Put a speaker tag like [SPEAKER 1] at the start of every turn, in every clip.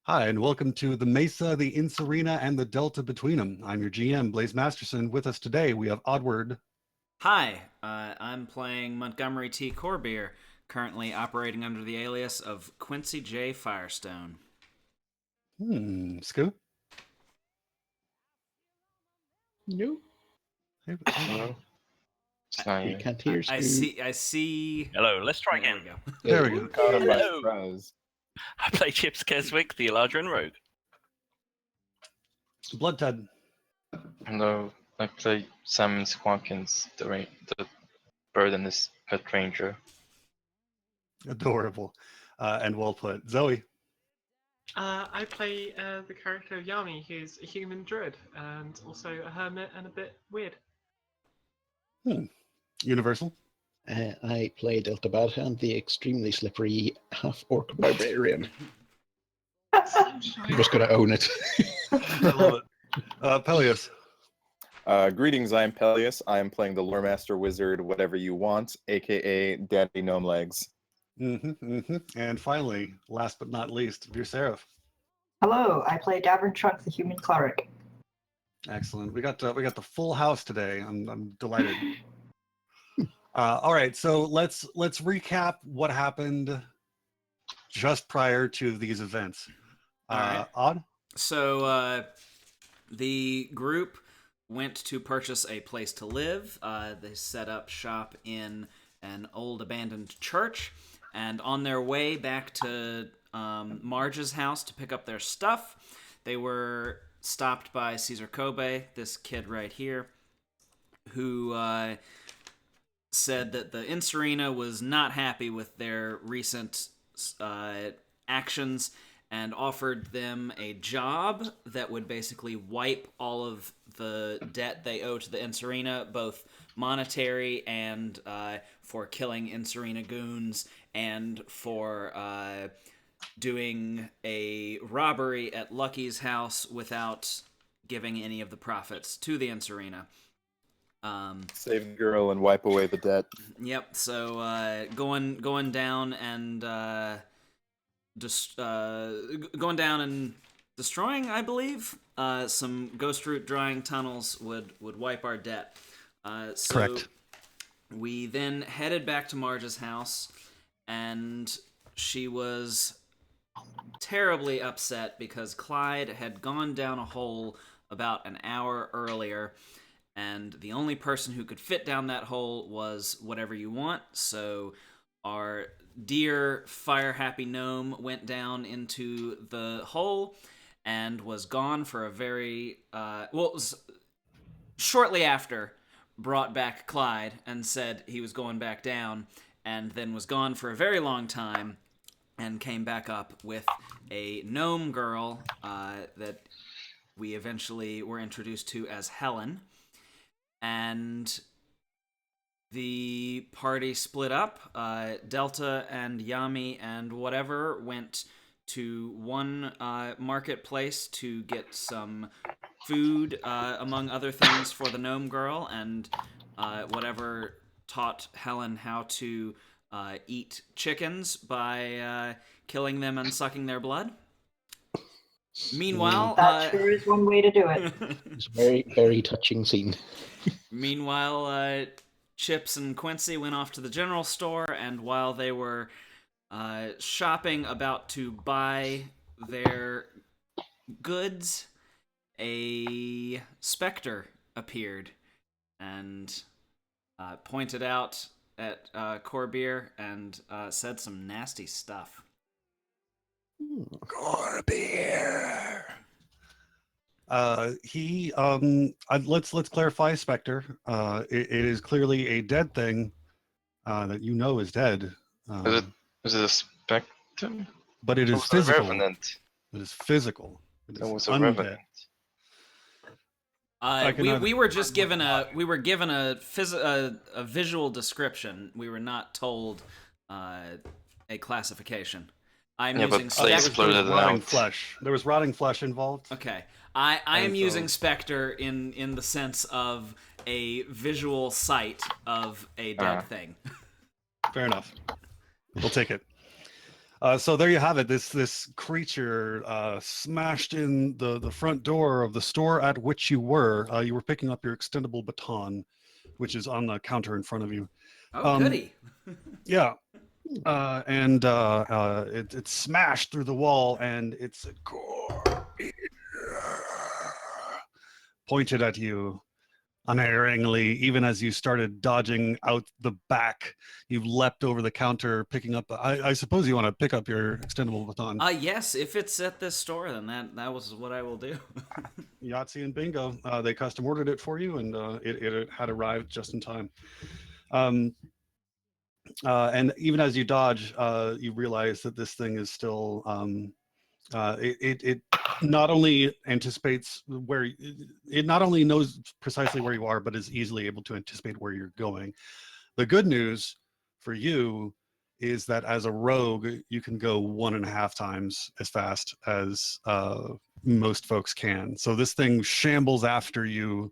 [SPEAKER 1] Hi, and welcome to the Mesa, the Incirrina, and the Delta between them. I'm your GM, Blaze Masterson. With us today, we have Oddward.
[SPEAKER 2] Hi, I'm playing Montgomery T. Corbier, currently operating under the alias of Quincy J. Firestone.
[SPEAKER 1] Scoop.
[SPEAKER 3] No,
[SPEAKER 1] Hey,
[SPEAKER 4] Hello.
[SPEAKER 3] we can't hear
[SPEAKER 2] I
[SPEAKER 3] Scoop.
[SPEAKER 2] see.
[SPEAKER 5] Hello, let's try
[SPEAKER 2] There
[SPEAKER 5] again.
[SPEAKER 2] we go.
[SPEAKER 1] There we go.
[SPEAKER 4] Caught him by
[SPEAKER 5] Hello.
[SPEAKER 4] surprise.
[SPEAKER 5] I play Chips Keswick, the Eladrin Rogue.
[SPEAKER 1] Bloodtad.
[SPEAKER 4] Hello, I play Simon Squawkins, the bird and his pet ranger.
[SPEAKER 1] Adorable. And well put. Zoe.
[SPEAKER 6] I play the character of Yami, who's a human druid and also a hermit and a bit weird.
[SPEAKER 1] Universal.
[SPEAKER 3] I play Delta Badhand, the extremely slippery half-orc barbarian. I'm just going to own it.
[SPEAKER 1] I love it. Peleus.
[SPEAKER 7] Greetings, I am Peleus. I am playing the Loremaster Wizard, whatever you want, aka Daddy Gnome Legs.
[SPEAKER 1] And finally, last but not least, Seraph.
[SPEAKER 8] Hello, I play Davern Trunk, the human cleric.
[SPEAKER 1] Excellent. We got the full house today. I'm delighted. All right, so let's recap what happened just prior to these events.
[SPEAKER 2] All right.
[SPEAKER 1] Odd.
[SPEAKER 2] So the group went to purchase a place to live. They set up shop in an old abandoned church, and on their way back to Marge's house to pick up their stuff, they were stopped by Caesar Kobe, this kid right here, who said that the Incirrina was not happy with their recent actions and offered them a job that would basically wipe all of the debt they owe to the Incirrina, both monetary and for killing Incirrina goons and for doing a robbery at Lucky's house without giving any of the profits to the Incirrina.
[SPEAKER 7] Save the girl and wipe away the debt.
[SPEAKER 2] Yep. So going down and going down and destroying, I believe, some ghost root drying tunnels would wipe our debt. So
[SPEAKER 1] Correct.
[SPEAKER 2] We then headed back to Marge's house, and she was terribly upset because Clyde had gone down a hole about an hour earlier, and the only person who could fit down that hole was whatever you want. So our dear fire-happy gnome went down into the hole and was gone for a very shortly after brought back Clyde and said he was going back down, and then was gone for a very long time and came back up with a gnome girl that we eventually were introduced to as Helen. And the party split up. Delta and Yami and whatever went to one marketplace to get some food, among other things, for the gnome girl, and whatever taught Helen how to eat chickens by killing them and sucking their blood. Meanwhile,
[SPEAKER 8] That sure is one way to do it.
[SPEAKER 3] It's a very, very touching scene.
[SPEAKER 2] Meanwhile, Chips and Quincy went off to the general store, and while they were shopping, about to buy their goods, a specter appeared and pointed out at Corbier and said some nasty stuff.
[SPEAKER 1] Corbier. Let's clarify Spectre. It is clearly a dead thing that you know is dead.
[SPEAKER 4] Is it a spectre?
[SPEAKER 1] But it
[SPEAKER 4] It
[SPEAKER 1] is
[SPEAKER 4] was a
[SPEAKER 1] physical.
[SPEAKER 4] revenant.
[SPEAKER 1] It is physical. It
[SPEAKER 4] It
[SPEAKER 1] is
[SPEAKER 4] was a
[SPEAKER 1] undead.
[SPEAKER 4] revenant.
[SPEAKER 2] We were just given a visual description. We were not told a classification. I'm
[SPEAKER 4] Yeah,
[SPEAKER 2] using
[SPEAKER 4] but they
[SPEAKER 2] Spectre.
[SPEAKER 4] exploded it
[SPEAKER 1] rotting
[SPEAKER 4] out.
[SPEAKER 1] flesh. There was rotting flesh involved.
[SPEAKER 2] Okay, I am
[SPEAKER 1] And
[SPEAKER 2] using
[SPEAKER 1] so-
[SPEAKER 2] Spectre in the sense of a visual sight of a dead thing.
[SPEAKER 1] Fair enough. We'll take it. So there you have it. This creature smashed in the front door of the store at which you were. You were picking up your extendable baton, which is on the counter in front of you.
[SPEAKER 2] Oh, goody.
[SPEAKER 1] Yeah. And it smashed through the wall, and it's pointed at you unerringly. Even as you started dodging out the back, you leapt over the counter, picking up. I suppose you want to pick up your extendable baton.
[SPEAKER 2] Yes, if it's at this store, then that was what I will do.
[SPEAKER 1] Yahtzee and bingo. They custom ordered it for you, and it had arrived just in time. And even as you dodge, you realize that this thing is still. It not only anticipates where it not only knows precisely where you are, but is easily able to anticipate where you're going. The good news for you is that as a rogue, you can go 1.5 times as fast as most folks can. So this thing shambles after you,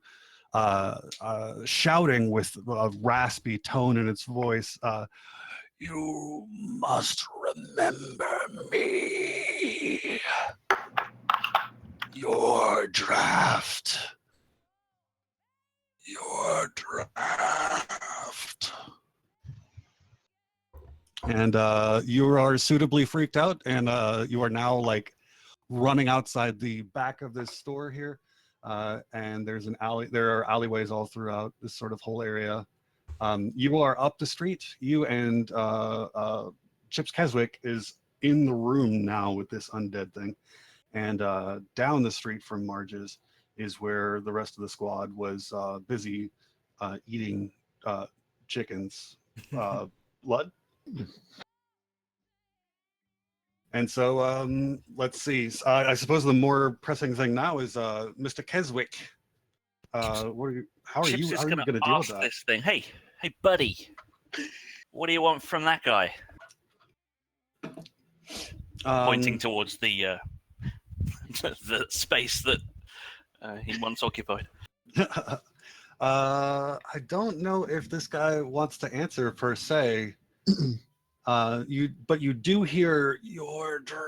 [SPEAKER 1] shouting with a raspy tone in its voice, "You must remember me. Your draft. Your draft." And you are suitably freaked out, and you are now like running outside the back of this store here. And there's an alley. There are alleyways all throughout this sort of whole area. You are up the street. You and Chips Keswick is in the room now with this undead thing. And down the street from Marge's is where the rest of the squad was busy eating chickens' blood. And so let's see. I suppose the more pressing thing now is Mr. Keswick. What are you, how are
[SPEAKER 5] Chips
[SPEAKER 1] you?
[SPEAKER 5] is
[SPEAKER 1] How are you
[SPEAKER 5] gonna
[SPEAKER 1] going to deal with
[SPEAKER 5] ask
[SPEAKER 1] that?
[SPEAKER 5] this thing. Hey, buddy, what do you want from that guy? Pointing towards the the space that he once occupied.
[SPEAKER 1] I don't know if this guy wants to answer per se. But you do hear your draft,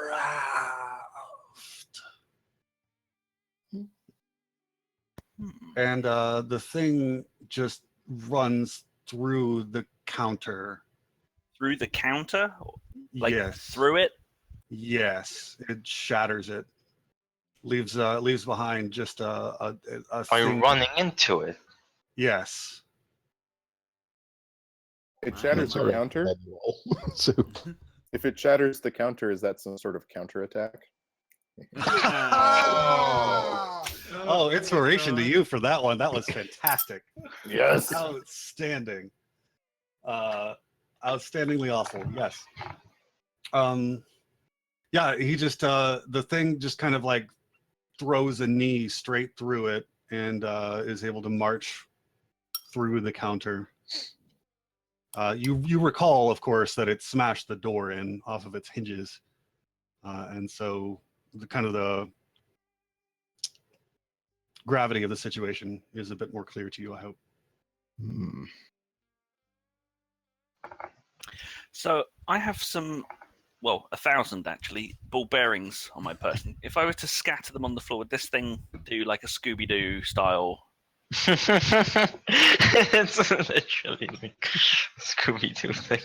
[SPEAKER 1] and the thing just runs through the counter.
[SPEAKER 5] Through the counter, like
[SPEAKER 1] Yes,
[SPEAKER 5] through it.
[SPEAKER 1] yes, it shatters it. Leaves behind just a
[SPEAKER 4] Are
[SPEAKER 1] thing.
[SPEAKER 4] you running into it?
[SPEAKER 1] Yes.
[SPEAKER 7] It shatters the
[SPEAKER 3] Sorry,
[SPEAKER 7] counter.
[SPEAKER 3] dead wall. So
[SPEAKER 7] If it shatters the counter, is that some sort of counterattack?
[SPEAKER 1] Oh, inspiration to
[SPEAKER 6] God.
[SPEAKER 1] you for that one. That was fantastic.
[SPEAKER 7] Yes.
[SPEAKER 1] Outstanding. Outstandingly awful. Yes. Yeah, he just the thing just kind of like throws a knee straight through it and is able to march through the counter. You recall, of course, that it smashed the door in off of its hinges, and so the kind of the gravity of the situation is a bit more clear to you, I hope.
[SPEAKER 5] So I have some, well, 1,000 actually, ball bearings on my person. If I were to scatter them on the floor, would this thing do like a Scooby-Doo style?
[SPEAKER 4] It's literally like Scooby-Doo thing.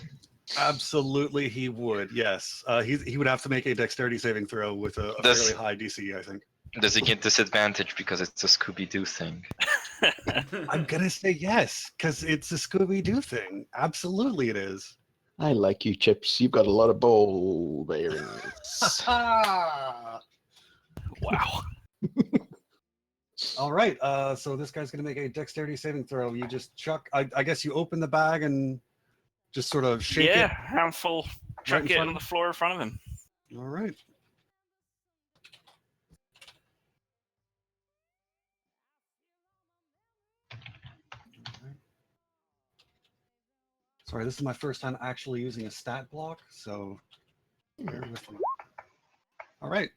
[SPEAKER 1] Absolutely, he would. Yes, he would have to make a dexterity saving throw with a fairly high DC, I think.
[SPEAKER 4] Does he get disadvantage because it's a Scooby-Doo thing?
[SPEAKER 1] I'm gonna say yes, because it's a Scooby-Doo thing. Absolutely, it is.
[SPEAKER 3] I like you, Chips. You've got a lot of ball bearings.
[SPEAKER 5] Wow.
[SPEAKER 1] All right. So this guy's gonna make a dexterity saving throw. You just chuck. I guess you open the bag and just sort of shake
[SPEAKER 5] Yeah,
[SPEAKER 1] it.
[SPEAKER 5] handful. Chuck
[SPEAKER 1] in
[SPEAKER 5] it
[SPEAKER 1] front
[SPEAKER 5] on
[SPEAKER 1] of
[SPEAKER 5] the floor in front of him.
[SPEAKER 1] All right. Sorry, this is my first time actually using a stat block, so bear with me. All right.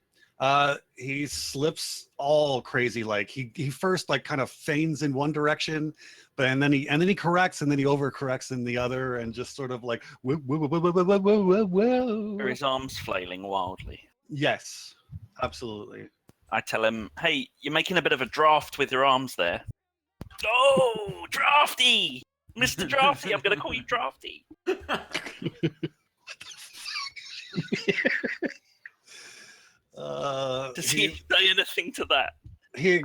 [SPEAKER 1] He slips all crazy. Like he first like kind of feigns in one direction, but and then he corrects and then he overcorrects in the other and just sort of like whoa, whoa, whoa, whoa, whoa, whoa, whoa, whoa.
[SPEAKER 5] Are his arms flailing wildly?
[SPEAKER 1] Yes, absolutely.
[SPEAKER 5] I tell him, "Hey, you're making a bit of a draft with your arms there." Oh, Drafty! Mr. Drafty, I'm going to call you Drafty. Does he say anything to that?
[SPEAKER 1] He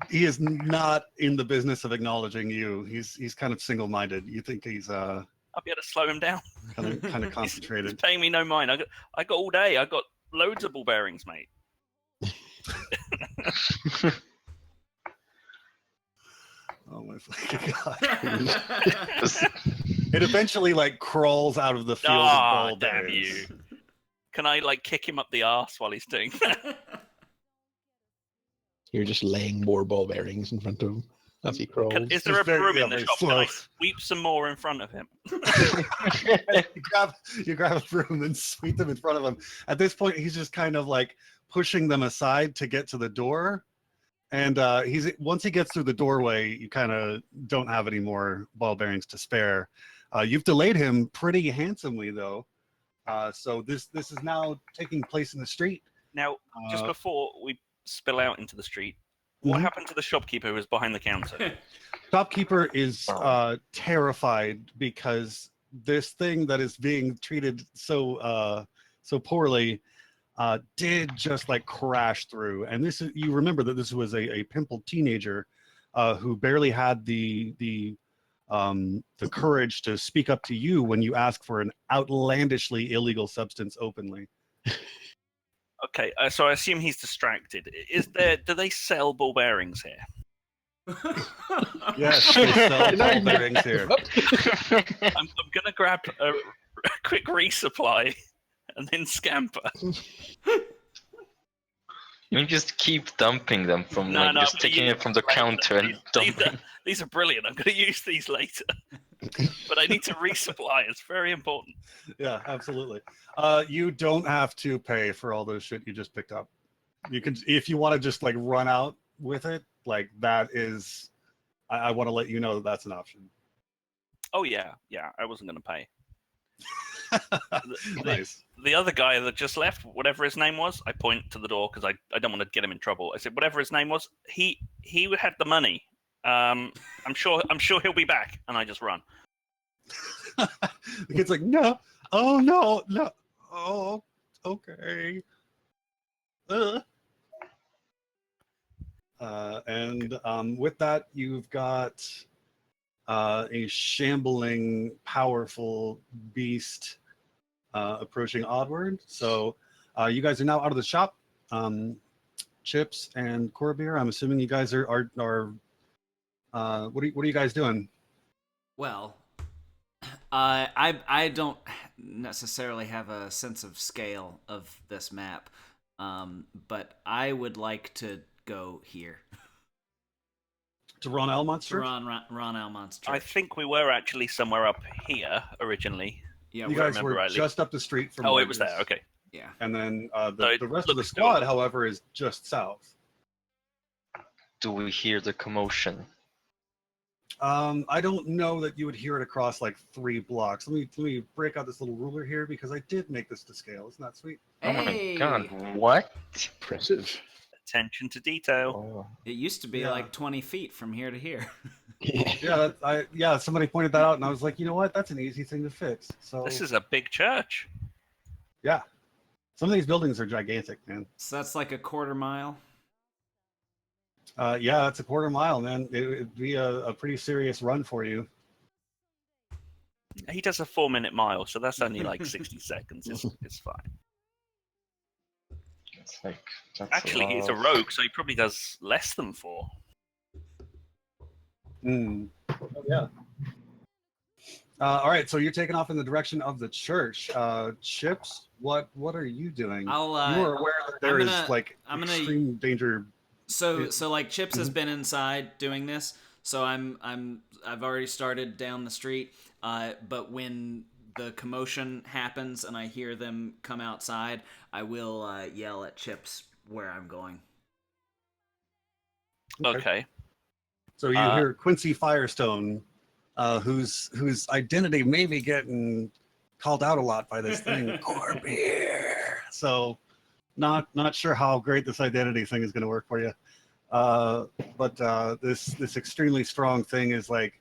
[SPEAKER 1] is not in the business of acknowledging you. He's kind of single-minded. You think he's
[SPEAKER 5] I'll be able to slow him down.
[SPEAKER 1] kind of concentrated.
[SPEAKER 5] He's paying me no mind. I got all day. I got loads of ball bearings, mate.
[SPEAKER 1] Oh my fucking god! It eventually like crawls out of the field of ball
[SPEAKER 5] damn
[SPEAKER 1] bearings.
[SPEAKER 5] you! Can I like kick him up the arse while he's doing that?
[SPEAKER 3] You're just laying more ball bearings in front of him as he crawls.
[SPEAKER 5] Is there a
[SPEAKER 1] Just very-
[SPEAKER 5] broom
[SPEAKER 1] yeah,
[SPEAKER 5] in the
[SPEAKER 1] very
[SPEAKER 5] shop? Can
[SPEAKER 1] slow.
[SPEAKER 5] I sweep some more in front of him?
[SPEAKER 1] you grab a broom and sweep them in front of him. At this point, he's just kind of like pushing them aside to get to the door. And once he gets through the doorway, you kind of don't have any more ball bearings to spare. You've delayed him pretty handsomely, though. So this is now taking place in the street.
[SPEAKER 5] Now, just before we spill out into the street, what
[SPEAKER 1] Mhm.
[SPEAKER 5] happened to the shopkeeper who was behind the counter?
[SPEAKER 1] Shopkeeper is terrified because this thing that is being treated so poorly did just like crash through. And this is, you remember that this was a pimpled teenager who barely had the courage to speak up to you when you ask for an outlandishly illegal substance openly.
[SPEAKER 5] Okay, so I assume he's distracted. Do they sell ball bearings here?
[SPEAKER 1] Yes, they sell ball bearings here.
[SPEAKER 5] I'm going to grab a quick resupply and then scamper.
[SPEAKER 4] You just keep dumping them from just taking it from the counter and dumping.
[SPEAKER 5] These are brilliant. I'm going to use these later. But I need to resupply. It's very important.
[SPEAKER 1] Yeah, absolutely. You don't have to pay for all those shit you just picked up. You can, if you want to just like run out with it, like that is, I want to let you know that that's an option.
[SPEAKER 5] Oh yeah. I wasn't going to pay.
[SPEAKER 1] Nice.
[SPEAKER 5] The other guy that just left, whatever his name was, I point to the door because I don't want to get him in trouble. I said, whatever his name was, he had the money. I'm sure he'll be back, and I just run.
[SPEAKER 1] The kid's like, no, oh no, oh, okay. And with that, you've got a shambling, powerful beast approaching Oddward. So you guys are now out of the shop. Chips and Corbier, I'm assuming you guys are what are you guys doing?
[SPEAKER 2] Well, I don't necessarily have a sense of scale of this map, but I would like to go here.
[SPEAKER 1] To Ron Almont's
[SPEAKER 2] To
[SPEAKER 1] church?
[SPEAKER 2] Ron Almont's church.
[SPEAKER 5] I think we were actually somewhere up here originally.
[SPEAKER 2] Yeah,
[SPEAKER 1] You
[SPEAKER 2] we-
[SPEAKER 1] guys
[SPEAKER 5] remember
[SPEAKER 1] were
[SPEAKER 5] rightly.
[SPEAKER 1] just up the street from.
[SPEAKER 5] Oh, it was
[SPEAKER 1] Rogers.
[SPEAKER 5] there. Okay.
[SPEAKER 2] yeah.
[SPEAKER 1] And then
[SPEAKER 5] So
[SPEAKER 1] the
[SPEAKER 5] it
[SPEAKER 1] rest of the
[SPEAKER 5] looks
[SPEAKER 1] squad,
[SPEAKER 5] good.
[SPEAKER 1] however, is just south.
[SPEAKER 4] Do we hear the commotion?
[SPEAKER 1] I don't know that you would hear it across like 3 blocks. Let me break out this little ruler here because I did make this to scale. Isn't that sweet?
[SPEAKER 4] Oh my
[SPEAKER 2] Hey!
[SPEAKER 4] god, what?
[SPEAKER 3] Impressive.
[SPEAKER 5] Attention to detail.
[SPEAKER 4] Oh.
[SPEAKER 2] It used to be
[SPEAKER 1] Yeah.
[SPEAKER 2] like 20 feet from here to here.
[SPEAKER 1] Yeah, somebody pointed that out, and I was like, you know what? That's an easy thing to fix. So
[SPEAKER 5] This is a big church.
[SPEAKER 1] yeah, some of these buildings are gigantic, man.
[SPEAKER 2] So that's like a quarter mile.
[SPEAKER 1] Yeah, it's a quarter mile, man. It'd be a pretty serious run for you.
[SPEAKER 5] He does a 4-minute mile, so that's only like 60 seconds. It's fine.
[SPEAKER 4] It's like that's
[SPEAKER 5] Actually, he's a
[SPEAKER 4] lot.
[SPEAKER 5] rogue, so he probably does less than 4.
[SPEAKER 1] Oh, yeah. All right, so you're taking off in the direction of the church. Chips, what are you doing?
[SPEAKER 2] I'll
[SPEAKER 1] You are aware that there
[SPEAKER 2] I'm
[SPEAKER 1] is
[SPEAKER 2] gonna-
[SPEAKER 1] like
[SPEAKER 2] I'm gonna-
[SPEAKER 1] extreme danger.
[SPEAKER 2] So like Chips has been inside doing this, so I've already started down the street. But when the commotion happens and I hear them come outside, I will yell at Chips where I'm going.
[SPEAKER 5] Okay.
[SPEAKER 1] So you hear Quincy Firestone, whose identity may be getting called out a lot by this thing, Corbier. So not sure how great this identity thing is going to work for you. But this extremely strong thing is like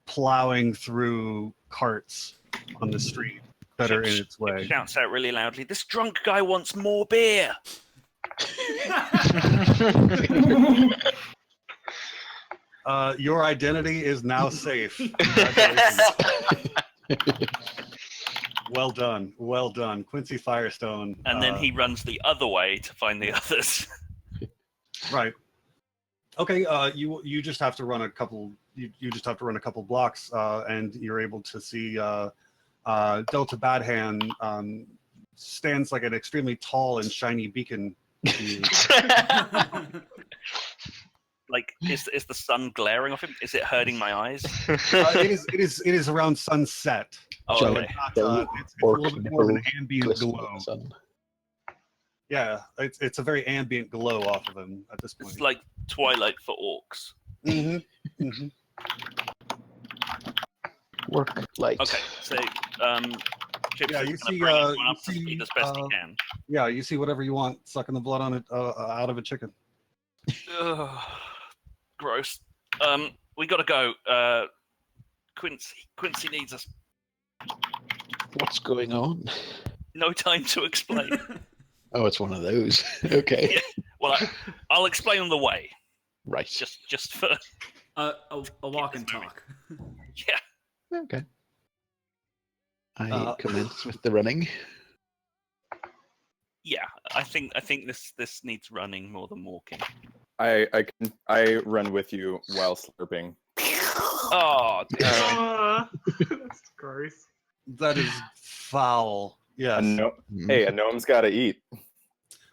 [SPEAKER 1] plowing through carts on the street that are in its way.
[SPEAKER 5] It shouts out really loudly, "This drunk guy wants more beer!"
[SPEAKER 1] Your identity is now safe. Congratulations. Well done. Well done. Quincy Firestone.
[SPEAKER 5] And then he runs the other way to find the others.
[SPEAKER 1] Right. Okay, you just have to run a couple you just have to run a couple blocks and you're able to see Delta Badhand stands like an extremely tall and shiny beacon.
[SPEAKER 5] Like, is the sun glaring off him? Is it hurting my eyes?
[SPEAKER 1] It is around sunset.
[SPEAKER 5] Oh,
[SPEAKER 1] So
[SPEAKER 5] okay.
[SPEAKER 1] it's a little bit more of an ambient glow. Yeah, it's a very ambient glow off of him at this point.
[SPEAKER 5] It's like Twilight for orcs.
[SPEAKER 1] Mm-hmm. Mm-hmm.
[SPEAKER 3] Work light.
[SPEAKER 5] Okay, so Chips
[SPEAKER 1] Yeah,
[SPEAKER 5] is
[SPEAKER 1] you
[SPEAKER 5] gonna
[SPEAKER 1] see,
[SPEAKER 5] bring everyone
[SPEAKER 1] you
[SPEAKER 5] up to
[SPEAKER 1] see,
[SPEAKER 5] speed as best he can.
[SPEAKER 1] Yeah, you see whatever you want sucking the blood on it out of a chicken.
[SPEAKER 5] Ugh, gross. We gotta go. Quincy needs us.
[SPEAKER 3] What's going on?
[SPEAKER 5] No time to explain.
[SPEAKER 3] Oh, it's one of those. Okay.
[SPEAKER 5] Yeah, well, I'll explain on the way.
[SPEAKER 3] Right.
[SPEAKER 5] Just for
[SPEAKER 2] A walk and talk.
[SPEAKER 5] yeah.
[SPEAKER 3] Okay. I commence with the running.
[SPEAKER 5] Yeah, I think this needs running more than walking.
[SPEAKER 7] I run with you while slurping.
[SPEAKER 5] Oh,
[SPEAKER 6] That's gross.
[SPEAKER 1] That is foul. Yes.
[SPEAKER 7] Hey, a gnome's got to eat.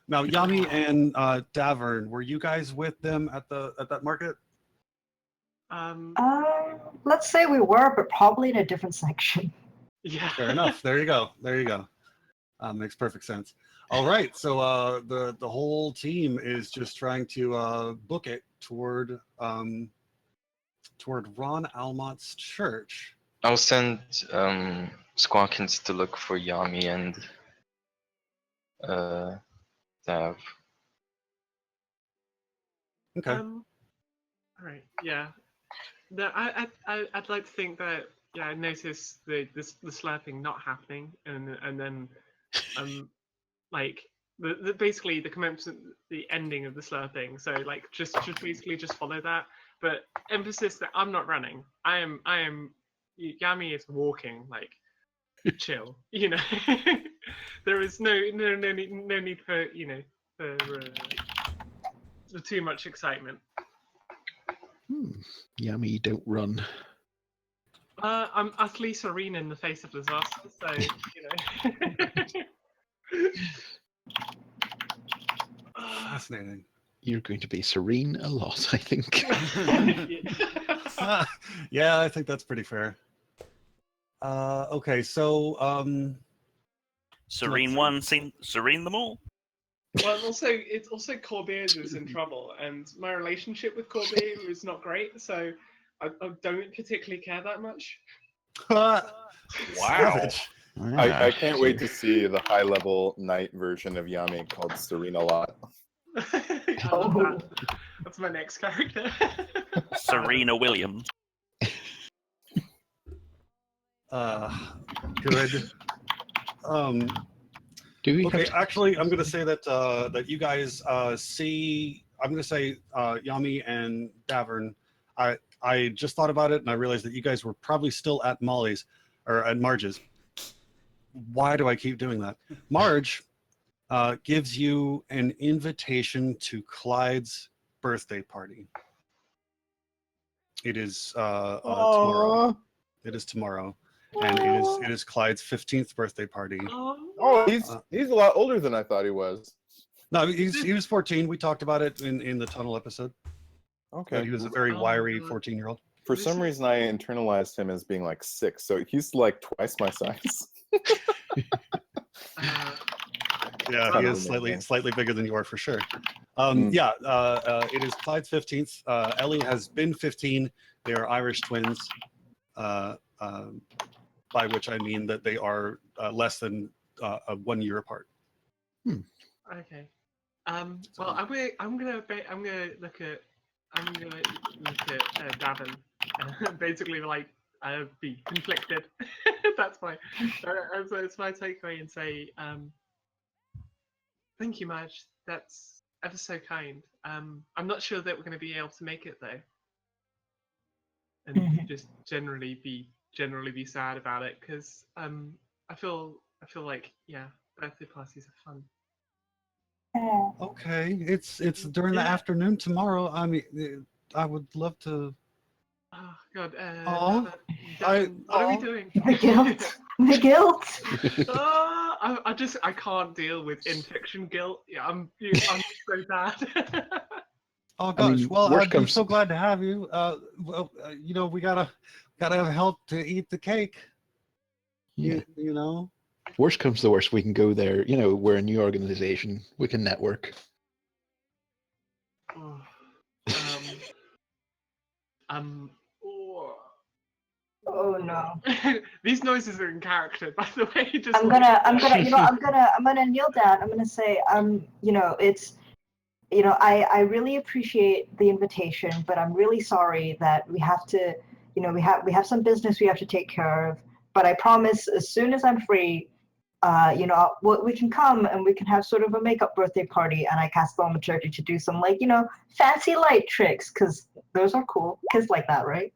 [SPEAKER 1] Now, Yami and Davern, were you guys with them at that market?
[SPEAKER 8] Let's say we were, but probably in a different section.
[SPEAKER 6] Yeah.
[SPEAKER 1] Fair enough. There you go. There you go. Makes perfect sense. All right. So the whole team is just trying to book it toward Ron Almont's church.
[SPEAKER 4] I'll send Squawkins to look for Yami and Dav.
[SPEAKER 1] Okay.
[SPEAKER 6] All right. Yeah. No, I'd like to think that I noticed the slurping not happening, and then like the basically the commencement, the ending of the slurping. So like just basically just follow that, but emphasis that I'm not running. I am. Yami is walking. Like chill. You know, there is no need for for too much excitement.
[SPEAKER 3] Yummy, don't run.
[SPEAKER 6] I'm utterly serene in the face of disaster, so
[SPEAKER 1] Fascinating.
[SPEAKER 3] You're going to be serene a lot, I think.
[SPEAKER 1] Yeah, I think that's pretty fair. Okay, so
[SPEAKER 5] Serene one, serene them all.
[SPEAKER 6] Well, it's also Corbier who's in trouble, and my relationship with Corbier is not great, so I don't particularly care that much.
[SPEAKER 7] Wow.
[SPEAKER 1] Savage.
[SPEAKER 7] I can't wait to see the high-level knight version of Yami called Serena Lot.
[SPEAKER 6] I love that. That's my next character.
[SPEAKER 5] Serena Williams.
[SPEAKER 1] Good.
[SPEAKER 3] Do we
[SPEAKER 1] Okay,
[SPEAKER 3] have to...
[SPEAKER 1] actually, I'm going to say that that you guys see. I'm going to say Yami and Davern. I just thought about it and I realized that you guys were probably still at Molly's or at Marge's. Why do I keep doing that? Marge gives you an invitation to Clyde's birthday party. It is tomorrow. It is tomorrow, and it is Clyde's 15th birthday party.
[SPEAKER 7] Oh, he's a lot older than I thought he was.
[SPEAKER 1] No, he was 14. We talked about it in the tunnel episode.
[SPEAKER 7] Okay.
[SPEAKER 1] That he was a very wiry 14-year-old.
[SPEAKER 7] For some reason, I internalized him as being like 6, so he's like twice my size.
[SPEAKER 1] Yeah, he is slightly bigger than you are for sure. Yeah, it is Clyde's 15th. Ellie has been 15. They are Irish twins, by which I mean that they are less than 1 year apart.
[SPEAKER 6] Okay. Well, I'm gonna look at Davin, basically like be conflicted. That's that's my takeaway, and say thank you, Madge. That's ever so kind. I'm not sure that we're going to be able to make it though, and just generally be sad about it because I feel like birthday parties are fun.
[SPEAKER 1] Okay, it's during the afternoon tomorrow. I mean, I would love to.
[SPEAKER 6] Oh God,
[SPEAKER 1] Oh,
[SPEAKER 6] Davin, what are we doing?
[SPEAKER 8] The guilt. The guilt.
[SPEAKER 6] I can't deal with in-fiction guilt. Yeah, I'm so bad.
[SPEAKER 1] Oh gosh,
[SPEAKER 3] I mean,
[SPEAKER 1] well,
[SPEAKER 3] worst
[SPEAKER 1] I'm
[SPEAKER 3] comes-
[SPEAKER 1] so glad to have you. You know, we gotta have help to eat the cake.
[SPEAKER 3] Yeah.
[SPEAKER 1] You know.
[SPEAKER 3] Worst comes to worst, we can go there. You know, we're a new organization. We can network.
[SPEAKER 6] Oh,
[SPEAKER 8] Oh no.
[SPEAKER 6] These noises are in character, by the way.
[SPEAKER 8] I'm gonna kneel down. I'm gonna say, I really appreciate the invitation, but I'm really sorry that we have to, we have some business we have to take care of. But I promise, as soon as I'm free, we can come and we can have sort of a makeup birthday party, and I cast thaumaturgy to do some fancy light tricks, because those are cool. Kids like that, right?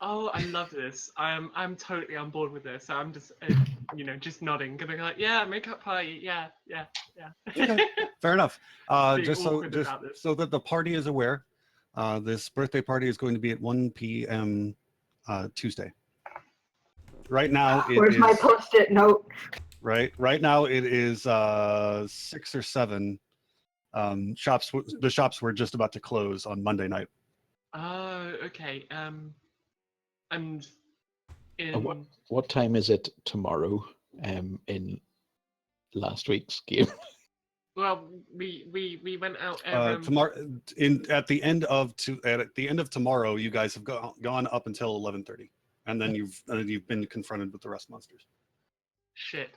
[SPEAKER 6] Oh, I love this. I'm totally on board with this. I'm just just nodding, gonna be like, yeah, makeup party, yeah.
[SPEAKER 1] Okay, fair enough.
[SPEAKER 6] Being
[SPEAKER 1] Just
[SPEAKER 6] awkward about this.
[SPEAKER 1] so that the party is aware, this birthday party is going to be at 1 p.m. Tuesday. Right now,
[SPEAKER 8] Where's my post-it note?
[SPEAKER 1] Right now, it is 6 or 7. The shops were just about to close on Monday night.
[SPEAKER 6] Oh, okay. And in
[SPEAKER 3] What time is it tomorrow? In last week's game.
[SPEAKER 6] well, we went out
[SPEAKER 1] Tomorrow, at the end of tomorrow, you guys have gone up until 11:30, and then you've been confronted with the rust monsters.
[SPEAKER 6] Shit.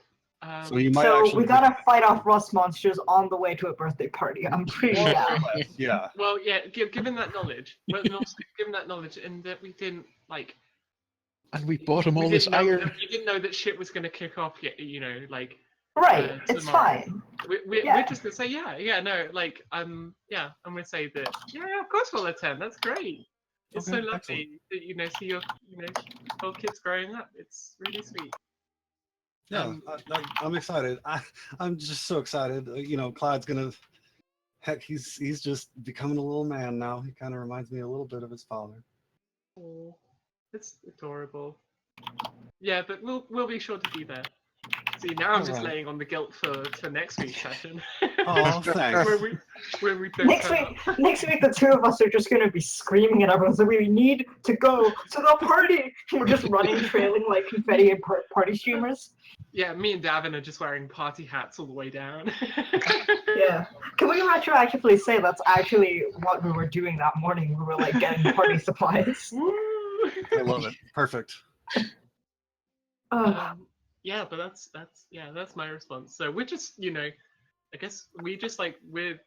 [SPEAKER 1] So you might
[SPEAKER 8] So
[SPEAKER 1] actually
[SPEAKER 8] we gotta fight off rust monsters on the way to a birthday party. I'm pretty
[SPEAKER 1] more
[SPEAKER 8] sure.
[SPEAKER 1] or less, yeah.
[SPEAKER 6] Well, yeah. Given that knowledge, and that we didn't like.
[SPEAKER 3] And we bought him
[SPEAKER 6] we
[SPEAKER 3] all this
[SPEAKER 6] didn't know
[SPEAKER 3] iron.
[SPEAKER 6] that- We didn't know that shit was going to kick off yet.
[SPEAKER 8] Right, it's
[SPEAKER 6] tomorrow.
[SPEAKER 8] fine.
[SPEAKER 6] We're just gonna say I'm gonna say that of course we'll attend. That's great. It's
[SPEAKER 1] Okay,
[SPEAKER 6] so lovely that see your whole kids growing up. It's really sweet.
[SPEAKER 1] Yeah, I'm excited. I'm just so excited. Clyde's gonna. Heck, he's just becoming a little man now. He kind of reminds me a little bit of his father.
[SPEAKER 6] Oh, it's adorable. Yeah, but we'll be sure to be there. See, now I'm just laying on the guilt for next week's session.
[SPEAKER 1] Oh, thanks.
[SPEAKER 6] where we don't
[SPEAKER 8] Next week, the two of us are just gonna be screaming at everyone. So we need to go to the party. We're just running, trailing like confetti and party streamers.
[SPEAKER 6] Yeah, me and Davin are just wearing party hats all the way down.
[SPEAKER 8] Yeah. Can we retroactively say that's actually what we were doing that morning? We were like getting party supplies.
[SPEAKER 6] Woo!
[SPEAKER 1] I love it. Perfect.
[SPEAKER 6] Yeah, but that's my response. So we're just, I guess we just we've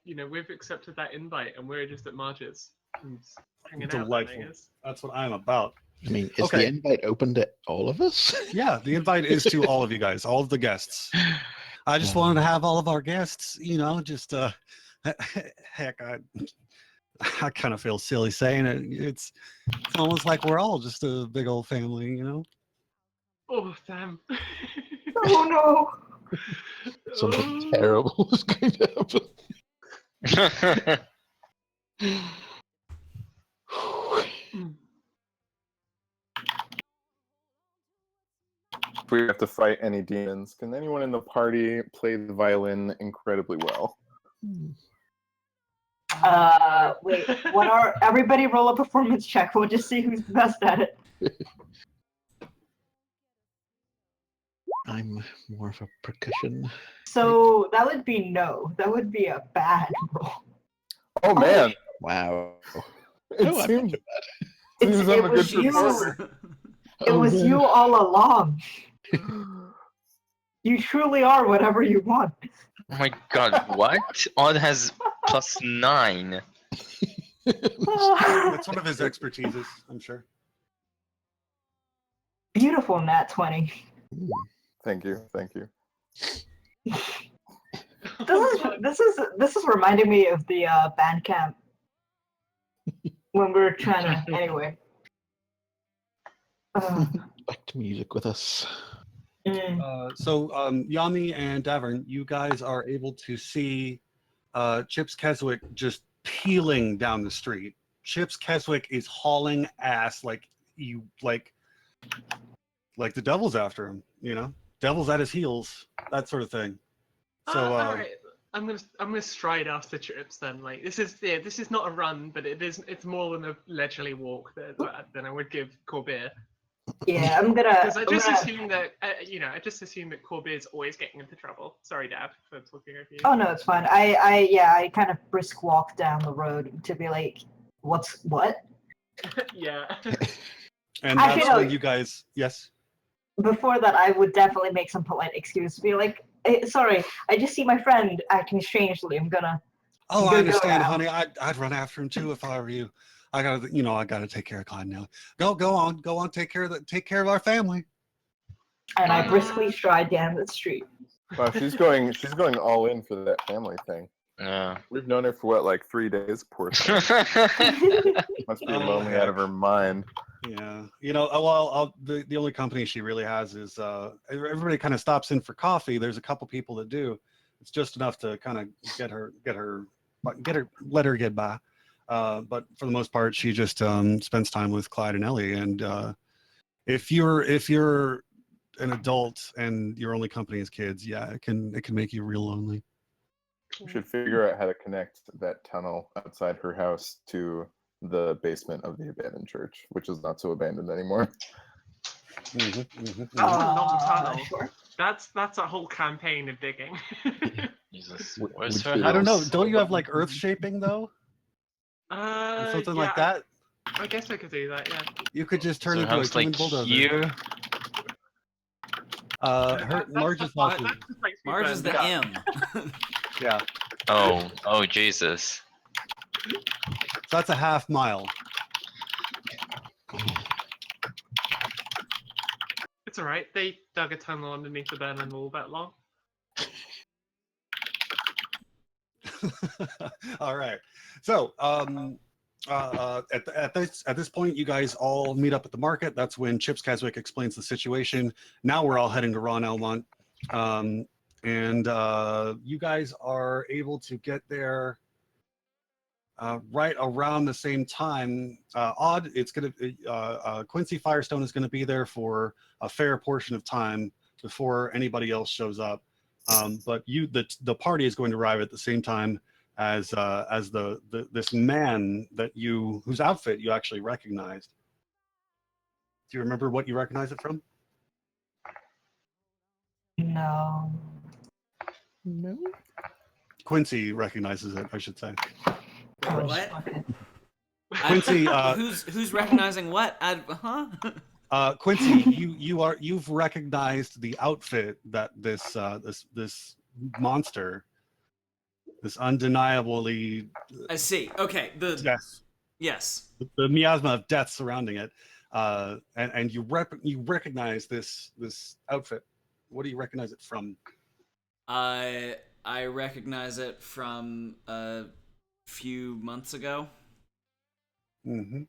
[SPEAKER 6] accepted that invite and we're just at Marge's and hanging
[SPEAKER 1] Delightful.
[SPEAKER 6] out. I guess.
[SPEAKER 1] That's what I'm about.
[SPEAKER 3] I mean, is the invite open to all of us?
[SPEAKER 1] Yeah, the invite is to all of you guys, all of the guests. I just wanted to have all of our guests, just heck, I kind of feel silly saying it. It's almost like we're all just a big old family,
[SPEAKER 6] Oh damn!
[SPEAKER 8] Oh no!
[SPEAKER 3] Something terrible is going to happen.
[SPEAKER 7] If we have to fight any demons, can anyone in the party play the violin incredibly well?
[SPEAKER 8] Wait. Everybody roll a performance check. We'll just see who's the best at it.
[SPEAKER 3] I'm more of a percussion.
[SPEAKER 8] So that would be no. That would be a bad roll.
[SPEAKER 7] Oh man,
[SPEAKER 3] Wow.
[SPEAKER 7] it
[SPEAKER 3] No, I'm not
[SPEAKER 7] seems,
[SPEAKER 3] too
[SPEAKER 8] It's,
[SPEAKER 7] seems
[SPEAKER 8] it
[SPEAKER 7] I'm a
[SPEAKER 8] was
[SPEAKER 7] good
[SPEAKER 8] you.
[SPEAKER 7] performer.
[SPEAKER 8] It
[SPEAKER 3] Oh,
[SPEAKER 8] was
[SPEAKER 3] man.
[SPEAKER 8] you all along. You truly are whatever you want.
[SPEAKER 4] Oh my god, what? Odd has +9.
[SPEAKER 1] That's one of his expertises, I'm sure.
[SPEAKER 8] Beautiful nat 20.
[SPEAKER 7] Thank you, thank you.
[SPEAKER 8] This is reminding me of the band camp when we were trying to anyway.
[SPEAKER 3] Back to music with us.
[SPEAKER 1] So Yami and Davern, you guys are able to see Chips Keswick just peeling down the street. Chips Keswick is hauling ass like the devil's after him, you know? Devil's at his heels, that sort of thing. So
[SPEAKER 6] all right, I'm gonna stride after Trips then. Like this is not a run, but it's more than a leisurely walk than I would give Corbier.
[SPEAKER 8] Yeah, I'm gonna.
[SPEAKER 6] Because I just assume that I just assume that Corbier's always getting into trouble. Sorry, Dad, for talking over you.
[SPEAKER 8] Oh no, it's fine. I kind of brisk walk down the road to be like, what?
[SPEAKER 6] Yeah.
[SPEAKER 1] and
[SPEAKER 8] Actually,
[SPEAKER 1] that's
[SPEAKER 8] no.
[SPEAKER 1] when you guys, yes.
[SPEAKER 8] Before that, I would definitely make some polite excuse. Be like, hey, sorry, I just see my friend acting strangely. I'm gonna.
[SPEAKER 1] Oh,
[SPEAKER 8] Go
[SPEAKER 1] I understand,
[SPEAKER 8] now.
[SPEAKER 1] honey. I'd run after him too if I were you. I gotta take care of Clyde now. Go on. Take care of our family.
[SPEAKER 8] And I briskly stride down the street.
[SPEAKER 7] Wow, she's going all in for that family thing.
[SPEAKER 4] Yeah.
[SPEAKER 7] We've known her for what, like 3 days? Poor thing. Must be
[SPEAKER 1] Oh,
[SPEAKER 7] lonely out of her mind.
[SPEAKER 1] Yeah, well, the only company she really has is everybody kind of stops in for coffee. There's a couple people that do. It's just enough to kind of let her get by. But for the most part, she just spends time with Clyde and Ellie. And if you're an adult and your only company is kids, yeah, it can make you real lonely.
[SPEAKER 7] We should figure out how to connect that tunnel outside her house to the basement of the abandoned church, which is not so abandoned anymore.
[SPEAKER 6] That's a long tunnel.
[SPEAKER 8] Sure.
[SPEAKER 6] That's a whole campaign of digging.
[SPEAKER 4] Jesus,
[SPEAKER 3] Would
[SPEAKER 4] where's
[SPEAKER 3] you-
[SPEAKER 4] her
[SPEAKER 1] I don't know.
[SPEAKER 4] house?
[SPEAKER 1] Don't you have like earth shaping though, or something like that?
[SPEAKER 6] I guess I could do that. Yeah.
[SPEAKER 1] You could just
[SPEAKER 4] Is
[SPEAKER 1] turn
[SPEAKER 4] her
[SPEAKER 1] into a
[SPEAKER 4] house
[SPEAKER 1] human
[SPEAKER 4] like
[SPEAKER 1] bulldozer.
[SPEAKER 4] here?
[SPEAKER 1] Marge is watching.
[SPEAKER 2] Marge is the M.
[SPEAKER 1] Yeah,
[SPEAKER 4] Oh, Jesus.
[SPEAKER 1] so that's a half mile.
[SPEAKER 6] It's all right. They dug a tunnel underneath the Berlin Wall that long.
[SPEAKER 1] All right. So at this point, you guys all meet up at the market. That's when Chips Keswick explains the situation. Now we're all heading to Ron Elmont, and you guys are able to get there right around the same time. Odd, it's gonna Quincy Firestone is going to be there for a fair portion of time before anybody else shows up. But the party is going to arrive at the same time as this man whose outfit you actually recognized. Do you remember what you recognize it from?
[SPEAKER 8] No.
[SPEAKER 3] No.
[SPEAKER 1] Quincy recognizes it, I should say.
[SPEAKER 8] Oh,
[SPEAKER 2] What?
[SPEAKER 8] okay.
[SPEAKER 1] Quincy,
[SPEAKER 2] Who's recognizing what?
[SPEAKER 1] Quincy, you've recognized the outfit that this monster, this undeniably
[SPEAKER 2] I see. Okay. Yes.
[SPEAKER 1] the miasma of death surrounding it, and you recognize this outfit. What do you recognize it from?
[SPEAKER 2] I recognize it from a few months ago.
[SPEAKER 1] And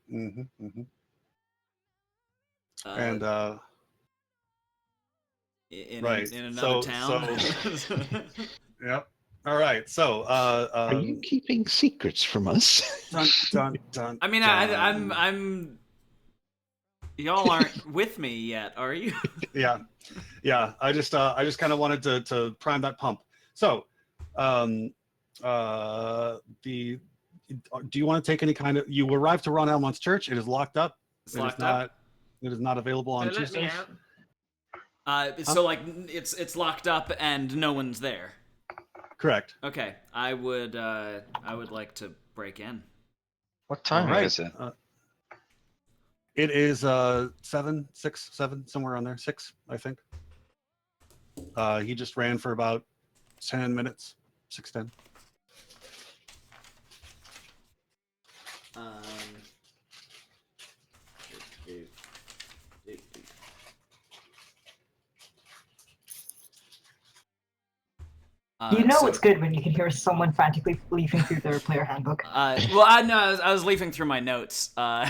[SPEAKER 2] In
[SPEAKER 1] right.
[SPEAKER 2] another town.
[SPEAKER 1] Yep. All right. So
[SPEAKER 3] Are you keeping secrets from us?
[SPEAKER 1] dun,
[SPEAKER 2] I mean,
[SPEAKER 1] dun.
[SPEAKER 2] I'm. Y'all aren't with me yet, are you?
[SPEAKER 1] Yeah. I just kind of wanted to prime that pump. So, do you want to take any kind of? You arrive to Ron Elmont's church. It is locked up.
[SPEAKER 2] It's locked up.
[SPEAKER 1] It is not available on
[SPEAKER 6] Let me
[SPEAKER 1] Tuesdays.
[SPEAKER 6] out.
[SPEAKER 2] So like it's locked up and no one's there.
[SPEAKER 1] Correct.
[SPEAKER 2] Okay, I would like to break in.
[SPEAKER 4] What time
[SPEAKER 1] All right.
[SPEAKER 4] is it?
[SPEAKER 1] It is 7, 6, 7, somewhere on there. 6, I think. He just ran for about 10 minutes. 6:10.
[SPEAKER 8] You know
[SPEAKER 2] so-
[SPEAKER 8] it's good when you can hear someone frantically leafing through their player handbook.
[SPEAKER 2] Well, I know I was leafing through my notes.
[SPEAKER 8] Oh.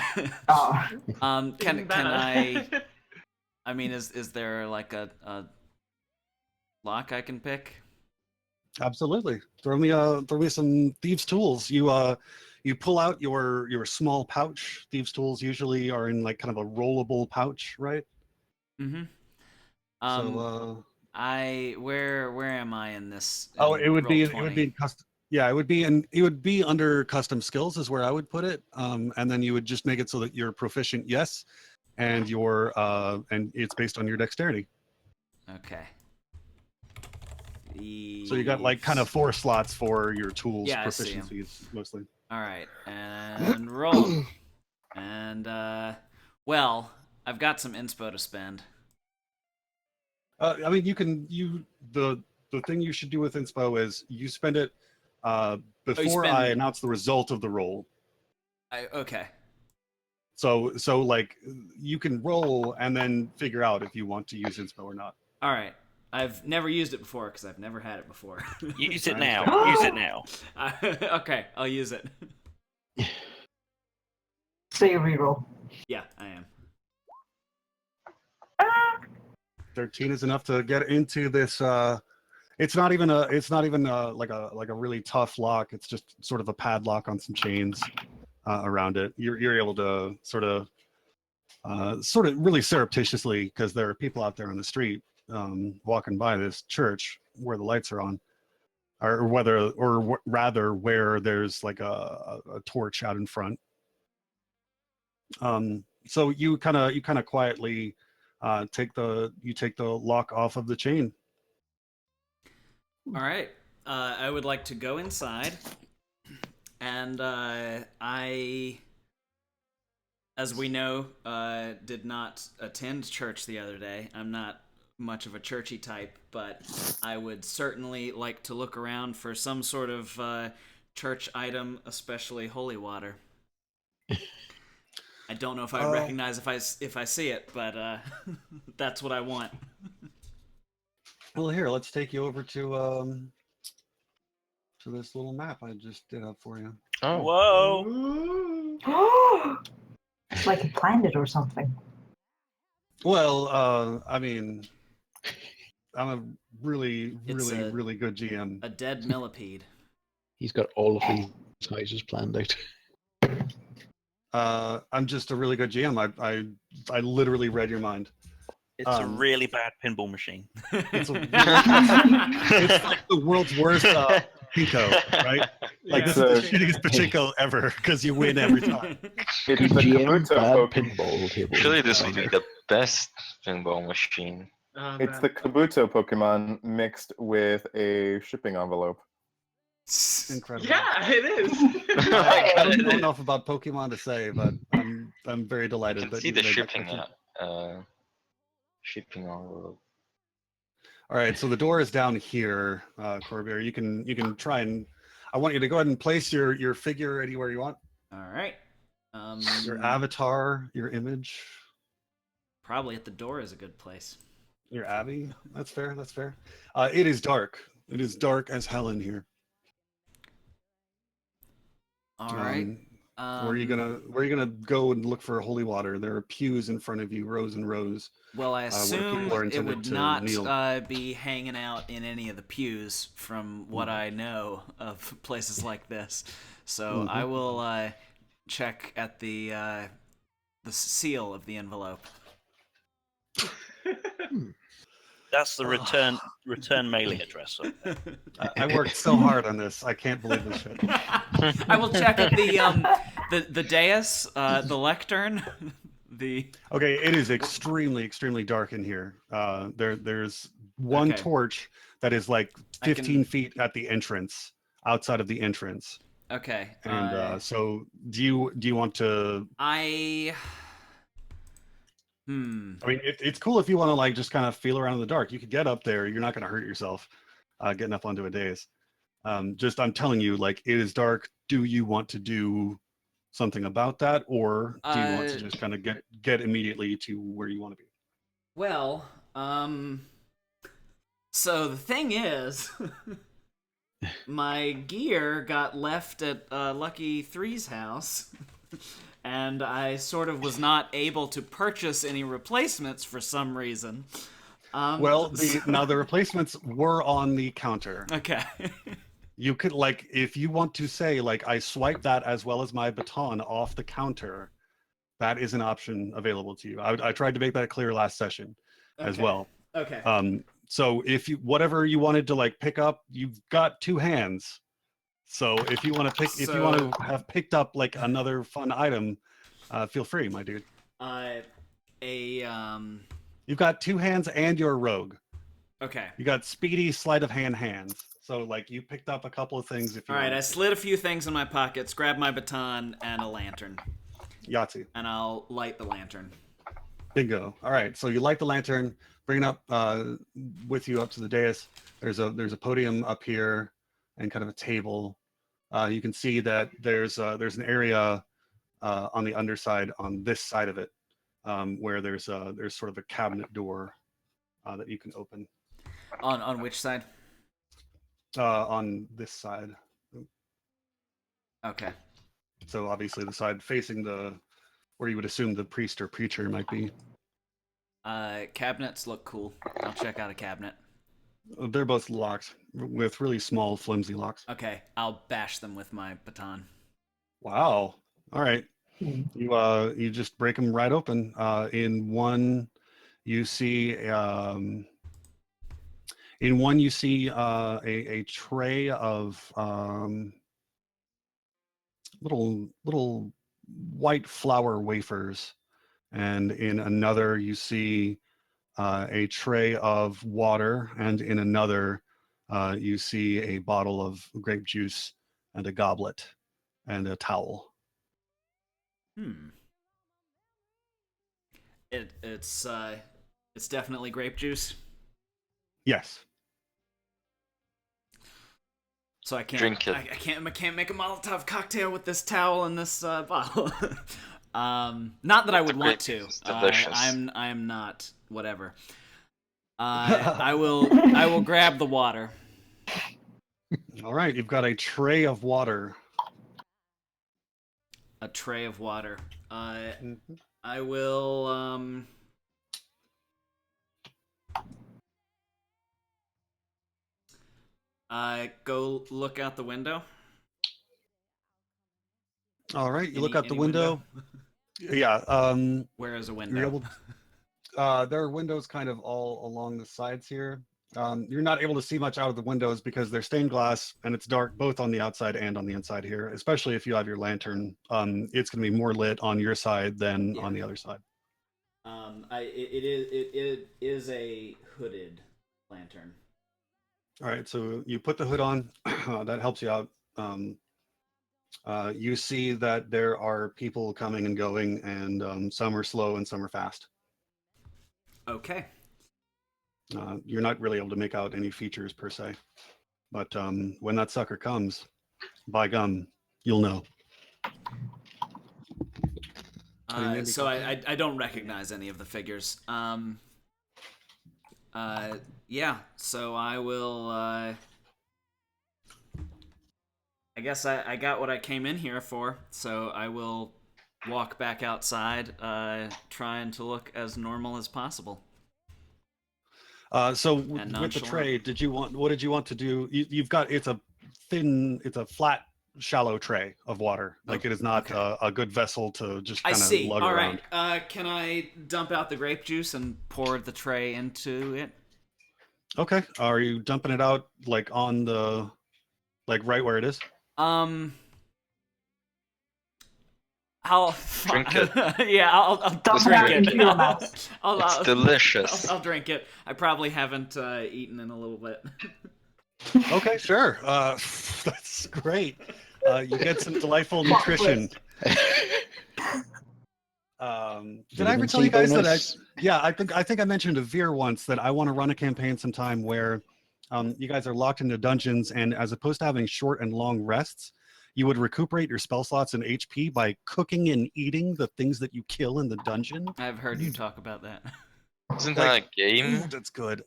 [SPEAKER 2] Can
[SPEAKER 6] Even better.
[SPEAKER 2] I mean, is there like a lock I can pick?
[SPEAKER 1] Absolutely. Throw me some thieves' tools. You pull out your small pouch. Thieves' tools usually are in like kind of a rollable pouch, right?
[SPEAKER 2] Mm-hmm. Where am I in this?
[SPEAKER 1] It would be
[SPEAKER 2] Roll20?
[SPEAKER 1] in custom. Yeah, it would be under custom skills is where I would put it. And then you would just make it so that you're proficient, yes, and and it's based on your dexterity.
[SPEAKER 2] Okay.
[SPEAKER 1] So you got like kind of 4 slots for your tools
[SPEAKER 2] Yeah, I see 'em.
[SPEAKER 1] proficiencies mostly.
[SPEAKER 2] All right, and roll. And well, I've got some inspo to spend.
[SPEAKER 1] I mean, the thing you should do with inspo is you spend it before I announce the result of the roll.
[SPEAKER 2] Okay.
[SPEAKER 1] So like you can roll and then figure out if you want to use inspo or not.
[SPEAKER 2] All right. I've never used it before because I've never had it before.
[SPEAKER 5] Use it now. Use it now.
[SPEAKER 2] Okay, I'll use it.
[SPEAKER 8] So you reroll.
[SPEAKER 2] Yeah, I am.
[SPEAKER 1] 13 is enough to get into this. It's not even like a really tough lock. It's just sort of a padlock on some chains around it. You're able to sort of really surreptitiously, because there are people out there on the street walking by this church where the lights are on, or rather where there's like a torch out in front. So you kind of quietly take the lock off of the chain.
[SPEAKER 2] All right. I would like to go inside, and I, as we know, did not attend church the other day. I'm not much of a churchy type, but I would certainly like to look around for some sort of church item, especially holy water. I don't know if I recognize if I see it, but that's what I want.
[SPEAKER 1] Well, here, let's take you over to this little map I just did up for you.
[SPEAKER 4] Oh.
[SPEAKER 5] Whoa!
[SPEAKER 8] It's like he planned it or something.
[SPEAKER 1] Well, I mean, I'm a really
[SPEAKER 2] It's
[SPEAKER 1] really good GM.
[SPEAKER 2] A dead millipede.
[SPEAKER 3] He's got all of these sizes planned out.
[SPEAKER 1] I'm just a really good GM. I literally read your mind.
[SPEAKER 5] It's a really bad pinball machine.
[SPEAKER 1] It's like the world's worst pachinko, right? Like this is the shittiest pachinko ever because you win every time.
[SPEAKER 7] It's
[SPEAKER 3] Good
[SPEAKER 7] the
[SPEAKER 3] GM,
[SPEAKER 7] Kabuto
[SPEAKER 3] bad
[SPEAKER 7] Pokemon.
[SPEAKER 3] pinball table.
[SPEAKER 4] Surely this will be the best pinball machine.
[SPEAKER 7] It's the Kabuto Pokemon mixed with a shipping envelope.
[SPEAKER 1] Incredible.
[SPEAKER 6] Yeah, it is.
[SPEAKER 1] I don't know enough about Pokemon to say, but I'm very
[SPEAKER 4] I
[SPEAKER 1] delighted
[SPEAKER 4] can
[SPEAKER 1] that
[SPEAKER 4] see
[SPEAKER 1] you
[SPEAKER 4] the
[SPEAKER 1] made that
[SPEAKER 4] shipping
[SPEAKER 1] connection.
[SPEAKER 4] shipping envelope.
[SPEAKER 1] All right, so the door is down here, Corbier. You can try and I want you to go ahead and place your figure anywhere you want.
[SPEAKER 2] All right.
[SPEAKER 1] Your avatar, your image,
[SPEAKER 2] Probably at the door is a good place.
[SPEAKER 1] your Abby. That's fair. That's fair. It is dark. It is dark as hell in here.
[SPEAKER 2] All right.
[SPEAKER 1] Where are you gonna go and look for holy water? There are pews in front of you, rows and rows.
[SPEAKER 2] Well, I
[SPEAKER 1] where
[SPEAKER 2] assume
[SPEAKER 1] people are
[SPEAKER 2] it
[SPEAKER 1] intended
[SPEAKER 2] would
[SPEAKER 1] to
[SPEAKER 2] not
[SPEAKER 1] kneel.
[SPEAKER 2] be hanging out in any of the pews from what I know of places like this. So I will check at the seal of the envelope.
[SPEAKER 5] That's the return mailing address.
[SPEAKER 1] I worked so hard on this. I can't believe this shit.
[SPEAKER 2] I will check at the dais, the lectern, the.
[SPEAKER 1] Okay, it is extremely dark in here. There's one
[SPEAKER 2] Okay.
[SPEAKER 1] torch that is like
[SPEAKER 2] I
[SPEAKER 1] 15
[SPEAKER 2] can-
[SPEAKER 1] feet at the entrance, outside of the entrance.
[SPEAKER 2] Okay.
[SPEAKER 1] And so, do you want to?
[SPEAKER 2] I.
[SPEAKER 1] I mean, it's cool if you want to like just kind of feel around in the dark. You could get up there. You're not going to hurt yourself getting up onto a dais. Just I'm telling you, like it is dark. Do you want to do something about that, or do you want to just kind of get immediately to where you want to be?
[SPEAKER 2] Well, so the thing is, my gear got left at Lucky Three's house, and I sort of was not able to purchase any replacements for some reason.
[SPEAKER 1] Well, now the replacements were on the counter.
[SPEAKER 2] Okay.
[SPEAKER 1] You could like, if you want to say like, I swipe that as well as my baton off the counter, that is an option available to you. I tried to make that clear last session as well.
[SPEAKER 2] Okay.
[SPEAKER 1] So if you whatever you wanted to like pick up, you've got two hands. So if you want to pick, if you want to have picked up like another fun item, feel free, my dude. You've got two hands and you're a rogue.
[SPEAKER 2] Okay.
[SPEAKER 1] You got speedy sleight of hand hands. So like you picked up a couple of things. If you
[SPEAKER 2] All right,
[SPEAKER 1] wanted
[SPEAKER 2] I
[SPEAKER 1] to.
[SPEAKER 2] slid a few things in my pockets, grabbed my baton and a lantern,
[SPEAKER 1] Yahtzee.
[SPEAKER 2] and I'll light the lantern.
[SPEAKER 1] Bingo. All right. So you light the lantern, bring it up with you up to the dais. There's a podium up here and kind of a table. You can see that there's an area on the underside on this side of it where there's sort of a cabinet door that you can open.
[SPEAKER 2] On which side?
[SPEAKER 1] On this side.
[SPEAKER 2] Okay.
[SPEAKER 1] So obviously the side facing the where you would assume the priest or preacher might be.
[SPEAKER 2] Cabinets look cool. I'll check out a cabinet.
[SPEAKER 1] They're both locked with really small, flimsy locks.
[SPEAKER 2] Okay, I'll bash them with my baton.
[SPEAKER 1] Wow. All right. You just break them right open. In one, you see a tray of little white flour wafers, and in another you see a tray of water, and in another you see a bottle of grape juice and a goblet and a towel.
[SPEAKER 2] It's definitely grape juice.
[SPEAKER 1] Yes.
[SPEAKER 2] So I can't
[SPEAKER 4] Drink it.
[SPEAKER 2] I can't make a Molotov cocktail with this towel and this bottle. Not that I would want to.
[SPEAKER 4] It's delicious.
[SPEAKER 2] I'm not. Whatever. I will grab the water.
[SPEAKER 1] All right, you've got a tray of water.
[SPEAKER 2] A tray of water. I will go look out the window.
[SPEAKER 1] All right, you look out the window. Yeah.
[SPEAKER 2] Where is a
[SPEAKER 1] You're
[SPEAKER 2] window?
[SPEAKER 1] able, there are windows kind of all along the sides here. You're not able to see much out of the windows because they're stained glass and it's dark both on the outside and on the inside here, especially if you have your lantern. It's going to be more lit on your side than on the other side.
[SPEAKER 2] It is a hooded lantern.
[SPEAKER 1] All right, so you put the hood on. That helps you out. You see that there are people coming and going, and some are slow and some are fast.
[SPEAKER 2] Okay.
[SPEAKER 1] You're not really able to make out any features per se, but when that sucker comes, by gum, you'll know.
[SPEAKER 2] So I don't recognize any of the figures. Yeah. So I will. I guess I got what I came in here for. So I will walk back outside, trying to look as normal as possible.
[SPEAKER 1] So with the tray, what did you want to do? You've got, it's a flat, shallow tray of water. Like it is not a good vessel to just kind of lug
[SPEAKER 2] All
[SPEAKER 1] around.
[SPEAKER 2] right. Can I dump out the grape juice and pour the tray into it?
[SPEAKER 1] Okay. Are you dumping it out like on the, like right where it is?
[SPEAKER 2] I'll
[SPEAKER 4] Drink it.
[SPEAKER 2] Yeah, I'll
[SPEAKER 8] Dump
[SPEAKER 4] Just
[SPEAKER 8] that
[SPEAKER 4] drink
[SPEAKER 8] into
[SPEAKER 4] it.
[SPEAKER 8] your mouth.
[SPEAKER 4] It's delicious.
[SPEAKER 2] I'll drink it. I probably haven't eaten in a little bit.
[SPEAKER 1] Okay, sure. That's great. You get some delightful nutrition. Did I ever tell you guys that I think I mentioned to Veer once that I want to run a campaign sometime where you guys are locked into dungeons, and as opposed to having short and long rests, you would recuperate your spell slots and HP by cooking and eating the things that you kill in the dungeon.
[SPEAKER 2] I've heard you talk about that.
[SPEAKER 4] Isn't that a game?
[SPEAKER 1] Ooh, that's good.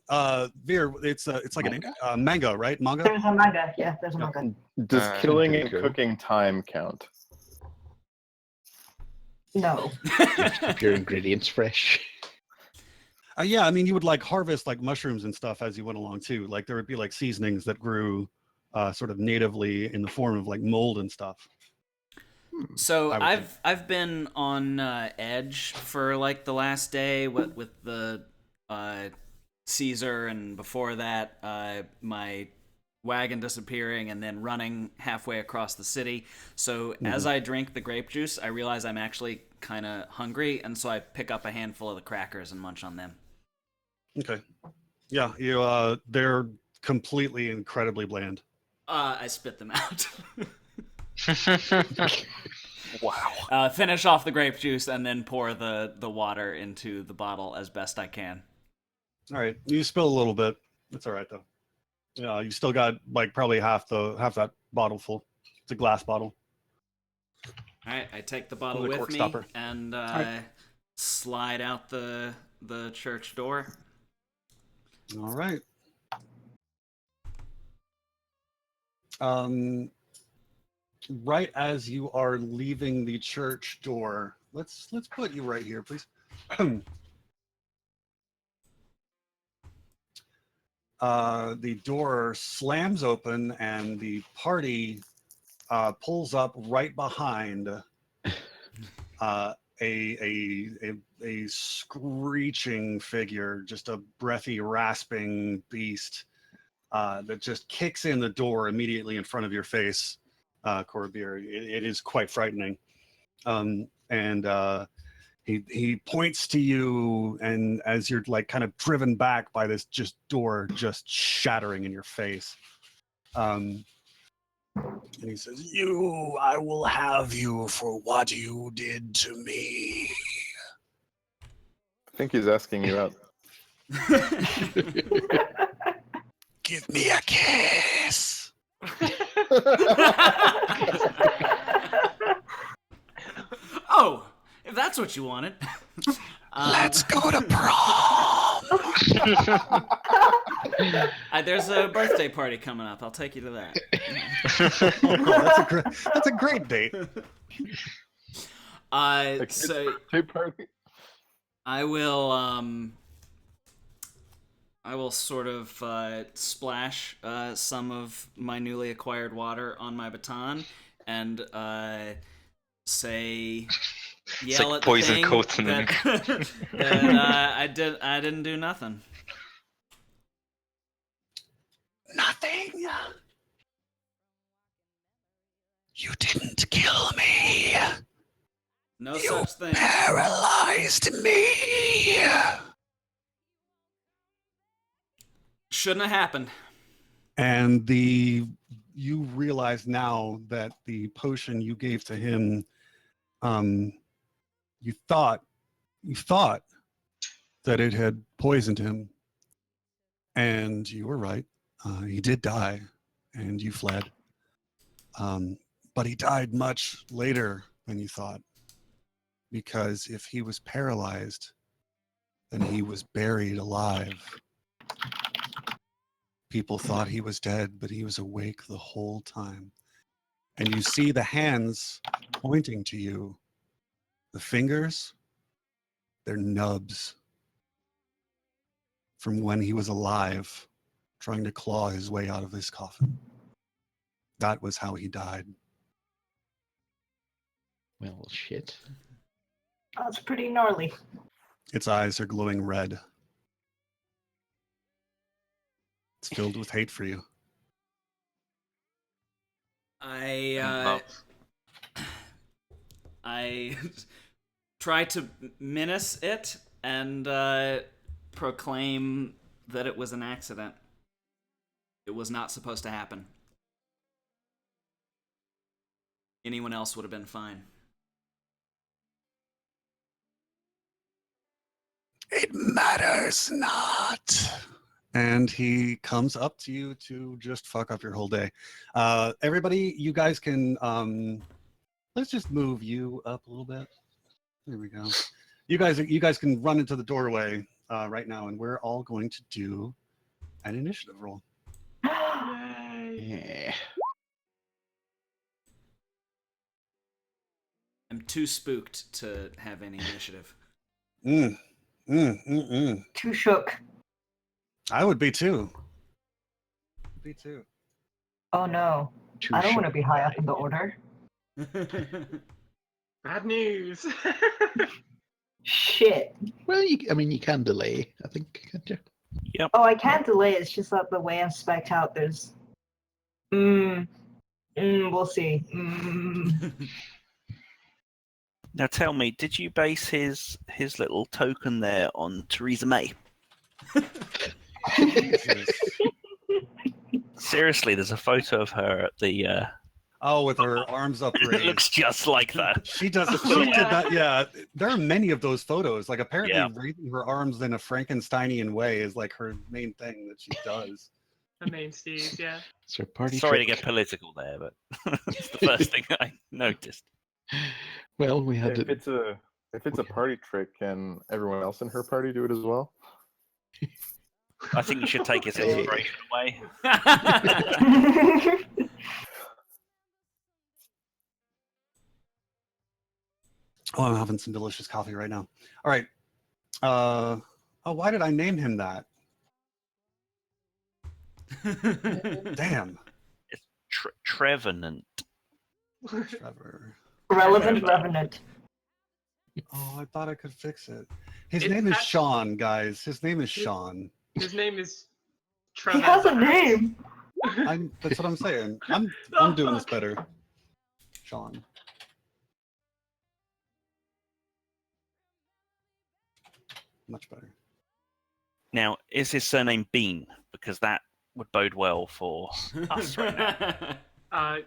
[SPEAKER 1] Veer, it's like a manga, right? Manga.
[SPEAKER 8] There's a manga. Yeah, there's a manga.
[SPEAKER 7] Does killing and
[SPEAKER 3] Cool.
[SPEAKER 7] cooking time count?
[SPEAKER 8] No.
[SPEAKER 3] Keep your ingredients fresh.
[SPEAKER 1] Yeah, I mean, you would like harvest like mushrooms and stuff as you went along too. Like there would be like seasonings that grew sort of natively in the form of like mold and stuff.
[SPEAKER 2] So
[SPEAKER 1] I would
[SPEAKER 2] I've been on edge for like the last day with the Caesar, and before that my wagon disappearing and then running halfway across the city. So as I drink the grape juice, I realize I'm actually kind of hungry, and so I pick up a handful of the crackers and munch on them.
[SPEAKER 1] Okay. Yeah, you they're completely incredibly bland.
[SPEAKER 2] I spit them out.
[SPEAKER 7] Wow.
[SPEAKER 2] Finish off the grape juice and then pour the water into the bottle as best I can.
[SPEAKER 1] All right, you spill a little bit. It's all right though. Yeah, you still got like probably half that bottle full. It's a glass bottle.
[SPEAKER 2] All right, I take the bottle
[SPEAKER 1] With a
[SPEAKER 2] with
[SPEAKER 1] cork
[SPEAKER 2] me
[SPEAKER 1] stopper.
[SPEAKER 2] and
[SPEAKER 1] right.
[SPEAKER 2] slide out the church door.
[SPEAKER 1] All right. Right as you are leaving the church door, let's put you right here, please. The door slams open and the party pulls up right behind a screeching figure, just a breathy, rasping beast that just kicks in the door immediately in front of your face, Corbier. It is quite frightening. He points to you, and as you're like kind of driven back by this just door just shattering in your face. And he says, I will have you for what you did to me.
[SPEAKER 7] I think he's asking you out.
[SPEAKER 1] Give me a kiss.
[SPEAKER 2] Oh, if that's what you wanted.
[SPEAKER 1] Let's go to prom.
[SPEAKER 2] There's a birthday party coming up. I'll take you to that.
[SPEAKER 1] That's a great date.
[SPEAKER 2] So
[SPEAKER 7] Birthday party.
[SPEAKER 2] I will sort of splash some of my newly acquired water on my baton and say,
[SPEAKER 4] It's
[SPEAKER 2] yell
[SPEAKER 4] like
[SPEAKER 2] at the
[SPEAKER 4] poison
[SPEAKER 2] thing
[SPEAKER 4] coating
[SPEAKER 2] that, that I didn't do nothing.
[SPEAKER 1] Nothing. You didn't kill me.
[SPEAKER 2] No
[SPEAKER 1] You
[SPEAKER 2] such thing.
[SPEAKER 1] paralyzed me.
[SPEAKER 2] Shouldn't have happened.
[SPEAKER 1] And you realize now that the potion you gave to him, you thought that it had poisoned him, and you were right. He did die, and you fled. But he died much later than you thought, because if he was paralyzed, then he was buried alive. People thought he was dead, but he was awake the whole time. And you see the hands pointing to you. The fingers, they're nubs from when he was alive, trying to claw his way out of this coffin. That was how he died.
[SPEAKER 3] Well, shit.
[SPEAKER 8] That's pretty gnarly.
[SPEAKER 1] Its eyes are glowing red. It's filled with hate for you.
[SPEAKER 2] I try to menace it and proclaim that it was an accident. It was not supposed to happen. Anyone else would have been fine.
[SPEAKER 1] It matters not. And he comes up to you to just fuck up your whole day. Everybody, you guys can let's just move you up a little bit. There we go. You guys can run into the doorway right now, and we're all going to do an initiative roll.
[SPEAKER 3] Yeah.
[SPEAKER 2] I'm too spooked to have any initiative.
[SPEAKER 8] Too shook.
[SPEAKER 1] I would be too. Me too.
[SPEAKER 8] Oh no. I don't want to be high up in the order.
[SPEAKER 6] Bad news.
[SPEAKER 8] Shit.
[SPEAKER 3] Well, you can delay, I think, can't you?
[SPEAKER 8] Oh, I can't delay. It's just that the way I'm spec'd out, there's. We'll see.
[SPEAKER 5] Now tell me, did you base his little token there on Theresa May? Seriously, there's a photo of her at the.
[SPEAKER 1] Oh, with her arms
[SPEAKER 5] It
[SPEAKER 1] upraised.
[SPEAKER 5] looks just like that.
[SPEAKER 1] She does. She did that. Yeah, there are many of those photos. Like apparently,
[SPEAKER 5] Yeah.
[SPEAKER 1] raising her arms in a Frankensteinian way is like her main thing that she does.
[SPEAKER 6] The main Steve, yeah.
[SPEAKER 3] It's her party
[SPEAKER 5] Sorry to
[SPEAKER 3] trick.
[SPEAKER 5] get political there, but it's the first thing I noticed.
[SPEAKER 3] Well, we had
[SPEAKER 7] If it's a party trick, can everyone else in her party do it as well?
[SPEAKER 5] I think you should take his inspiration away.
[SPEAKER 1] Oh, I'm having some delicious coffee right now. All right. Oh, why did I name him that? Damn.
[SPEAKER 5] Trevenant.
[SPEAKER 1] Trevor.
[SPEAKER 8] Relevant revenant.
[SPEAKER 1] Oh, I thought I could fix it. His
[SPEAKER 6] It's
[SPEAKER 1] name is
[SPEAKER 6] act-
[SPEAKER 1] Sean, guys. His name is Sean.
[SPEAKER 6] His name is Trevor.
[SPEAKER 8] He has a name.
[SPEAKER 1] That's what I'm saying. I'm doing this better. Sean. Much better.
[SPEAKER 5] Now, is his surname Bean? Because that would bode well for us right now.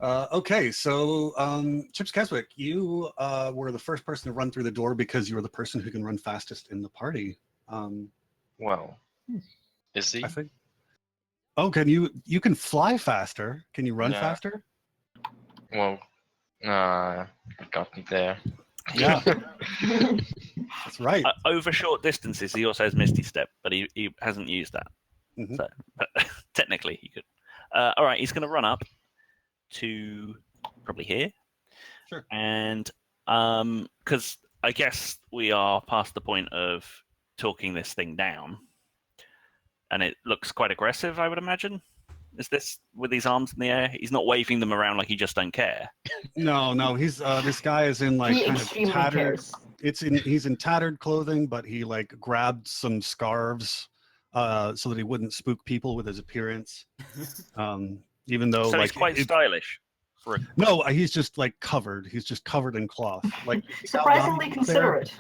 [SPEAKER 1] Okay, so Chips Keswick, you were the first person to run through the door because you were the person who can run fastest in the party.
[SPEAKER 4] Well, is he?
[SPEAKER 1] I think. Oh, you can fly faster? Can you run
[SPEAKER 4] Yeah.
[SPEAKER 1] faster?
[SPEAKER 4] Well, you got me there.
[SPEAKER 1] Yeah, that's right.
[SPEAKER 5] Over short distances, he also has Misty Step, but he hasn't used that.
[SPEAKER 1] Mhm.
[SPEAKER 5] So, but technically, he could. All right, he's going to run up to probably here.
[SPEAKER 1] Sure.
[SPEAKER 5] And because I guess we are past the point of talking this thing down, and it looks quite aggressive, I would imagine. Is this with his arms in the air? He's not waving them around like he just don't care.
[SPEAKER 1] No, he's this guy is in like
[SPEAKER 8] He
[SPEAKER 1] kind of
[SPEAKER 8] extremely
[SPEAKER 1] tattered.
[SPEAKER 8] cares.
[SPEAKER 1] He's in tattered clothing, but he like grabbed some scarves so that he wouldn't spook people with his appearance. Even though
[SPEAKER 5] So
[SPEAKER 1] like
[SPEAKER 5] he's quite stylish. For a,
[SPEAKER 1] no, he's just like covered. He's just covered in cloth. Like
[SPEAKER 8] Surprisingly
[SPEAKER 1] there.
[SPEAKER 8] considerate.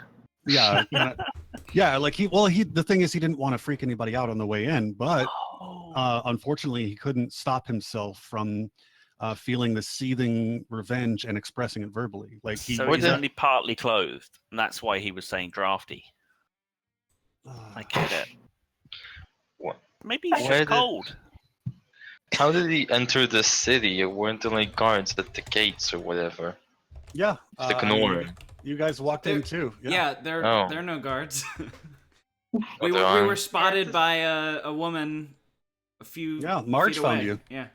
[SPEAKER 1] Yeah, yeah. Like the thing is, he didn't want to freak anybody out on the way in, but unfortunately, he couldn't stop himself from feeling the seething revenge and expressing it verbally. Like
[SPEAKER 5] so
[SPEAKER 1] he's
[SPEAKER 5] he's only partly clothed, and that's why he was saying drafty. I get it.
[SPEAKER 4] What?
[SPEAKER 5] Maybe he's
[SPEAKER 4] Where
[SPEAKER 5] just
[SPEAKER 4] did-
[SPEAKER 5] cold.
[SPEAKER 4] How did he enter the city? Weren't there like guards at the gates or whatever?
[SPEAKER 1] yeah.
[SPEAKER 4] The Knorr.
[SPEAKER 1] You guys walked in too.
[SPEAKER 2] Yeah, there
[SPEAKER 4] Oh.
[SPEAKER 2] are no guards.
[SPEAKER 4] Oh,
[SPEAKER 2] we
[SPEAKER 4] there
[SPEAKER 2] were
[SPEAKER 4] aren't.
[SPEAKER 2] spotted by a woman a few.
[SPEAKER 1] Yeah, Marge
[SPEAKER 2] feet
[SPEAKER 1] found
[SPEAKER 2] away.
[SPEAKER 1] you.
[SPEAKER 2] Yeah.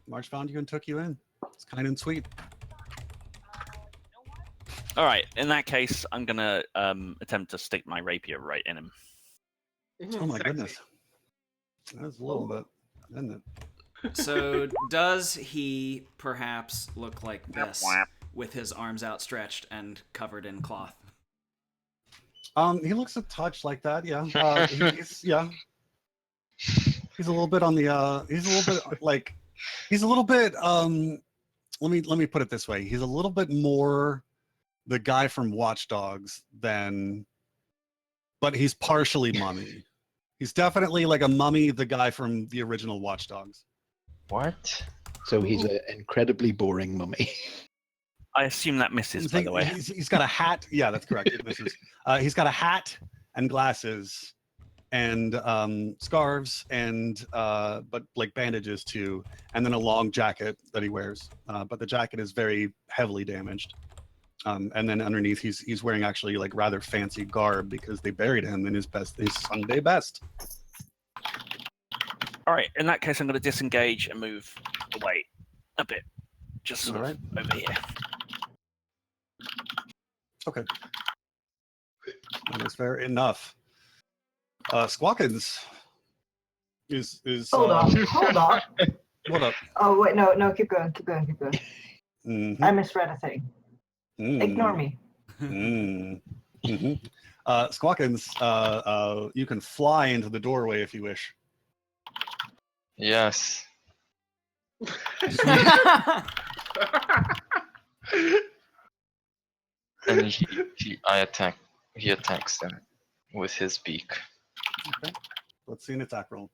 [SPEAKER 1] Marge found you and took you in. It's kind and sweet.
[SPEAKER 5] All right. In that case, I'm gonna attempt to stick my rapier right in him.
[SPEAKER 1] Oh my goodness. That's a little bit, isn't it?
[SPEAKER 2] So does he perhaps look like this with his arms outstretched and covered in cloth?
[SPEAKER 1] He looks a touch like that, yeah. He's a little bit on the he's a little bit like He's a little bit. Let me put it this way. He's a little bit more the guy from Watch Dogs than, but he's partially mummy. He's definitely like a mummy, the guy from the original Watch Dogs.
[SPEAKER 4] What?
[SPEAKER 3] So he's an incredibly boring mummy.
[SPEAKER 5] I assume that misses, by the way.
[SPEAKER 1] He's got a hat. Yeah, that's correct. It misses. He's got a hat and glasses and scarves and but like bandages too, and then a long jacket that he wears. But the jacket is very heavily damaged. And then underneath, he's wearing actually like rather fancy garb because they buried him in his Sunday best.
[SPEAKER 5] All right, in that case, I'm going to disengage and move away a bit, just sort of over here.
[SPEAKER 1] Okay. That is fair enough. Squawkins is
[SPEAKER 8] Hold on.
[SPEAKER 1] What up?
[SPEAKER 8] Oh wait, no, keep going.
[SPEAKER 1] Mhm.
[SPEAKER 8] I misread a thing. Ignore me.
[SPEAKER 1] Squawkins, you can fly into the doorway if you wish.
[SPEAKER 4] Yes. And he attacks them with his beak.
[SPEAKER 1] Okay. Let's see an attack roll.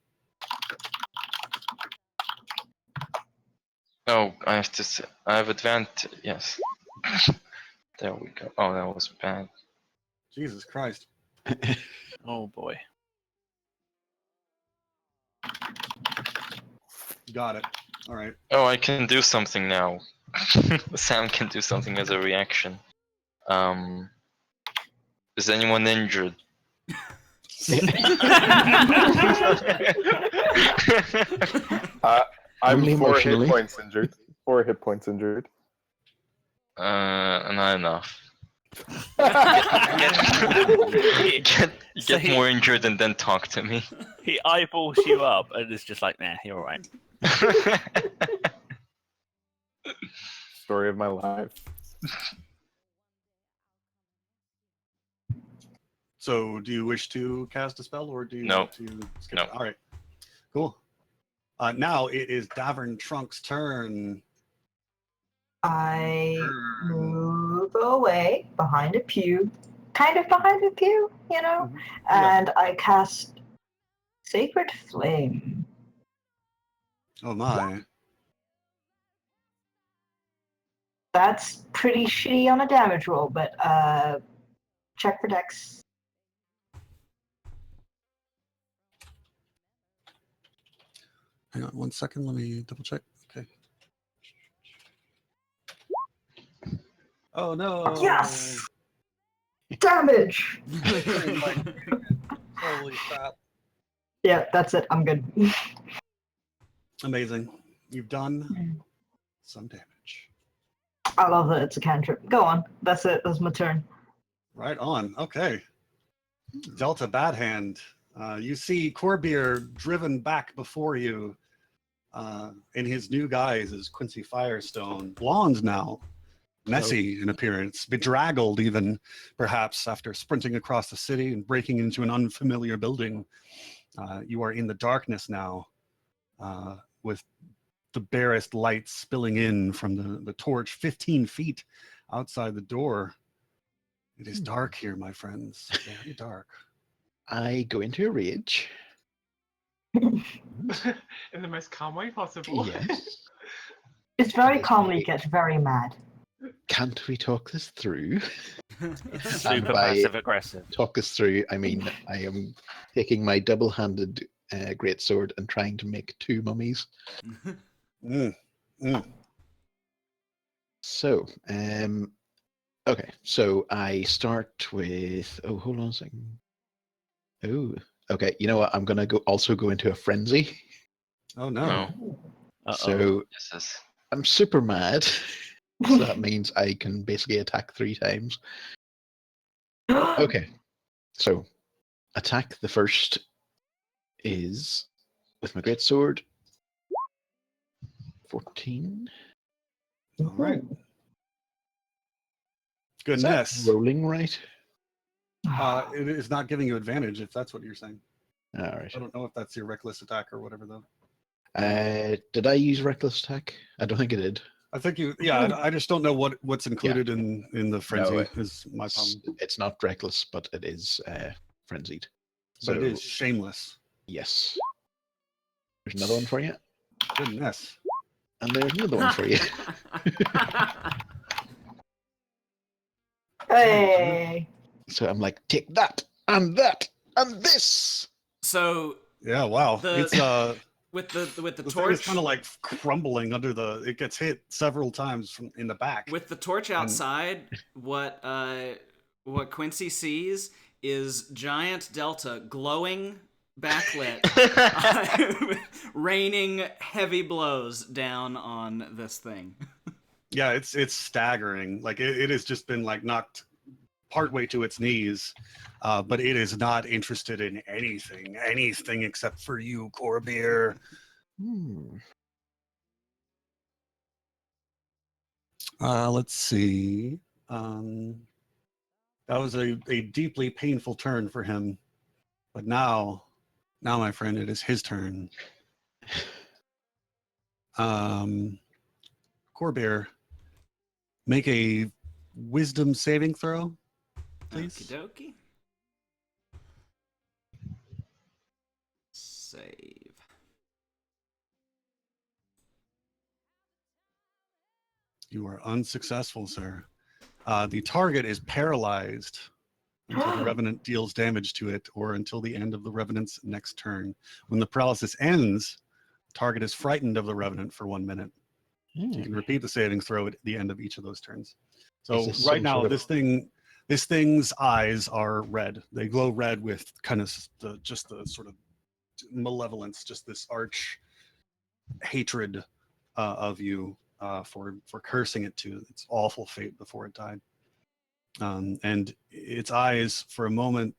[SPEAKER 4] Oh, I have to say, I have advantage. Yes. There we go. Oh, that was bad.
[SPEAKER 1] Jesus Christ.
[SPEAKER 5] Oh boy.
[SPEAKER 1] Got it. All right.
[SPEAKER 4] Oh, I can do something now. Sam can do something as a reaction. Is anyone injured?
[SPEAKER 7] I'm
[SPEAKER 3] Only
[SPEAKER 7] 4 hit
[SPEAKER 3] emotionally.
[SPEAKER 7] points injured. 4 hit points injured.
[SPEAKER 4] Not enough.
[SPEAKER 5] So
[SPEAKER 4] Get more injured and then talk to me.
[SPEAKER 5] He eyeballs you up and is just like, nah, you're all right.
[SPEAKER 7] Story of my life.
[SPEAKER 1] So, do you wish to cast a spell, or do you
[SPEAKER 4] No.
[SPEAKER 1] want to skip
[SPEAKER 4] No.
[SPEAKER 1] it? All right. Cool. Now it is Davern Trunk's turn.
[SPEAKER 8] I move away behind a pew, kind of behind a pew, you know, and I cast Sacred Flame.
[SPEAKER 1] Oh my.
[SPEAKER 8] That's pretty shitty on a damage roll, but check for dex.
[SPEAKER 1] Hang on 1 second. Let me double check. Okay. Oh no.
[SPEAKER 8] Yes! Damage!
[SPEAKER 1] Holy crap.
[SPEAKER 8] Yeah, that's it. I'm good.
[SPEAKER 1] Amazing. You've done some damage.
[SPEAKER 8] I love that it's a cantrip. Go on. That's it. That's my turn.
[SPEAKER 1] Right on. Okay. Delta Bad Hand. You see Corbier driven back before you in his new guise as Quincy Firestone. Blonde now. Messy in appearance. Bedraggled even, perhaps, after sprinting across the city and breaking into an unfamiliar building. You are in the darkness now with the barest light spilling in from the torch 15 feet outside the door. It is dark here, my friends. Very dark.
[SPEAKER 3] I go into a rage.
[SPEAKER 6] In the most calm way possible.
[SPEAKER 3] Yes.
[SPEAKER 8] It's very calmly gets very mad.
[SPEAKER 3] Can't we talk this through?
[SPEAKER 5] Super
[SPEAKER 3] by-
[SPEAKER 5] passive aggressive.
[SPEAKER 3] Talk us through. I mean, I am taking my double-handed greatsword and trying to make 2 mummies. So, okay. So I start with. Oh, hold on a second. Oh, okay. You know what? I'm gonna also go into a frenzy.
[SPEAKER 1] Oh no.
[SPEAKER 4] No.
[SPEAKER 3] So
[SPEAKER 4] This is
[SPEAKER 3] I'm super mad. So that means I can basically attack 3 times. Okay. So attack the first is with my greatsword. 14.
[SPEAKER 1] All right.
[SPEAKER 3] Is that
[SPEAKER 1] Goodness.
[SPEAKER 3] rolling right?
[SPEAKER 1] It is not giving you advantage if that's what you're saying.
[SPEAKER 3] All right.
[SPEAKER 1] I don't know if that's your reckless attack or whatever though.
[SPEAKER 3] Did I use reckless attack? I don't think I did.
[SPEAKER 1] I think you. Yeah, I just don't know what's included in the frenzy.
[SPEAKER 3] No,
[SPEAKER 1] is my problem.
[SPEAKER 3] It's not reckless, but it is frenzied.
[SPEAKER 1] But it
[SPEAKER 3] So,
[SPEAKER 1] is shameless.
[SPEAKER 3] yes. There's another one for you.
[SPEAKER 1] Goodness.
[SPEAKER 3] And there's another one for you.
[SPEAKER 8] Hey.
[SPEAKER 3] So I'm like, take that, and this.
[SPEAKER 2] So
[SPEAKER 1] Yeah. Wow.
[SPEAKER 2] The-
[SPEAKER 1] It's
[SPEAKER 2] with the
[SPEAKER 1] the thing
[SPEAKER 2] torch,
[SPEAKER 1] is kind of like crumbling under the. It gets hit several times from in the back.
[SPEAKER 2] with the torch outside, what Quincy sees is giant Delta glowing backlit, raining heavy blows down on this thing.
[SPEAKER 1] Yeah, it's staggering. Like it has just been like knocked partway to its knees, but it is not interested in anything except for you, Corbier. Let's see. That was a deeply painful turn for him, but now, my friend, it is his turn. Corbier, make a wisdom saving throw, please.
[SPEAKER 2] Okie dokie. Save.
[SPEAKER 1] You are unsuccessful, sir. The target is paralyzed until the Revenant deals damage to it or until the end of the Revenant's next turn. When the paralysis ends, the target is frightened of the Revenant for 1 minute. You can repeat the saving throw at the end of each of those turns. So
[SPEAKER 3] this
[SPEAKER 1] right
[SPEAKER 3] some
[SPEAKER 1] now,
[SPEAKER 3] sort of-
[SPEAKER 1] this thing's eyes are red. They glow red with kind of just the sort of malevolence, just this arch hatred of you for cursing it to its awful fate before it died. And its eyes, for a moment,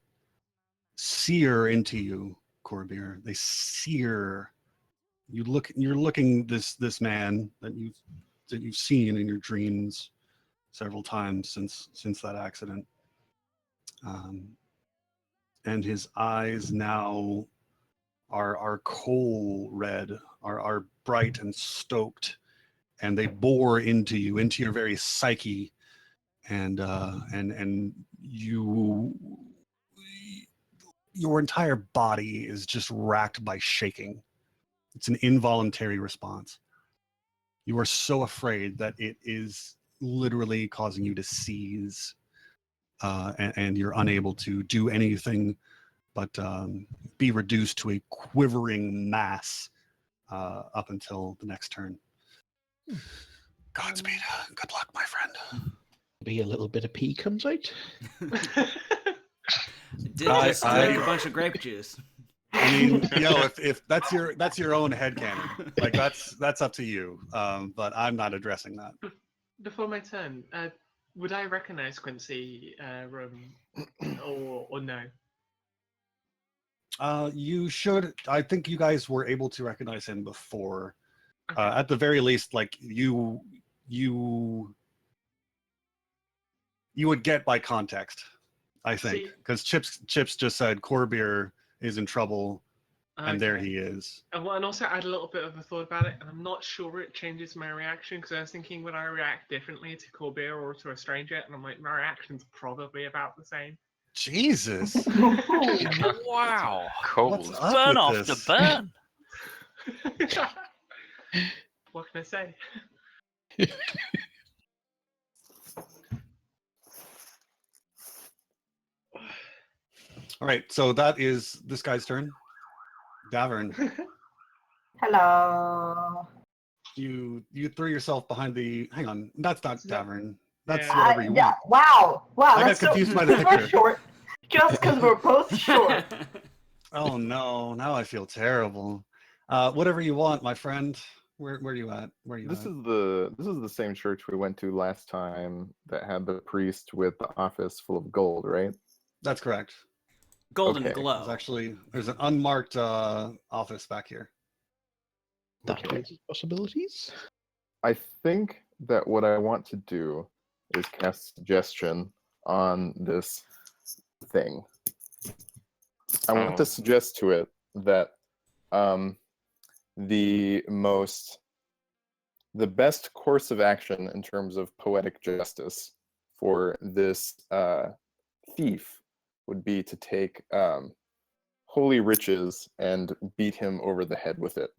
[SPEAKER 1] sear into you, Corbier. They sear. You're looking this man that you've seen in your dreams several times since that accident. And his eyes now are coal red, are bright and stoked, and they bore into you, into your very psyche, and your entire body is just racked by shaking. It's an involuntary response. You are so afraid that it is literally causing you to seize, and you're unable to do anything but be reduced to a quivering mass up until the next turn. Godspeed. Good luck, my friend.
[SPEAKER 3] Maybe a little bit of pee comes out.
[SPEAKER 2] Did just drink a bunch of grape juice.
[SPEAKER 1] I mean, if that's your own headcanon, like that's up to you. But I'm not addressing that.
[SPEAKER 6] Before my turn, would I recognize Quincy or no?
[SPEAKER 1] You should. I think you guys were able to recognize him before.
[SPEAKER 6] Okay.
[SPEAKER 1] At the very least, like you would get by context, I think,
[SPEAKER 6] See-
[SPEAKER 1] because Chips just said Corbier is in trouble, and there
[SPEAKER 6] Okay.
[SPEAKER 1] he is.
[SPEAKER 6] And also, I had a little bit of a thought about it, and I'm not sure it changes my reaction because I was thinking, would I react differently to Corbier or to a stranger? And I'm like, my reaction's probably about the same.
[SPEAKER 1] Jesus,
[SPEAKER 5] Wow.
[SPEAKER 1] what's
[SPEAKER 4] Cold.
[SPEAKER 1] up
[SPEAKER 5] Burn
[SPEAKER 1] with
[SPEAKER 5] off
[SPEAKER 1] this?
[SPEAKER 5] the burn.
[SPEAKER 6] What can I say?
[SPEAKER 1] All right, so that is this guy's turn. Davern,
[SPEAKER 8] Hello.
[SPEAKER 1] you threw yourself behind the. Hang on, that's not
[SPEAKER 6] It's not-
[SPEAKER 1] Davern. That's
[SPEAKER 6] Yeah.
[SPEAKER 1] whatever you
[SPEAKER 8] Yeah.
[SPEAKER 1] want.
[SPEAKER 8] Wow.
[SPEAKER 1] I got
[SPEAKER 8] That's so.
[SPEAKER 1] confused by the
[SPEAKER 8] Because we're
[SPEAKER 1] picture.
[SPEAKER 8] short. Just because we're both short.
[SPEAKER 1] Oh no, now I feel terrible. Whatever you want, my friend. Where are you at? Where are you
[SPEAKER 7] This
[SPEAKER 1] at?
[SPEAKER 7] is the same church we went to last time that had the priest with the office full of gold, right?
[SPEAKER 1] That's correct.
[SPEAKER 2] Golden
[SPEAKER 7] Okay.
[SPEAKER 2] glow.
[SPEAKER 1] There's an unmarked office back here.
[SPEAKER 3] That
[SPEAKER 7] Okay.
[SPEAKER 3] raises possibilities.
[SPEAKER 7] I think that what I want to do is cast suggestion on this thing. I want to suggest to it that the best course of action in terms of poetic justice for this thief would be to take holy riches and beat him over the head with it.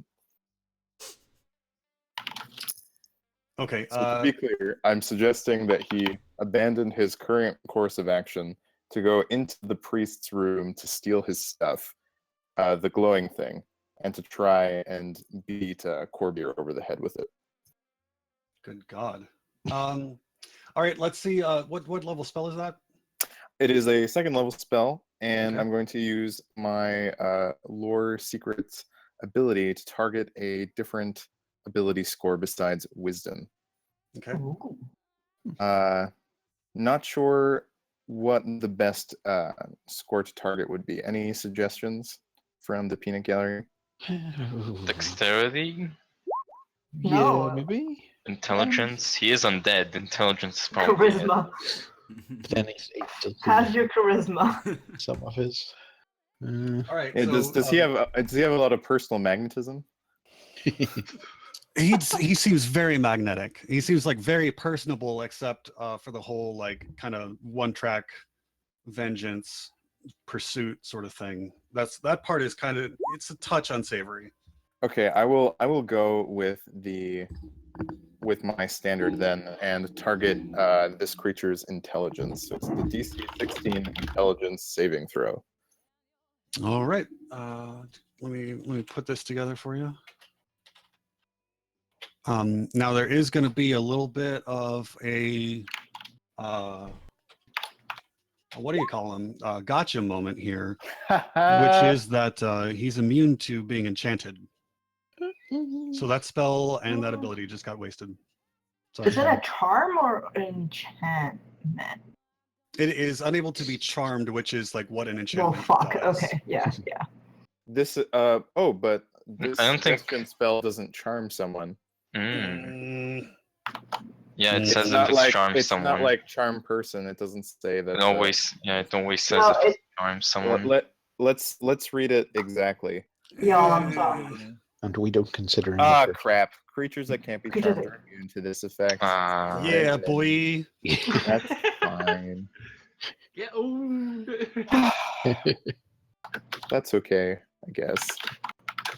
[SPEAKER 1] Okay.
[SPEAKER 7] So to be clear, I'm suggesting that he abandoned his current course of action to go into the priest's room to steal his stuff, the glowing thing, and to try and beat Corbier over the head with it.
[SPEAKER 1] Good God. All right. Let's see. What level spell is that?
[SPEAKER 7] It is a 2nd level spell, and
[SPEAKER 1] Okay.
[SPEAKER 7] I'm going to use my lore secrets ability to target a different ability score besides wisdom.
[SPEAKER 1] Okay.
[SPEAKER 8] Ooh.
[SPEAKER 7] Not sure what the best score to target would be. Any suggestions from the peanut gallery?
[SPEAKER 4] Dexterity,
[SPEAKER 3] Yeah,
[SPEAKER 8] No.
[SPEAKER 3] maybe.
[SPEAKER 4] intelligence. He is undead. Intelligence is probably it.
[SPEAKER 8] Charisma.
[SPEAKER 3] Then he's
[SPEAKER 8] How's your charisma?
[SPEAKER 3] some of his.
[SPEAKER 1] All right.
[SPEAKER 7] Yeah,
[SPEAKER 1] So,
[SPEAKER 7] does he have a lot of personal magnetism?
[SPEAKER 1] he seems very magnetic. He seems like very personable, except for the whole like kind of one-track vengeance pursuit sort of thing. That part is kind of, it's a touch unsavory.
[SPEAKER 7] Okay, I will go with my standard then and target this creature's intelligence. So it's the DC 16 intelligence saving throw.
[SPEAKER 1] All right. Let me put this together for you. Now there is going to be a little bit of a what do you call him? Gotcha moment here, which is that he's immune to being enchanted. So that spell and that ability just got wasted. So
[SPEAKER 8] Is it a charm or enchantment?
[SPEAKER 1] it is unable to be charmed, which is like what an
[SPEAKER 8] Well,
[SPEAKER 1] enchantment
[SPEAKER 8] fuck.
[SPEAKER 1] does.
[SPEAKER 8] Okay. Yeah.
[SPEAKER 7] This but this
[SPEAKER 4] I don't think-
[SPEAKER 7] suggestion spell doesn't charm someone.
[SPEAKER 1] Mm,
[SPEAKER 4] Yeah, it
[SPEAKER 1] It's
[SPEAKER 4] says
[SPEAKER 7] not
[SPEAKER 4] if it's
[SPEAKER 7] like
[SPEAKER 4] charm
[SPEAKER 7] it's
[SPEAKER 4] someone.
[SPEAKER 7] not like charm person. It doesn't say that.
[SPEAKER 4] It always says
[SPEAKER 8] No,
[SPEAKER 4] if it's charm someone.
[SPEAKER 7] Let's read it exactly.
[SPEAKER 8] Yeah, I'm sorry.
[SPEAKER 3] And we don't consider him.
[SPEAKER 7] Ah,
[SPEAKER 3] the
[SPEAKER 7] crap! Creatures that can't be
[SPEAKER 8] Creatures
[SPEAKER 7] charmed
[SPEAKER 8] that-
[SPEAKER 7] are immune to this effect.
[SPEAKER 1] Yeah, boy.
[SPEAKER 7] That's fine.
[SPEAKER 6] Yeah. Ooh.
[SPEAKER 7] That's okay, I guess.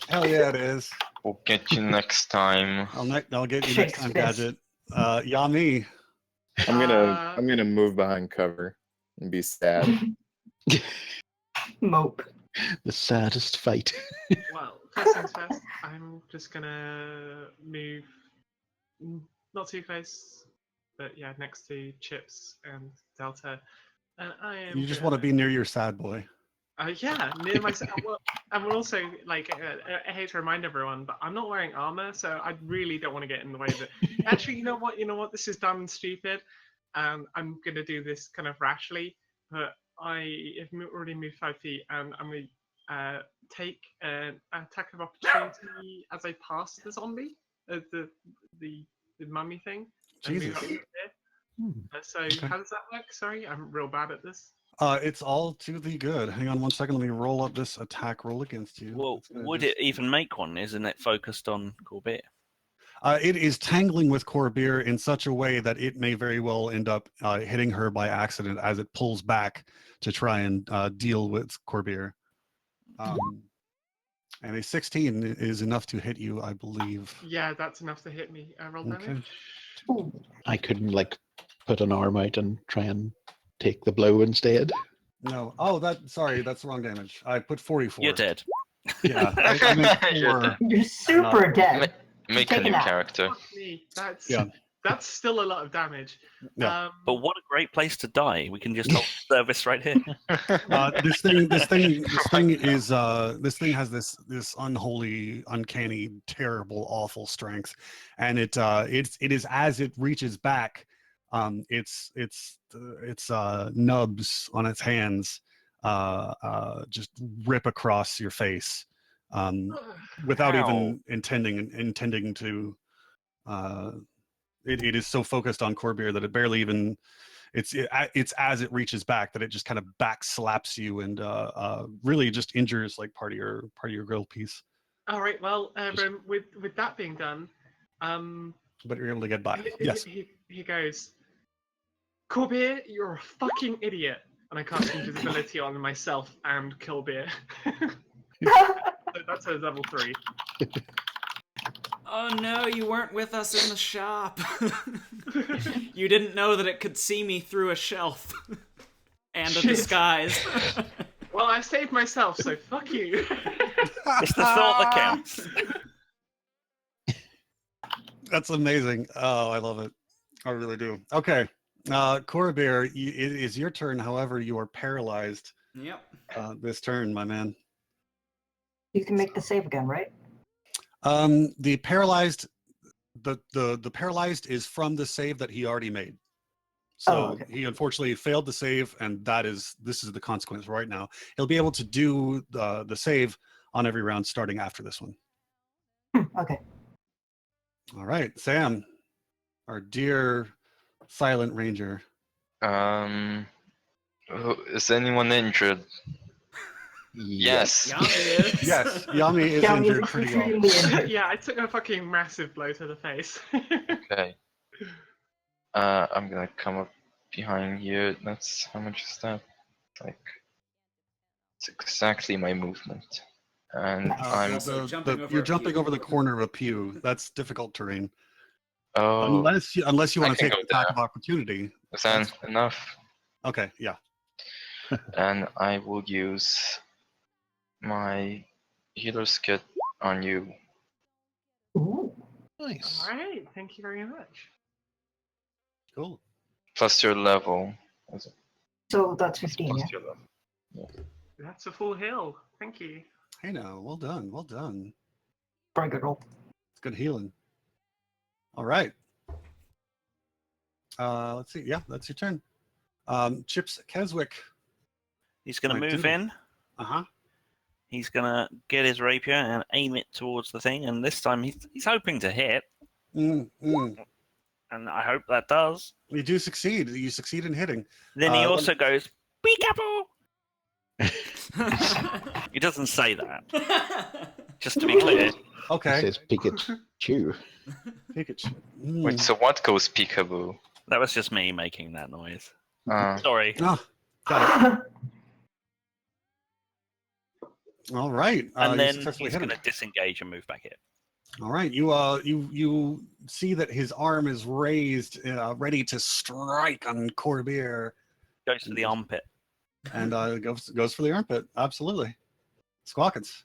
[SPEAKER 1] Hell yeah, it is.
[SPEAKER 4] We'll get you next time.
[SPEAKER 1] I'll get you next time, Gadget. Yami.
[SPEAKER 7] I'm gonna move behind cover and be sad.
[SPEAKER 8] Mope.
[SPEAKER 3] The saddest fight.
[SPEAKER 6] Well, first things first, I'm just gonna move not too close, but yeah, next to Chips and Delta. And I am.
[SPEAKER 1] You just want to be near your sad boy.
[SPEAKER 6] Yeah, near myself. Well, and we're also like, I hate to remind everyone, but I'm not wearing armor, so I really don't want to get in the way of it. Actually, you know what? This is dumb and stupid. I'm gonna do this kind of rashly, but I have already moved 5 feet, and I'm gonna take an attack of opportunity as I pass the zombie, the mummy thing. And move
[SPEAKER 1] Jesus.
[SPEAKER 6] up here. So
[SPEAKER 1] Okay.
[SPEAKER 6] how does that work? Sorry, I'm real bad at this.
[SPEAKER 1] It's all to the good. Hang on one second. Let me roll up this attack roll against you.
[SPEAKER 5] Well,
[SPEAKER 1] It's gonna
[SPEAKER 5] would
[SPEAKER 1] just-
[SPEAKER 5] it even make one? Isn't it focused on Corbier?
[SPEAKER 1] It is tangling with Corbier in such a way that it may very well end up hitting her by accident as it pulls back to try and deal with Corbier. And a 16 is enough to hit you, I believe.
[SPEAKER 6] Yeah, that's enough to hit me. Roll damage.
[SPEAKER 1] Okay.
[SPEAKER 3] I couldn't like put an arm out and try and take the blow instead.
[SPEAKER 1] No. Oh, sorry, that's the wrong damage. I put 44.
[SPEAKER 5] You're dead.
[SPEAKER 1] Yeah. I meant
[SPEAKER 4] You're
[SPEAKER 1] 4.
[SPEAKER 8] You're super dead.
[SPEAKER 4] Make a
[SPEAKER 8] Take
[SPEAKER 4] new
[SPEAKER 8] it out.
[SPEAKER 4] character.
[SPEAKER 6] Fuck me. That's
[SPEAKER 1] Yeah.
[SPEAKER 6] that's still a lot of damage.
[SPEAKER 1] Yeah.
[SPEAKER 5] But what a great place to die. We can just hold service right here.
[SPEAKER 1] This thing has this unholy, uncanny, terrible, awful strength, and it is as it reaches back, its nubs on its hands just rip across your face, without even intending to. It is so focused on Corbier that it barely even. It's as it reaches back that it just kind of back slaps you and really just injures like part of your grill piece.
[SPEAKER 6] All right. Well, with that being done,
[SPEAKER 1] But you're able to get by.
[SPEAKER 6] he,
[SPEAKER 1] Yes.
[SPEAKER 6] he goes, Corbier, you're a fucking idiot, and I cast invisibility on myself and Corbier. So that's a level 3.
[SPEAKER 2] Oh no, you weren't with us in the shop. You didn't know that it could see me through a shelf and a
[SPEAKER 6] Shit.
[SPEAKER 2] disguise.
[SPEAKER 6] Well, I saved myself, so fuck you.
[SPEAKER 5] It's the thought that counts.
[SPEAKER 1] That's amazing. Oh, I love it. I really do. Okay. Corbier, it is your turn. However, you are paralyzed
[SPEAKER 2] Yep.
[SPEAKER 1] this turn, my man.
[SPEAKER 8] You can make the save again, right?
[SPEAKER 1] The paralyzed, the paralyzed is from the save that he already made. So
[SPEAKER 8] okay.
[SPEAKER 1] he unfortunately failed the save, and this is the consequence right now. He'll be able to do the save on every round starting after this one.
[SPEAKER 8] Okay.
[SPEAKER 1] All right, Sam, our dear silent ranger.
[SPEAKER 4] Is anyone injured? Yes.
[SPEAKER 2] Yami is.
[SPEAKER 1] Yes, Yami is
[SPEAKER 8] Yami
[SPEAKER 1] injured
[SPEAKER 8] is
[SPEAKER 1] pretty well.
[SPEAKER 8] extremely injured.
[SPEAKER 6] Yeah, I took a fucking massive blow to the face.
[SPEAKER 4] Okay. I'm gonna come up behind you. That's how much is that? Like, it's exactly my movement. And
[SPEAKER 8] Nice.
[SPEAKER 4] I'm.
[SPEAKER 2] Also jumping over
[SPEAKER 1] You're
[SPEAKER 2] a
[SPEAKER 1] jumping
[SPEAKER 2] pew.
[SPEAKER 1] over the corner of a pew. That's difficult terrain.
[SPEAKER 4] Oh,
[SPEAKER 1] Unless you
[SPEAKER 4] I
[SPEAKER 1] want to
[SPEAKER 4] can
[SPEAKER 1] take
[SPEAKER 4] go
[SPEAKER 1] an attack
[SPEAKER 4] there.
[SPEAKER 1] of opportunity.
[SPEAKER 4] is that enough?
[SPEAKER 1] Okay, yeah.
[SPEAKER 4] And I will use my healer's kit on you.
[SPEAKER 8] Ooh.
[SPEAKER 3] Nice.
[SPEAKER 6] All right, thank you very much.
[SPEAKER 1] Cool.
[SPEAKER 4] Plus your level. Is it?
[SPEAKER 8] So that's 15,
[SPEAKER 4] Plus
[SPEAKER 8] yeah?
[SPEAKER 4] your level.
[SPEAKER 6] That's a full heal. Thank you.
[SPEAKER 1] Hey now, well done, well done.
[SPEAKER 8] Very good roll.
[SPEAKER 1] It's good healing. All right. Let's see. Yeah, that's your turn. Chips Keswick.
[SPEAKER 5] He's going to
[SPEAKER 1] My
[SPEAKER 5] move
[SPEAKER 1] dude.
[SPEAKER 5] in.
[SPEAKER 1] Uh-huh.
[SPEAKER 5] He's going to get his rapier and aim it towards the thing. And this time he's hoping to hit.
[SPEAKER 1] Mm.
[SPEAKER 5] And I hope that does.
[SPEAKER 1] You do succeed. You succeed in hitting.
[SPEAKER 5] Then he
[SPEAKER 1] let
[SPEAKER 5] also
[SPEAKER 1] me-
[SPEAKER 5] goes, Peekaboo! He doesn't say that. Just to be clear.
[SPEAKER 3] It
[SPEAKER 1] Okay.
[SPEAKER 3] says Pikachu.
[SPEAKER 1] Pikachu.
[SPEAKER 4] Wait, so what goes peekaboo?
[SPEAKER 5] That was just me making that noise.
[SPEAKER 4] Uh,
[SPEAKER 5] Sorry.
[SPEAKER 1] Oh, got it. All right.
[SPEAKER 5] And
[SPEAKER 1] you
[SPEAKER 5] then
[SPEAKER 1] successfully
[SPEAKER 5] he's
[SPEAKER 1] hit
[SPEAKER 5] going
[SPEAKER 1] him.
[SPEAKER 5] to disengage and move back in.
[SPEAKER 1] All right. You see that his arm is raised, ready to strike on Corbier,
[SPEAKER 5] Goes to the armpit.
[SPEAKER 1] and goes for the armpit. Absolutely. Squawkins.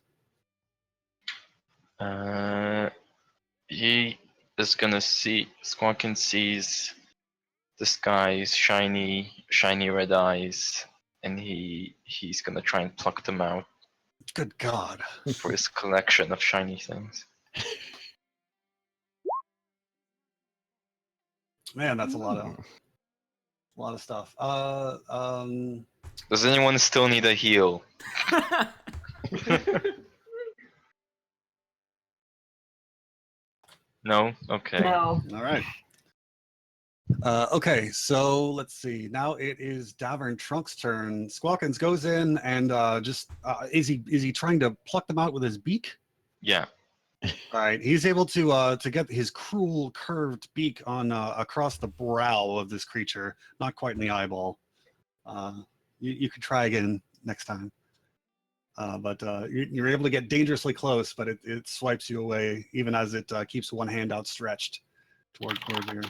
[SPEAKER 4] he is gonna see. Squawkin sees this guy's shiny red eyes, and he's gonna try and pluck them out
[SPEAKER 1] Good God.
[SPEAKER 4] for his collection of shiny things.
[SPEAKER 1] Man, that's a lot of stuff.
[SPEAKER 4] Does anyone still need a heal? No? Okay.
[SPEAKER 8] No.
[SPEAKER 1] All right. Okay, so let's see. Now it is Davern Trunk's turn. Squawkins goes in and is he trying to pluck them out with his beak?
[SPEAKER 4] Yeah.
[SPEAKER 1] All right, he's able to get his cruel curved beak on across the brow of this creature, not quite in the eyeball. You could try again next time. But you're able to get dangerously close, but it swipes you away even as it keeps one hand outstretched towards you.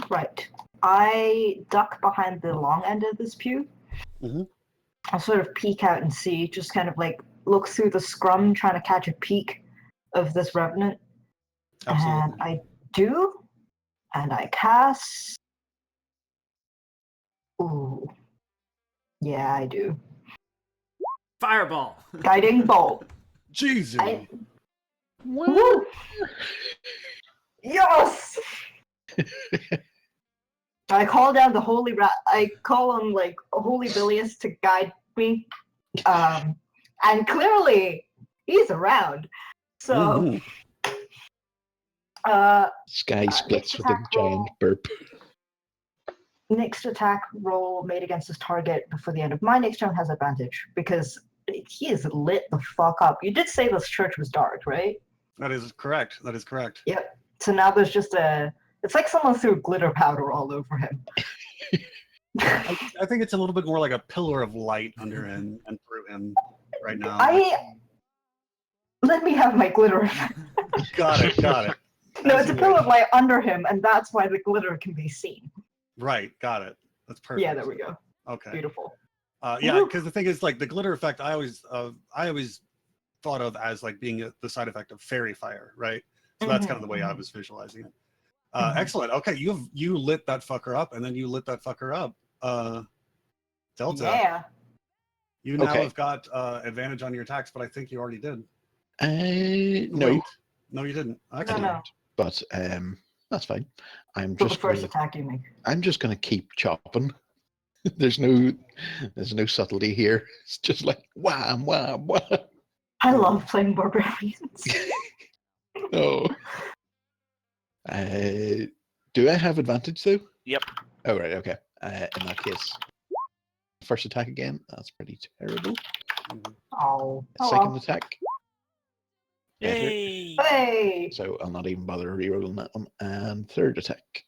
[SPEAKER 8] Right. I duck behind the long end of this pew.
[SPEAKER 1] Mhm.
[SPEAKER 8] I'll sort of peek out and see, just kind of like look through the scrum, trying to catch a peek of this revenant.
[SPEAKER 1] Absolutely.
[SPEAKER 8] And I do, and I cast. Ooh. Yeah, I do.
[SPEAKER 2] Fireball.
[SPEAKER 8] Guiding bolt.
[SPEAKER 1] Jesus.
[SPEAKER 8] Woo! Yes! I call down the holy I call on like Holy Bilius to guide me, and clearly he's around. So,
[SPEAKER 1] Mhm.
[SPEAKER 3] Sky splits
[SPEAKER 8] next
[SPEAKER 3] with a
[SPEAKER 8] attack
[SPEAKER 3] giant
[SPEAKER 8] roll.
[SPEAKER 3] burp.
[SPEAKER 8] Next attack roll made against this target before the end of my next turn has advantage because he is lit the fuck up. You did say this church was dark, right?
[SPEAKER 1] That is correct. That is correct.
[SPEAKER 8] Yep. So now there's just it's like someone threw glitter powder all over him.
[SPEAKER 1] I think it's a little bit more like a pillar of light under him and through him right now.
[SPEAKER 8] Let me have my glitter.
[SPEAKER 1] Got it.
[SPEAKER 8] No,
[SPEAKER 1] As
[SPEAKER 8] it's a
[SPEAKER 1] you
[SPEAKER 8] pillar
[SPEAKER 1] wish.
[SPEAKER 8] of light under him, and that's why the glitter can be seen.
[SPEAKER 1] Right. Got it. That's perfect.
[SPEAKER 8] Yeah, there we go.
[SPEAKER 1] Okay.
[SPEAKER 8] Beautiful.
[SPEAKER 1] Yeah, because the thing is, like, the glitter effect, I always thought of as like being the side effect of fairy fire, right? So that's kind of the way I was visualizing it. Excellent. Okay, you lit that fucker up, and then you lit that fucker up. Delta,
[SPEAKER 8] Yeah.
[SPEAKER 1] you now
[SPEAKER 3] Okay.
[SPEAKER 1] have got advantage on your attacks, but I think you already did.
[SPEAKER 3] No,
[SPEAKER 1] Wait. No, you didn't. Excellent.
[SPEAKER 8] No.
[SPEAKER 3] but that's fine. I'm
[SPEAKER 8] For the
[SPEAKER 3] just
[SPEAKER 8] first
[SPEAKER 3] gonna,
[SPEAKER 8] attack you make.
[SPEAKER 3] I'm just gonna keep chopping. There's no subtlety here. It's just like wham, wham, wham.
[SPEAKER 8] I love playing barbarians.
[SPEAKER 3] No. Do I have advantage though?
[SPEAKER 5] Yep.
[SPEAKER 3] Oh right, okay. In that case, first attack again. That's pretty terrible.
[SPEAKER 8] Oh.
[SPEAKER 3] Second
[SPEAKER 8] well.
[SPEAKER 3] attack. Better.
[SPEAKER 5] Yay!
[SPEAKER 8] Hey.
[SPEAKER 3] So I'll not even bother rerolling that one. And third attack.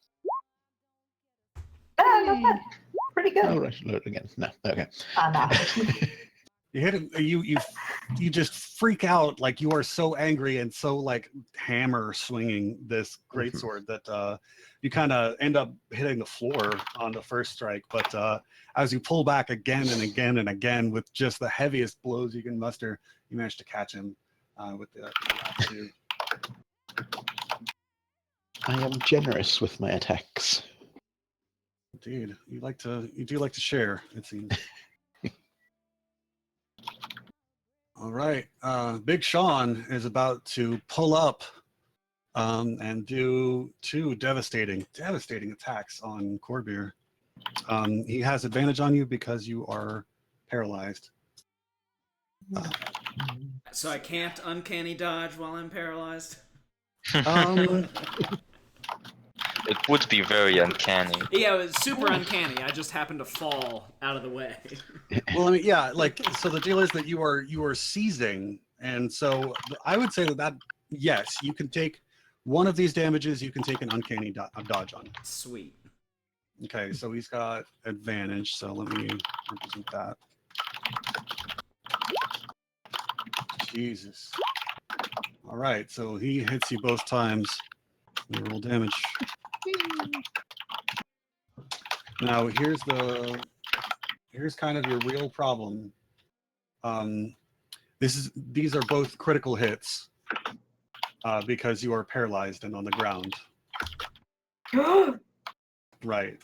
[SPEAKER 8] Not bad. Pretty good.
[SPEAKER 3] Oh right, load again. No, okay.
[SPEAKER 8] Nah.
[SPEAKER 1] You hit him. You just freak out, like you are so angry and so like hammer swinging this greatsword that you kind of end up hitting the floor on the first strike. But as you pull back again and again and again with just the heaviest blows you can muster, you manage to catch him with the last two.
[SPEAKER 3] I am generous with my attacks.
[SPEAKER 1] Indeed, you do like to share, it seems. All right, Big Sean is about to pull up and do two devastating attacks on Corbier. He has advantage on you because you are paralyzed.
[SPEAKER 2] So I can't uncanny dodge while I'm paralyzed.
[SPEAKER 4] It would be very uncanny.
[SPEAKER 2] Yeah, it was super uncanny. I just happened to fall out of the way.
[SPEAKER 1] Well, I mean, yeah, like, so the deal is that you are seizing, and so I would say that yes, you can take one of these damages. You can take an uncanny dodge on.
[SPEAKER 2] Sweet.
[SPEAKER 1] Okay, so he's got advantage. So let me represent that. Jesus. All right, so he hits you both times. You roll damage. Now here's kind of your real problem. These are both critical hits because you are paralyzed and on the ground. Right.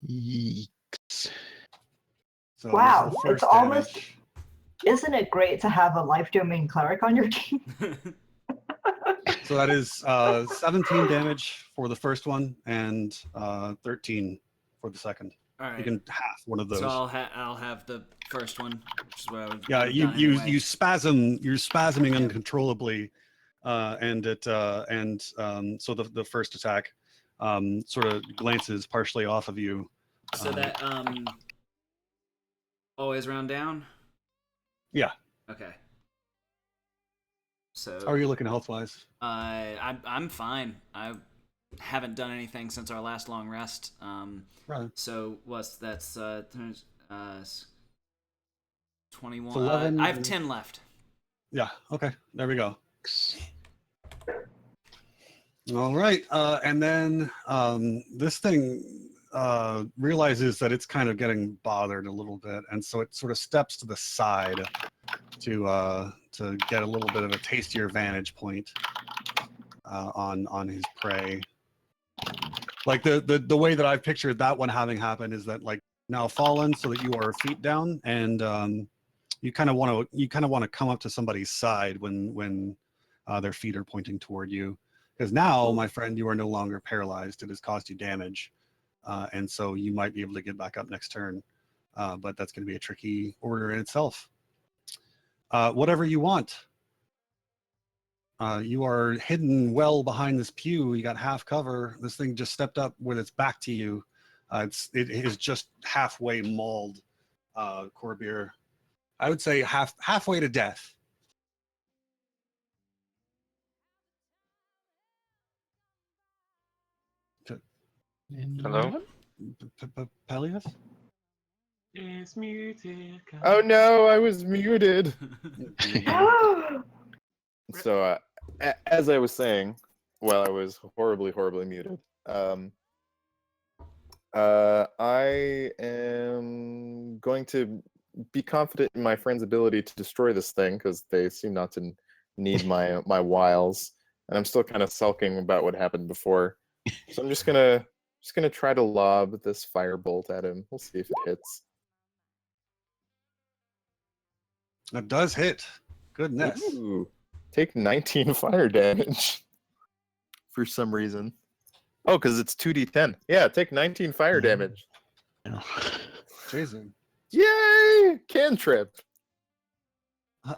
[SPEAKER 3] Yeeks.
[SPEAKER 1] So
[SPEAKER 8] Wow,
[SPEAKER 1] this is the first
[SPEAKER 8] it's almost-
[SPEAKER 1] damage.
[SPEAKER 8] Isn't it great to have a life domain cleric on your team?
[SPEAKER 1] So that is 17 damage for the first one and 13 for the second.
[SPEAKER 2] All right.
[SPEAKER 1] You can half one of those.
[SPEAKER 2] So I'll have the first one, which is what I would.
[SPEAKER 1] Yeah,
[SPEAKER 2] have
[SPEAKER 1] you
[SPEAKER 2] done anyway.
[SPEAKER 1] you're spasming
[SPEAKER 2] Yeah.
[SPEAKER 1] uncontrollably, and so the first attack sort of glances partially off of you.
[SPEAKER 2] So that always round down.
[SPEAKER 1] Yeah.
[SPEAKER 2] Okay. So
[SPEAKER 1] How are you looking health wise?
[SPEAKER 2] I'm fine. I haven't done anything since our last long rest.
[SPEAKER 1] Right.
[SPEAKER 2] So that's 21.
[SPEAKER 1] It's 11
[SPEAKER 2] I have 10 left.
[SPEAKER 1] Yeah. Okay. There we go. All right. And then this thing realizes that it's kind of getting bothered a little bit, and so it sort of steps to the side to get a little bit of a tastier vantage point on his prey. Like the way that I've pictured that one having happened is that, like, now fallen so that you are feet down, and you kind of want to come up to somebody's side when their feet are pointing toward you, because now, my friend, you are no longer paralyzed. It has caused you damage, and so you might be able to get back up next turn, but that's going to be a tricky order in itself. Whatever you want. You are hidden well behind this pew. You got half cover. This thing just stepped up with its back to you. It is just halfway mauled Corbier. I would say halfway to death.
[SPEAKER 4] Hello?
[SPEAKER 1] Peleus?
[SPEAKER 6] It's muted.
[SPEAKER 7] Oh no, I was muted. So, as I was saying, while I was horribly, horribly muted, I am going to be confident in my friend's ability to destroy this thing because they seem not to need my wiles, and I'm still kind of sulking about what happened before. So I'm just gonna try to lob this firebolt at him. We'll see if it hits.
[SPEAKER 1] That does hit. Goodness.
[SPEAKER 7] Ooh, take 19 fire damage for some reason. Oh, because it's 2d10. Yeah, take 19 fire damage.
[SPEAKER 1] Jason.
[SPEAKER 7] Yay! Cantrip.
[SPEAKER 1] Hang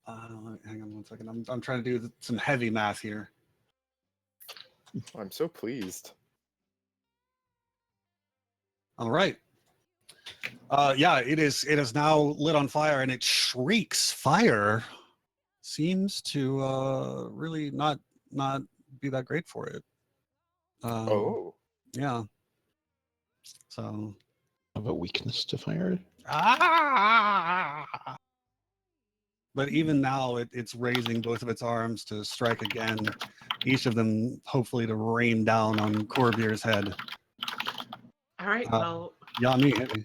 [SPEAKER 1] on one second. I'm trying to do some heavy math here.
[SPEAKER 7] Oh, I'm so pleased.
[SPEAKER 1] All right. Yeah, it is now lit on fire, and it shrieks. Fire seems to really not be that great for it.
[SPEAKER 7] Oh.
[SPEAKER 1] Yeah. So.
[SPEAKER 3] Have a weakness to fire.
[SPEAKER 1] But even now, it's raising both of its arms to strike again. Each of them, hopefully, to rain down on Corbier's head.
[SPEAKER 6] All right. Well.
[SPEAKER 1] Yeah, me. Hit me.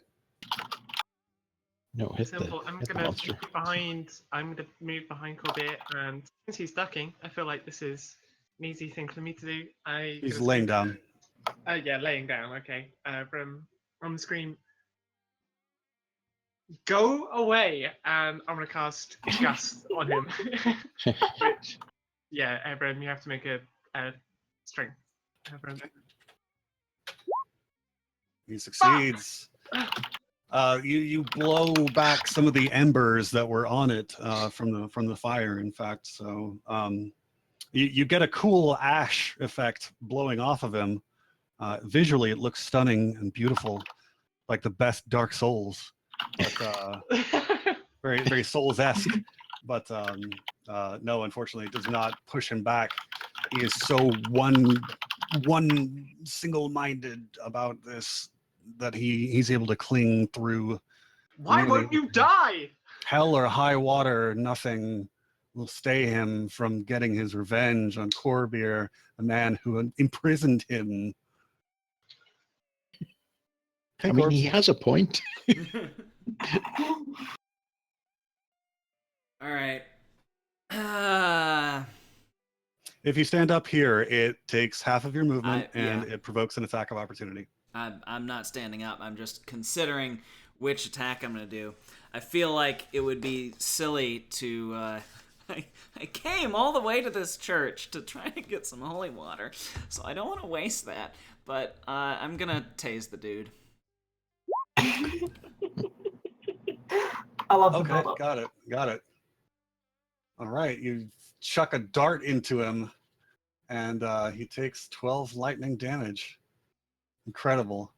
[SPEAKER 3] No, hit
[SPEAKER 6] Simple.
[SPEAKER 3] hit the monster.
[SPEAKER 6] I'm gonna move behind Corbier, and since he's ducking, I feel like this is an easy thing for me to do.
[SPEAKER 1] He's laying down.
[SPEAKER 6] Yeah, laying down. Okay. From the screen. Go away, and I'm gonna cast Gust on him. Which, yeah, Abram, you have to make a strength. Abram.
[SPEAKER 1] He succeeds. You blow back some of the embers that were on it from the fire. In fact, so you get a cool ash effect blowing off of him. Visually, it looks stunning and beautiful, like the best Dark Souls, but very very Souls-esque. But no, unfortunately, it does not push him back. He is so one single-minded about this that he's able to cling through.
[SPEAKER 6] Why won't you die?
[SPEAKER 1] Hell or high water, nothing will stay him from getting his revenge on Corbier, the man who imprisoned him.
[SPEAKER 3] I mean, he has a point.
[SPEAKER 2] All right.
[SPEAKER 1] If you stand up here, it takes half of your movement and
[SPEAKER 2] yeah.
[SPEAKER 1] it provokes an attack of opportunity.
[SPEAKER 2] I'm not standing up. I'm just considering which attack I'm going to do. I feel like it would be silly to... I came all the way to this church to try to get some holy water, so I don't want to waste that. But I'm going to tase the dude.
[SPEAKER 8] I love the build-up.
[SPEAKER 1] Got it. All right, you chuck a dart into him, and he takes 12 lightning damage. Incredible.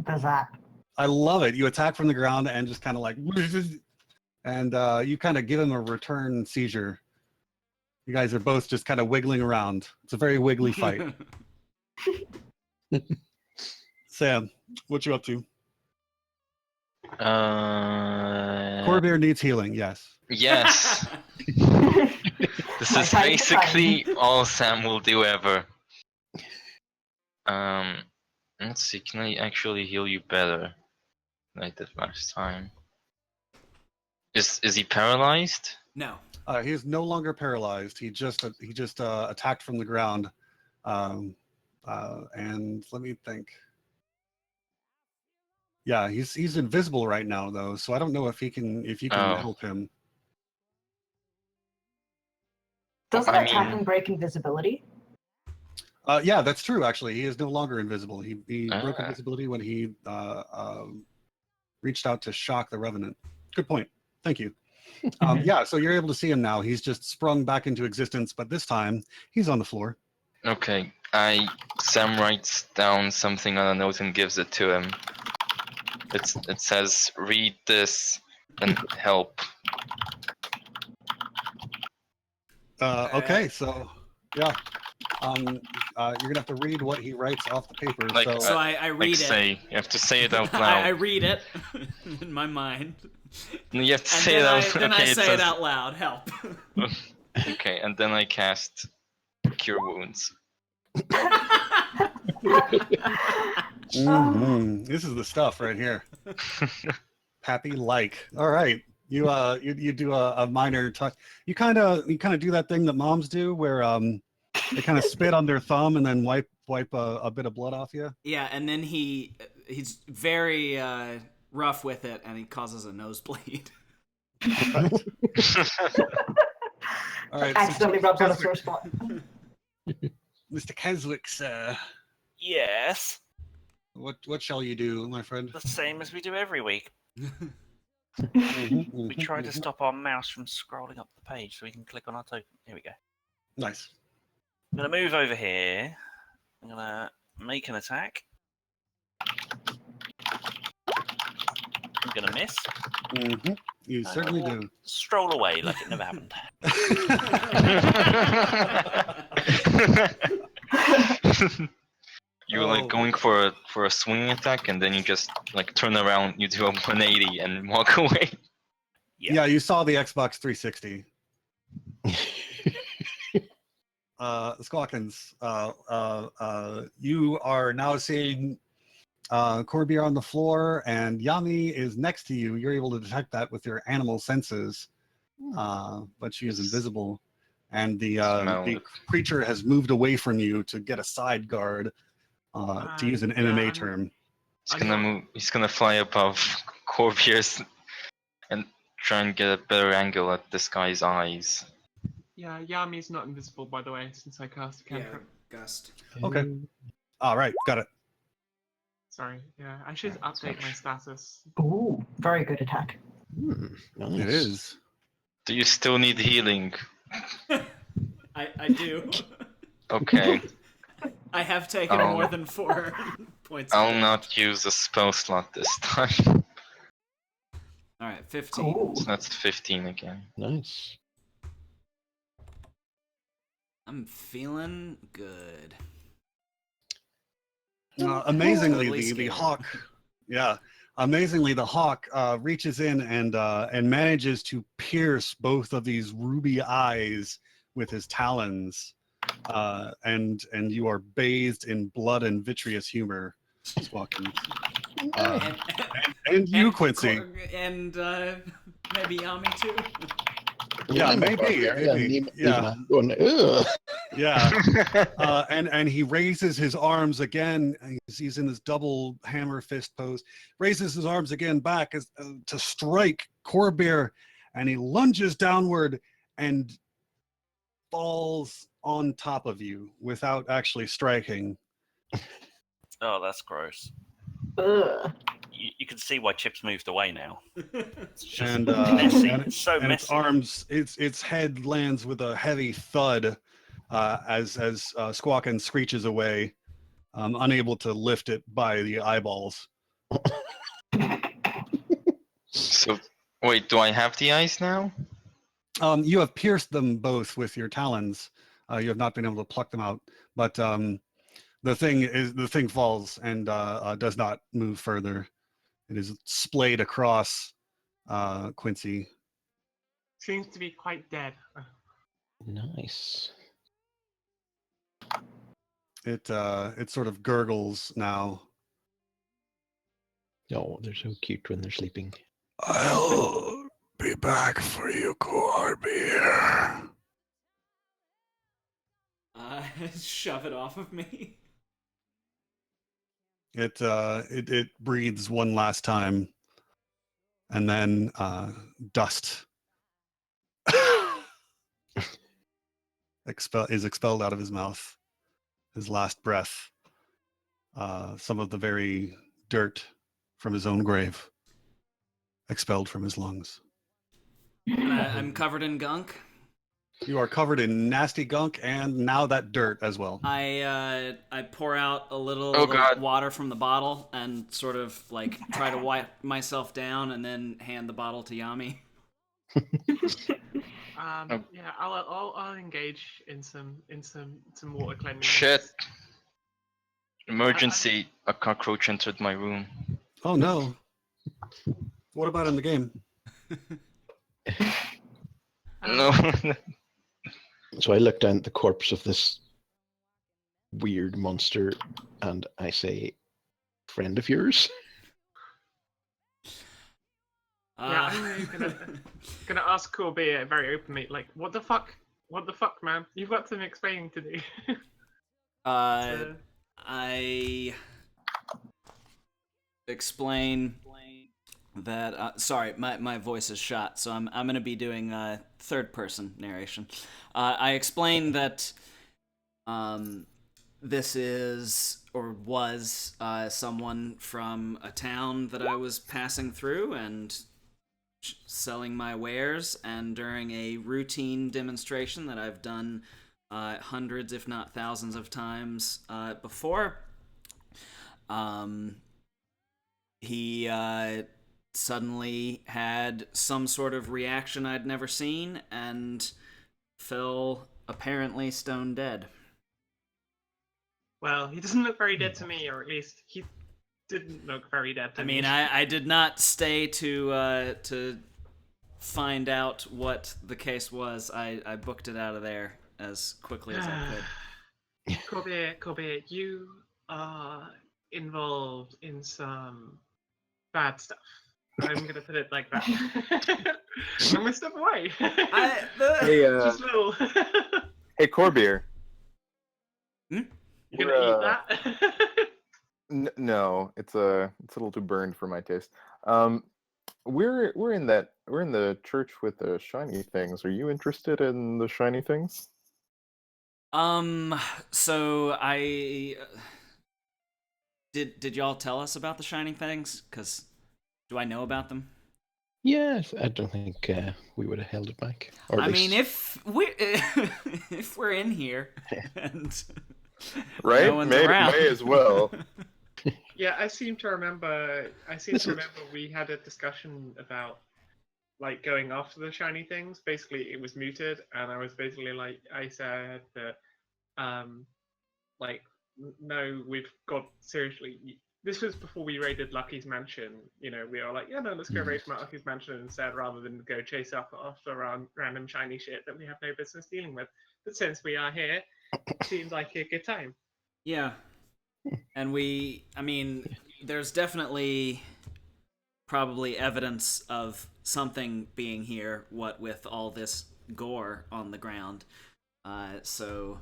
[SPEAKER 8] Does that?
[SPEAKER 1] I love it. You attack from the ground and just kind of like, and you kind of give him a return seizure. You guys are both just kind of wiggling around. It's a very wiggly fight. Sam, what you up to? Corbier needs healing, yes.
[SPEAKER 4] Yes. This
[SPEAKER 8] My
[SPEAKER 4] is
[SPEAKER 8] time to
[SPEAKER 4] basically all Sam will do ever. Let's see, can I actually heal you better than I did last time? Is he paralyzed?
[SPEAKER 2] No.
[SPEAKER 1] He is no longer paralyzed. He just attacked from the ground. And let me think. Yeah, he's invisible right now though, so I don't know if you can help him.
[SPEAKER 8] Doesn't
[SPEAKER 4] I
[SPEAKER 8] attacking
[SPEAKER 4] mean-
[SPEAKER 8] break invisibility?
[SPEAKER 1] Yeah, that's true. Actually, he is no longer invisible. He broke
[SPEAKER 4] Ah.
[SPEAKER 1] invisibility when he reached out to shock the Revenant. Good point. Thank you. Yeah, so you're able to see him now. He's just sprung back into existence, but this time he's on the floor.
[SPEAKER 4] Okay, Sam writes down something on a note and gives it to him. It says read this and help.
[SPEAKER 1] Okay, so yeah, you're gonna have to read what he writes off the paper.
[SPEAKER 4] Like,
[SPEAKER 1] so
[SPEAKER 2] So I read it.
[SPEAKER 4] you have to say it out
[SPEAKER 2] I
[SPEAKER 4] loud.
[SPEAKER 2] read it in my mind.
[SPEAKER 4] You have to
[SPEAKER 2] And
[SPEAKER 4] say
[SPEAKER 2] then
[SPEAKER 4] it
[SPEAKER 2] I,
[SPEAKER 4] out.
[SPEAKER 2] then I
[SPEAKER 4] Okay,
[SPEAKER 2] say
[SPEAKER 4] says,
[SPEAKER 2] it out loud. Help.
[SPEAKER 4] Okay, and then I cast Cure Wounds.
[SPEAKER 1] This is the stuff right here. Happy like. All right, you do a minor touch. You kind of do that thing that moms do, where they kind of spit on their thumb and then wipe a bit of blood off you.
[SPEAKER 2] Yeah, and then he's very rough with it, and he causes a nosebleed.
[SPEAKER 1] All right,
[SPEAKER 8] Accidentally rubs on a sore spot.
[SPEAKER 1] Mr. Keswick, sir.
[SPEAKER 5] Yes,
[SPEAKER 1] What shall you do, my friend?
[SPEAKER 5] the same as we do every week. We try to stop our mouse from scrolling up the page so we can click on our token. Here we go.
[SPEAKER 1] Nice.
[SPEAKER 5] I'm going to move over here. I'm going to make an attack. I'm going to miss.
[SPEAKER 1] You
[SPEAKER 5] And
[SPEAKER 1] certainly
[SPEAKER 5] I will
[SPEAKER 1] do.
[SPEAKER 5] Stroll away like it never happened.
[SPEAKER 4] You were like going for a swinging attack, and then you just like turn around, you do a 180, and walk away.
[SPEAKER 1] Yeah, you saw the Xbox 360. Squawkins, you are now seeing Corbier on the floor, and Yami is next to you. You're able to detect that with your animal senses, but she is invisible. And the creature has moved away from you to get a side guard, to use an MMA term.
[SPEAKER 4] He's gonna move. He's gonna fly above Corbier's and try and get a better angle at this guy's eyes.
[SPEAKER 6] Yeah, Yami's not invisible, by the way, since I cast a cantrip.
[SPEAKER 2] Gust.
[SPEAKER 1] Okay. All right, got it.
[SPEAKER 6] Sorry, yeah, I should update my status.
[SPEAKER 8] Ooh, very good attack.
[SPEAKER 3] Nice.
[SPEAKER 1] It is.
[SPEAKER 4] Do you still need healing?
[SPEAKER 2] I do.
[SPEAKER 4] Okay.
[SPEAKER 2] I have taken more than 4 points.
[SPEAKER 4] I'll not use a spell slot this time.
[SPEAKER 2] All right, 15.
[SPEAKER 4] So that's 15 again.
[SPEAKER 3] Nice.
[SPEAKER 2] I'm feeling good.
[SPEAKER 1] Amazingly,
[SPEAKER 2] Totally
[SPEAKER 1] the
[SPEAKER 2] scared.
[SPEAKER 1] hawk, amazingly the hawk reaches in and manages to pierce both of these ruby eyes with his talons, and you are bathed in blood and vitreous humor, Squawkins. And you, Quincy.
[SPEAKER 2] And maybe Yami too.
[SPEAKER 1] Yeah, maybe. Yeah.
[SPEAKER 3] I'm going, ugh.
[SPEAKER 1] Yeah. And he raises his arms again. He's in this double hammer fist pose. Raises his arms again back as, to strike Corbier, and he lunges downward and falls on top of you without actually striking.
[SPEAKER 5] Oh, that's gross.
[SPEAKER 8] Ugh.
[SPEAKER 5] You can see why Chips moved away now. It's just
[SPEAKER 1] And
[SPEAKER 5] messy.
[SPEAKER 1] and,
[SPEAKER 5] It's so
[SPEAKER 1] and
[SPEAKER 5] messy.
[SPEAKER 1] its arms, its head lands with a heavy thud as Squawkin screeches away, unable to lift it by the eyeballs.
[SPEAKER 4] So, wait, do I have the eyes now?
[SPEAKER 1] You have pierced them both with your talons. You have not been able to pluck them out, but the thing falls and does not move further. It is splayed across Quincy.
[SPEAKER 6] Seems to be quite dead.
[SPEAKER 3] Nice.
[SPEAKER 1] It sort of gurgles now.
[SPEAKER 3] Oh, they're so cute when they're sleeping.
[SPEAKER 1] I'll be back for you, Corbier.
[SPEAKER 2] Shove it off of me.
[SPEAKER 1] It breathes one last time, and then dust is expelled out of his mouth. His last breath, some of the very dirt from his own grave, expelled from his lungs.
[SPEAKER 2] I'm covered in gunk.
[SPEAKER 1] You are covered in nasty gunk and now that dirt as well.
[SPEAKER 2] I pour out a little
[SPEAKER 4] Oh,
[SPEAKER 2] of the
[SPEAKER 4] God.
[SPEAKER 2] water from the bottle and sort of like try to wipe myself down and then hand the bottle to Yami.
[SPEAKER 6] Yeah, I'll engage in some water cleanliness.
[SPEAKER 4] Shit. Emergency. A cockroach entered my room.
[SPEAKER 1] Oh no. What about in the game?
[SPEAKER 4] No.
[SPEAKER 3] So I look down at the corpse of this weird monster and I say, friend of yours?
[SPEAKER 6] Yeah, I'm gonna ask Corbier very openly, like, what the fuck, man? You've got some explaining to do. So-
[SPEAKER 2] I explain that. Sorry, my voice is shot, so I'm gonna be doing third person narration. I explain that this is or was someone from a town that I was passing through and selling my wares, and during a routine demonstration that I've done hundreds, if not thousands of times before, he suddenly had some sort of reaction I'd never seen and fell apparently stone dead.
[SPEAKER 6] Well, he doesn't look very dead to me, or at least he didn't look very dead to me.
[SPEAKER 2] I mean, I did not stay to find out what the case was. I booked it out of there as quickly as I could.
[SPEAKER 6] Corbier, you are involved in some bad stuff. I'm gonna put it like that. I'm gonna step away.
[SPEAKER 7] Hey,
[SPEAKER 6] Just little.
[SPEAKER 7] hey, Corbier.
[SPEAKER 6] You gonna eat that?
[SPEAKER 7] No, it's a little too burned for my taste. We're in the church with the shiny things. Are you interested in the shiny things?
[SPEAKER 2] So I did y'all tell us about the shining things? Cause do I know about them?
[SPEAKER 3] Yes, I don't think we would have held it back. Or at
[SPEAKER 2] I mean,
[SPEAKER 3] least-
[SPEAKER 2] if we're in here and
[SPEAKER 7] Right?
[SPEAKER 2] no one's
[SPEAKER 7] may
[SPEAKER 2] around.
[SPEAKER 7] as well.
[SPEAKER 6] Yeah, I seem to remember we had a discussion about like going after the shiny things. Basically, it was muted, and I was basically like, I said that, like, no, we've got seriously. This was before we raided Lucky's mansion. You know, we were like, yeah, no, let's go raid Lucky's mansion instead, rather than go chase after random shiny shit that we have no business dealing with. But since we are here, it seems like a good time.
[SPEAKER 2] Yeah. And I mean, there's definitely probably evidence of something being here, what with all this gore on the ground. So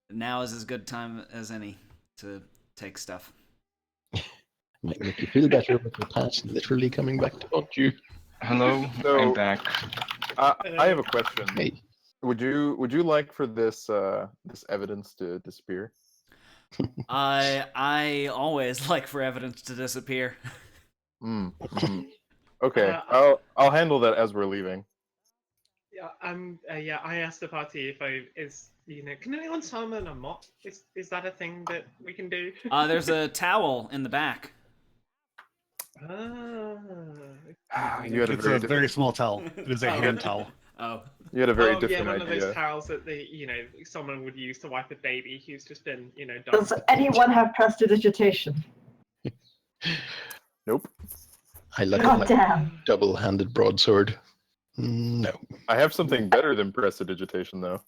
[SPEAKER 2] now is as good time as any to take stuff.
[SPEAKER 3] Might make you feel better about the past literally coming back to haunt you.
[SPEAKER 4] Hello,
[SPEAKER 7] So-
[SPEAKER 4] I'm back.
[SPEAKER 7] I have a question.
[SPEAKER 3] Hey,
[SPEAKER 7] Would you like for this evidence to disappear?
[SPEAKER 2] I always like for evidence to disappear.
[SPEAKER 7] Okay, I'll handle that as we're leaving.
[SPEAKER 6] Yeah, I asked the party if can anyone summon a mop? Is that a thing that we can do?
[SPEAKER 2] There's a towel in the back.
[SPEAKER 7] You had
[SPEAKER 1] It's a very small towel. It is a hand towel.
[SPEAKER 2] Oh.
[SPEAKER 7] You had a very
[SPEAKER 6] yeah,
[SPEAKER 7] different
[SPEAKER 6] one
[SPEAKER 7] idea.
[SPEAKER 6] of those towels that someone would use to wipe a baby who's just been done.
[SPEAKER 8] Does anyone have prestidigitation?
[SPEAKER 7] Nope.
[SPEAKER 3] I look at
[SPEAKER 8] God
[SPEAKER 3] my
[SPEAKER 8] damn.
[SPEAKER 3] double-handed broadsword. No.
[SPEAKER 7] I have something better than prestidigitation though.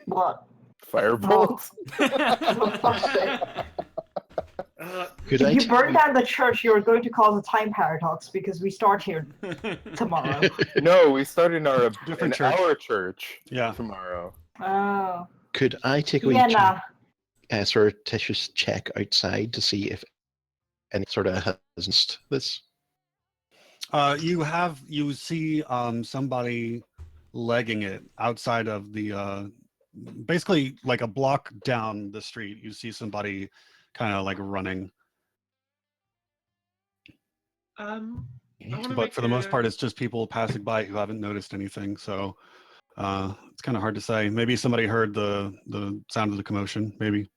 [SPEAKER 8] What?
[SPEAKER 7] Firebolt.
[SPEAKER 8] For fuck's sake.
[SPEAKER 3] Could I
[SPEAKER 8] If you
[SPEAKER 3] take
[SPEAKER 8] burn down the church, you're going to cause a time paradox because we start here tomorrow.
[SPEAKER 7] No, we start in our
[SPEAKER 1] Different church.
[SPEAKER 7] our church
[SPEAKER 1] Yeah.
[SPEAKER 7] tomorrow.
[SPEAKER 8] Oh.
[SPEAKER 3] Could I take a wee
[SPEAKER 8] Yeah,
[SPEAKER 3] check,
[SPEAKER 8] nah.
[SPEAKER 3] surreptitious check outside to see if any sort of has missed this?
[SPEAKER 1] You see somebody legging it outside of the basically like a block down the street. You see somebody kind of like running.
[SPEAKER 6] I wanna
[SPEAKER 1] But
[SPEAKER 6] make
[SPEAKER 1] for the most
[SPEAKER 6] a-
[SPEAKER 1] part, it's just people passing by who haven't noticed anything. So It's kind of hard to say. Maybe somebody heard the sound of the commotion. Maybe.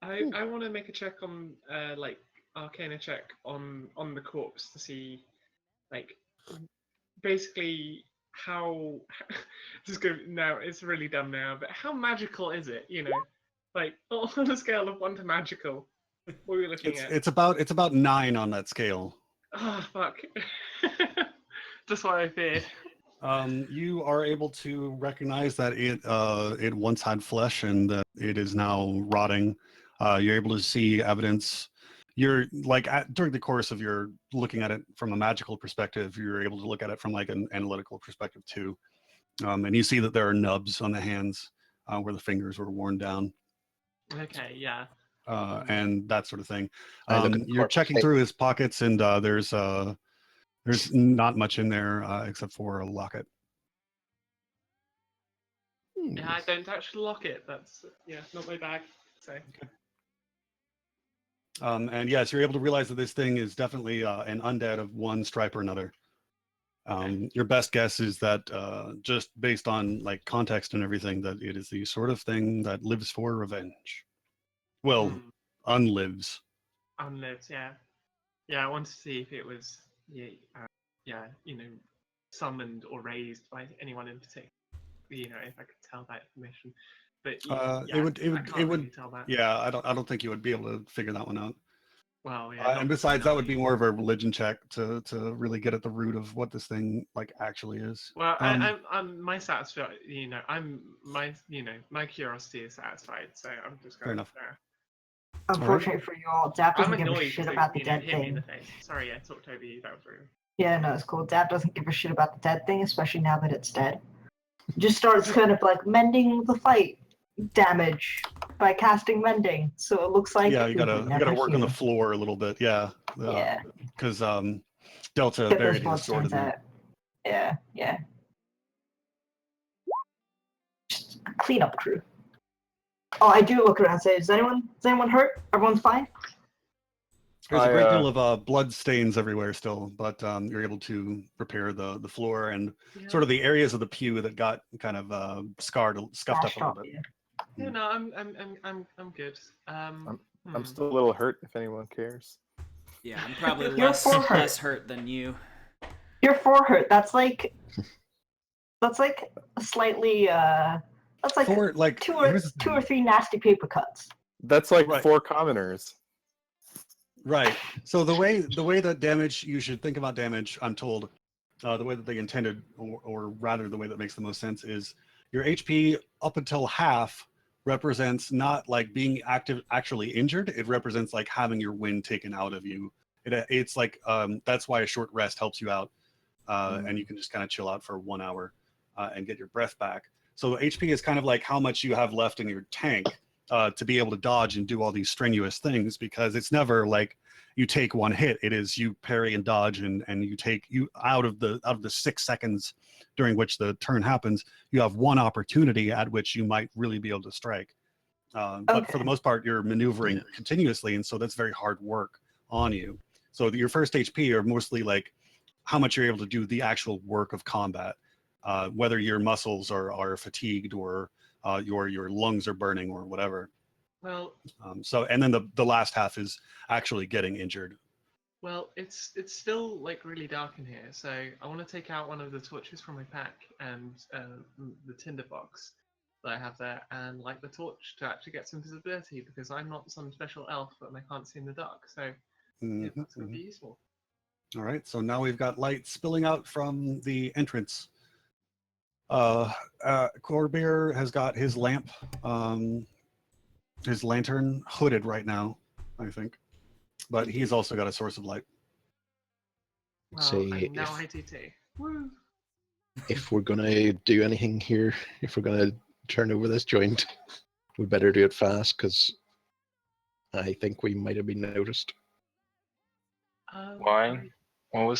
[SPEAKER 6] I want to make a check on like Arcana check on the corpse to see like basically how this is good now. It's really dumb now, but how magical is it? You know, like on a scale of 1 to magical, what are we looking at?
[SPEAKER 1] It's about 9 on that scale.
[SPEAKER 6] Oh fuck! Just what I feared.
[SPEAKER 1] You are able to recognize that it once had flesh and that it is now rotting. You're able to see evidence. You're like during the course of your looking at it from a magical perspective, you're able to look at it from like an analytical perspective too. And you see that there are nubs on the hands where the fingers were worn down.
[SPEAKER 6] Okay, yeah.
[SPEAKER 1] And that sort of thing.
[SPEAKER 3] I look at the
[SPEAKER 1] You're
[SPEAKER 3] corpse.
[SPEAKER 1] checking through his pockets, and there's not much in there except for a locket.
[SPEAKER 6] Yeah, I don't touch the locket. That's not my bag. So.
[SPEAKER 1] Okay. And yes, you're able to realize that this thing is definitely an undead of one stripe or another. Your best guess is that just based on like context and everything, that it is the sort of thing that lives for revenge. Well, unlives.
[SPEAKER 6] Unlives, yeah. Yeah, I wanted to see if it was, summoned or raised by anyone in particular. You know, if I could tell that information. But
[SPEAKER 1] It would
[SPEAKER 6] really tell that.
[SPEAKER 1] Yeah, I don't think you would be able to figure that one out.
[SPEAKER 6] Well, yeah.
[SPEAKER 1] And besides, that would be more of a religion check to really get at the root of what this thing like actually is.
[SPEAKER 6] Well, I'm my satisfied. My curiosity is satisfied, so I'm just going.
[SPEAKER 1] Fair enough.
[SPEAKER 6] There.
[SPEAKER 8] Unfortunately for you all, Dap doesn't give a shit about the dead
[SPEAKER 6] hit me in
[SPEAKER 8] thing.
[SPEAKER 6] the face. Sorry, I talked over you. That was rude.
[SPEAKER 8] Yeah, no, it's cool. Dap doesn't give a shit about the dead thing, especially now that it's dead. Just starts kind of like mending the fight damage by casting mending, so it looks like
[SPEAKER 1] you gotta work on the floor a little bit. Yeah. Because Delta
[SPEAKER 8] Get
[SPEAKER 1] buried
[SPEAKER 8] those
[SPEAKER 1] his sword in there.
[SPEAKER 8] Yeah. Just clean up crew. Oh, I do look around and say, is anyone hurt? Everyone's fine?
[SPEAKER 1] There's a great deal of blood stains everywhere still, but you're able to repair the floor and sort of the areas of the pew that got kind of scuffed up a little bit.
[SPEAKER 6] Yeah, no, I'm good.
[SPEAKER 7] I'm still a little hurt if anyone cares.
[SPEAKER 2] Yeah, I'm probably less hurt than you.
[SPEAKER 8] Your forehead, that's like slightly that's like
[SPEAKER 1] For, like
[SPEAKER 8] two or three nasty paper cuts.
[SPEAKER 7] That's like
[SPEAKER 1] Right.
[SPEAKER 7] 4 commoners.
[SPEAKER 1] Right. So the way that damage, you should think about damage, I'm told, the way that they intended, or rather the way that makes the most sense, is your HP up until half represents not like being actually injured. It represents like having your wind taken out of you. It's like that's why a short rest helps you out, and you can just kind of chill out for 1 hour and get your breath back. So HP is kind of like how much you have left in your tank to be able to dodge and do all these strenuous things, because it's never like you take one hit. It is you parry and dodge, and you take you out of the 6 seconds during which the turn happens, you have one opportunity at which you might really be able to strike. But for the most part, you're maneuvering continuously, and so that's very hard work on you. So your first HP are mostly like how much you're able to do the actual work of combat, whether your muscles are fatigued or your lungs are burning or whatever.
[SPEAKER 6] Well,
[SPEAKER 1] and then the last half is actually getting injured.
[SPEAKER 6] Well, it's still like really dark in here, so I want to take out one of the torches from my pack and the tinder box that I have there, and light the torch to actually get some visibility, because I'm not some special elf and I can't see in the dark. So that's going to be useful.
[SPEAKER 1] All right, so now we've got light spilling out from the entrance. Corbier has got his lamp, his lantern hooded right now, I think. But he's also got a source of light.
[SPEAKER 6] Well,
[SPEAKER 3] Say
[SPEAKER 6] I'm now ITT. Woo!
[SPEAKER 3] if we're gonna do anything here, if we're gonna turn over this joint, we better do it fast, because I think we might have been noticed.
[SPEAKER 4] Why? What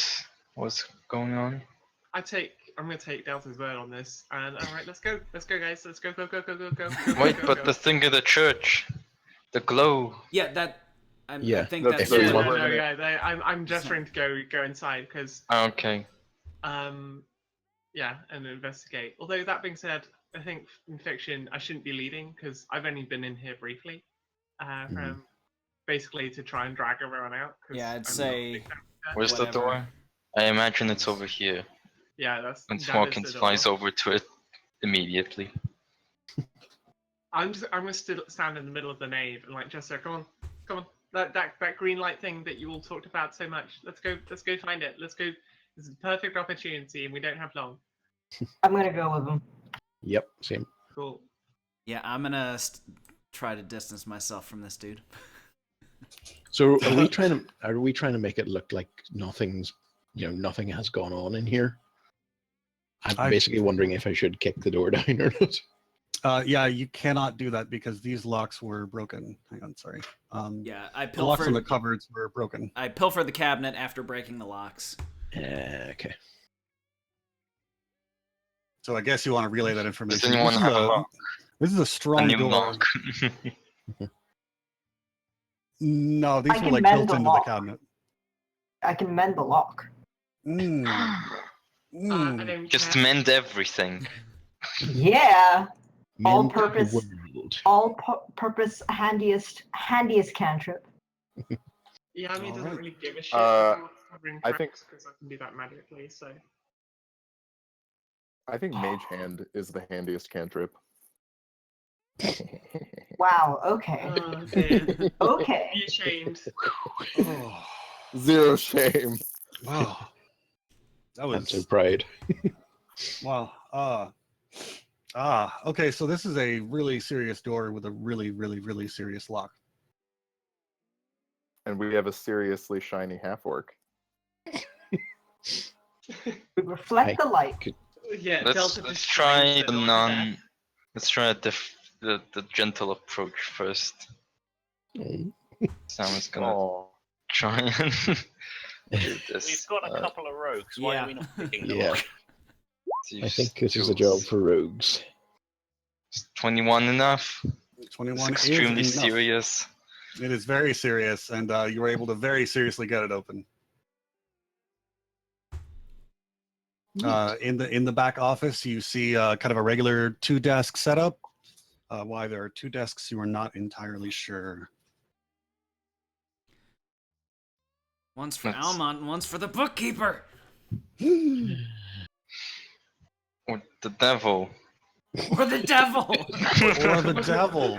[SPEAKER 4] was going on?
[SPEAKER 6] I'm gonna take Delta's word on this, and all right, let's go guys, let's go.
[SPEAKER 4] Wait, but the thing of the church, the glow.
[SPEAKER 2] Yeah, that. I think
[SPEAKER 7] that's
[SPEAKER 2] that's.
[SPEAKER 7] very
[SPEAKER 6] No,
[SPEAKER 7] one.
[SPEAKER 6] I'm gesturing to go inside, because
[SPEAKER 4] Okay.
[SPEAKER 6] and investigate. Although that being said, I think in fiction I shouldn't be leading because I've only been in here briefly, from basically to try and drag everyone out. 'Cause
[SPEAKER 2] Yeah, I'd
[SPEAKER 6] I'm not a
[SPEAKER 2] say
[SPEAKER 6] big fan of
[SPEAKER 4] Where's
[SPEAKER 2] whatever.
[SPEAKER 4] the door? I imagine it's over here.
[SPEAKER 6] Yeah,
[SPEAKER 4] And
[SPEAKER 6] that is
[SPEAKER 4] Smokins
[SPEAKER 6] the
[SPEAKER 4] flies
[SPEAKER 6] door.
[SPEAKER 4] over to it immediately.
[SPEAKER 6] I'm gonna stand in the middle of the nave and like Jester, come on, that green light thing that you all talked about so much. Let's go find it. Let's go. This is a perfect opportunity, and we don't have long.
[SPEAKER 8] I'm gonna go with him.
[SPEAKER 3] Yep, same.
[SPEAKER 6] Cool.
[SPEAKER 2] Yeah, I'm gonna try to distance myself from this dude.
[SPEAKER 3] So are we trying to make it look like nothing has gone on in here? I'm basically wondering if I should kick the door down or not.
[SPEAKER 1] Yeah, you cannot do that because these locks were broken. Hang on, sorry.
[SPEAKER 2] Yeah, I
[SPEAKER 1] The locks on the
[SPEAKER 2] pilfered.
[SPEAKER 1] cupboards were broken.
[SPEAKER 2] I pilfered the cabinet after breaking the locks.
[SPEAKER 3] Okay.
[SPEAKER 1] So I guess you want to relay that
[SPEAKER 4] Does
[SPEAKER 1] information.
[SPEAKER 4] anyone have a lock?
[SPEAKER 1] This is a
[SPEAKER 4] A
[SPEAKER 1] strong
[SPEAKER 4] new
[SPEAKER 1] door.
[SPEAKER 4] lock.
[SPEAKER 1] No, these
[SPEAKER 8] I
[SPEAKER 1] were
[SPEAKER 8] can
[SPEAKER 1] like
[SPEAKER 8] mend
[SPEAKER 1] built
[SPEAKER 8] the
[SPEAKER 1] into
[SPEAKER 8] lock.
[SPEAKER 1] the cabinet.
[SPEAKER 8] I can mend the lock.
[SPEAKER 1] Mm.
[SPEAKER 6] I
[SPEAKER 1] Mm.
[SPEAKER 6] don't
[SPEAKER 4] Just
[SPEAKER 6] care.
[SPEAKER 4] mend everything.
[SPEAKER 8] Yeah, All
[SPEAKER 3] Mend the
[SPEAKER 8] purpose.
[SPEAKER 3] world.
[SPEAKER 8] all-purpose handiest cantrip.
[SPEAKER 6] Yeah, I mean, it doesn't
[SPEAKER 1] Alright.
[SPEAKER 6] really give a shit
[SPEAKER 7] Uh,
[SPEAKER 6] about covering
[SPEAKER 7] I think-
[SPEAKER 6] tracks because I can do that magically. So
[SPEAKER 7] I think Mage Hand is the handiest cantrip.
[SPEAKER 8] Wow. Okay.
[SPEAKER 6] oh dear,
[SPEAKER 8] Okay.
[SPEAKER 6] be ashamed.
[SPEAKER 1] Oh,
[SPEAKER 7] Zero shame.
[SPEAKER 1] wow. That
[SPEAKER 3] I'm so
[SPEAKER 1] was
[SPEAKER 3] proud.
[SPEAKER 1] wow. Okay, so this is a really serious door with a really, really, really serious lock.
[SPEAKER 7] And we have a seriously shiny half-orc.
[SPEAKER 8] We reflect the light.
[SPEAKER 6] Yeah,
[SPEAKER 4] Let's
[SPEAKER 6] Delta just
[SPEAKER 4] try
[SPEAKER 6] shines
[SPEAKER 4] the
[SPEAKER 6] it on
[SPEAKER 4] non. Let's try the gentle approach first. Sam is gonna
[SPEAKER 7] Oh,
[SPEAKER 4] try and do this.
[SPEAKER 5] We've got a couple of rogues. Why
[SPEAKER 2] yeah.
[SPEAKER 5] are we not picking the
[SPEAKER 3] Yeah.
[SPEAKER 5] lock?
[SPEAKER 3] I think this is a job for rogues.
[SPEAKER 4] Is 21 enough?
[SPEAKER 1] 21
[SPEAKER 4] It's
[SPEAKER 1] is
[SPEAKER 4] extremely
[SPEAKER 1] enough.
[SPEAKER 4] serious.
[SPEAKER 1] It is very serious, and you were able to very seriously get it open. In the back office, you see kind of a regular 2-desk setup. Why there are 2 desks, you are not entirely sure.
[SPEAKER 2] One's for
[SPEAKER 4] That's-
[SPEAKER 2] Almont and one's for the bookkeeper.
[SPEAKER 4] Or the devil.
[SPEAKER 2] Or the devil.
[SPEAKER 1] Or the devil.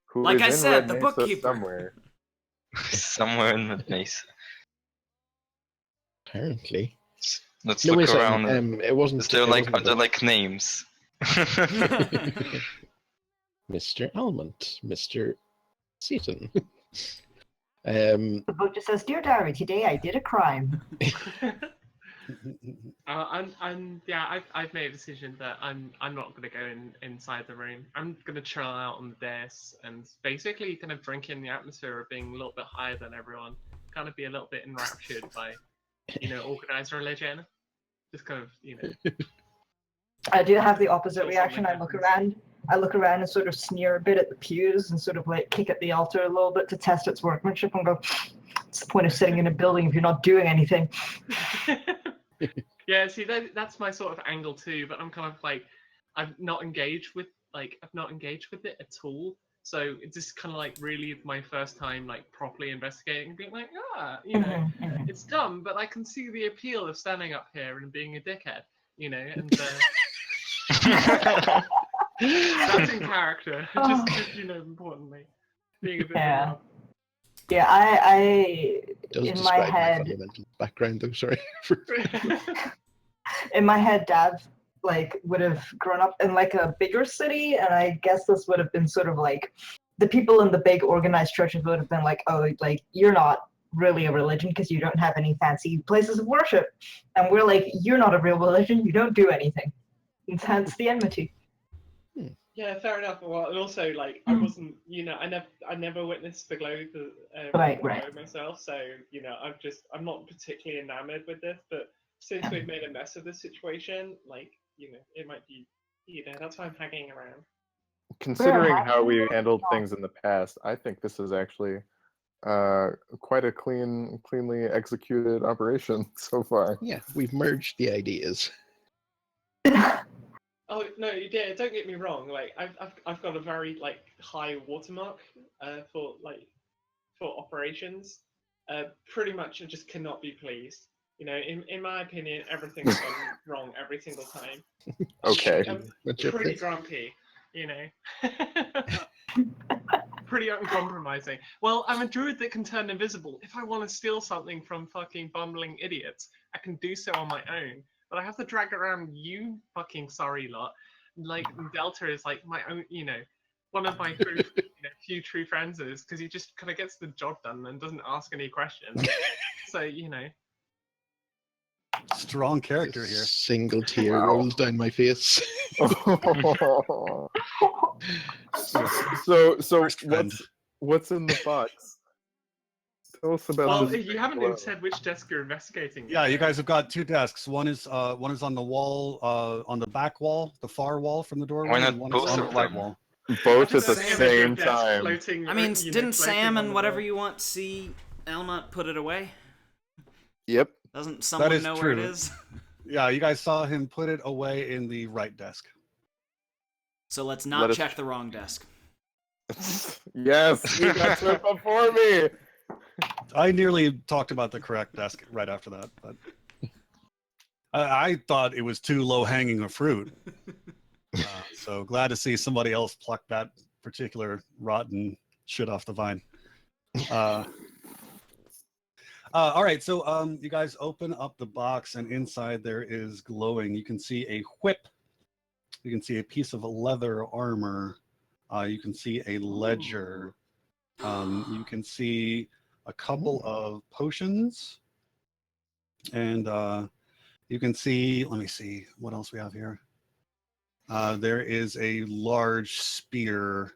[SPEAKER 7] who
[SPEAKER 2] Like
[SPEAKER 7] is
[SPEAKER 2] I
[SPEAKER 7] in
[SPEAKER 2] said,
[SPEAKER 7] Red
[SPEAKER 2] the
[SPEAKER 7] Mesa
[SPEAKER 2] bookkeeper.
[SPEAKER 7] somewhere.
[SPEAKER 4] Somewhere in the Mesa.
[SPEAKER 3] Apparently.
[SPEAKER 4] Let's
[SPEAKER 3] No,
[SPEAKER 4] look
[SPEAKER 3] wait a
[SPEAKER 4] around.
[SPEAKER 3] second. It wasn't.
[SPEAKER 4] Is there
[SPEAKER 3] it
[SPEAKER 4] like
[SPEAKER 3] wasn't
[SPEAKER 4] are there like names?
[SPEAKER 3] Mr. Almond, Mr. Seaton.
[SPEAKER 8] The book just says, "Dear diary, today I did a crime."
[SPEAKER 6] I've made a decision that I'm not gonna go inside the room. I'm gonna chill out on the desk and basically kind of drink in the atmosphere of being a little bit higher than everyone. Kind of be a little bit enraptured by, organized religion. Just kind of,
[SPEAKER 8] I do have the opposite
[SPEAKER 6] Till
[SPEAKER 8] reaction.
[SPEAKER 6] something
[SPEAKER 8] I look around and sort of sneer a bit at the pews and sort of like kick at the altar a little bit to test its workmanship and go, "What's the point of sitting in a building if you're not doing anything?"
[SPEAKER 6] Yeah, see, that's my sort of angle too. But I'm kind of like, I've not engaged with it at all. So it's just kind of like really my first time like properly investigating and being like, it's dumb, but I can see the appeal of standing up here and being a dickhead, and that's in character. Just importantly, being a bit
[SPEAKER 8] Yeah.
[SPEAKER 6] of a rub.
[SPEAKER 8] Yeah, I
[SPEAKER 3] It does
[SPEAKER 8] in my
[SPEAKER 3] describe my
[SPEAKER 8] head,
[SPEAKER 3] fundamental background, though. Sorry.
[SPEAKER 8] in my head, Dad would have grown up in like a bigger city, and I guess this would have been sort of like the people in the big organized churches would have been like, "Oh, like you're not really a religion because you don't have any fancy places of worship," and we're like, "You're not a real religion. You don't do anything." And hence the enmity.
[SPEAKER 6] Yeah, fair enough. Well, and also I wasn't, I never witnessed the glow
[SPEAKER 8] Right.
[SPEAKER 6] myself. So I'm not particularly enamored with this. But since we've made a mess of this situation, it might be, that's why I'm hanging around.
[SPEAKER 7] Considering how we
[SPEAKER 8] happy.
[SPEAKER 7] handled things in the past, I think this is actually quite a cleanly executed operation so far.
[SPEAKER 3] Yeah, we've merged the ideas.
[SPEAKER 6] Oh no, yeah. Don't get me wrong. Like I've got a very like high watermark for operations. Pretty much, I just cannot be pleased. You know, in my opinion, everything's gone wrong every single time.
[SPEAKER 7] Okay.
[SPEAKER 6] I'm
[SPEAKER 3] What's your
[SPEAKER 6] pretty
[SPEAKER 3] pick?
[SPEAKER 6] grumpy. You know. Pretty uncompromising. Well, I'm a druid that can turn invisible. If I want to steal something from fucking bumbling idiots, I can do so on my own. But I have to drag around you fucking sorry lot. Like, Delta is like my own, you know, one of my few true friends is, because he just kind of gets the job done and doesn't ask any questions. So, you know.
[SPEAKER 1] Strong character here.
[SPEAKER 3] Single tear
[SPEAKER 7] Wow.
[SPEAKER 3] rolls down my face.
[SPEAKER 7] So
[SPEAKER 1] First friend.
[SPEAKER 7] what's in the box? Tell us about
[SPEAKER 6] Well,
[SPEAKER 7] this.
[SPEAKER 6] you haven't even said which desk you're investigating.
[SPEAKER 1] Yeah, you guys have got two desks. One is on the wall, on the back wall, the far wall from the doorway,
[SPEAKER 4] Why not
[SPEAKER 1] and one
[SPEAKER 4] both
[SPEAKER 1] is on the
[SPEAKER 4] of
[SPEAKER 1] right
[SPEAKER 4] them?
[SPEAKER 1] wall.
[SPEAKER 7] Both at
[SPEAKER 6] Just
[SPEAKER 7] the
[SPEAKER 6] Sam at your
[SPEAKER 7] same
[SPEAKER 6] desk
[SPEAKER 7] time.
[SPEAKER 6] Floating,
[SPEAKER 2] I mean,
[SPEAKER 6] you know,
[SPEAKER 2] didn't
[SPEAKER 6] floating
[SPEAKER 2] Sam
[SPEAKER 6] on
[SPEAKER 2] and
[SPEAKER 6] the
[SPEAKER 2] whatever
[SPEAKER 6] wall.
[SPEAKER 2] you want see Almont put it away?
[SPEAKER 7] Yep.
[SPEAKER 2] Doesn't someone
[SPEAKER 1] is
[SPEAKER 2] know where it
[SPEAKER 1] true.
[SPEAKER 2] is?
[SPEAKER 1] Yeah, you guys saw him put it away in the right desk.
[SPEAKER 2] So let's
[SPEAKER 7] Let
[SPEAKER 2] not
[SPEAKER 7] us-
[SPEAKER 2] check the wrong desk.
[SPEAKER 7] Yes, you got to it before me.
[SPEAKER 1] I nearly talked about the correct desk right after that, but I thought it was too low hanging a fruit. So glad to see somebody else pluck that particular rotten shit off the vine. All right, so you guys open up the box, and inside there is glowing. You can see a whip. You can see a piece of leather armor. You can see a ledger. You can see a couple of potions. And you can see, let me see what else we have here. There is a large spear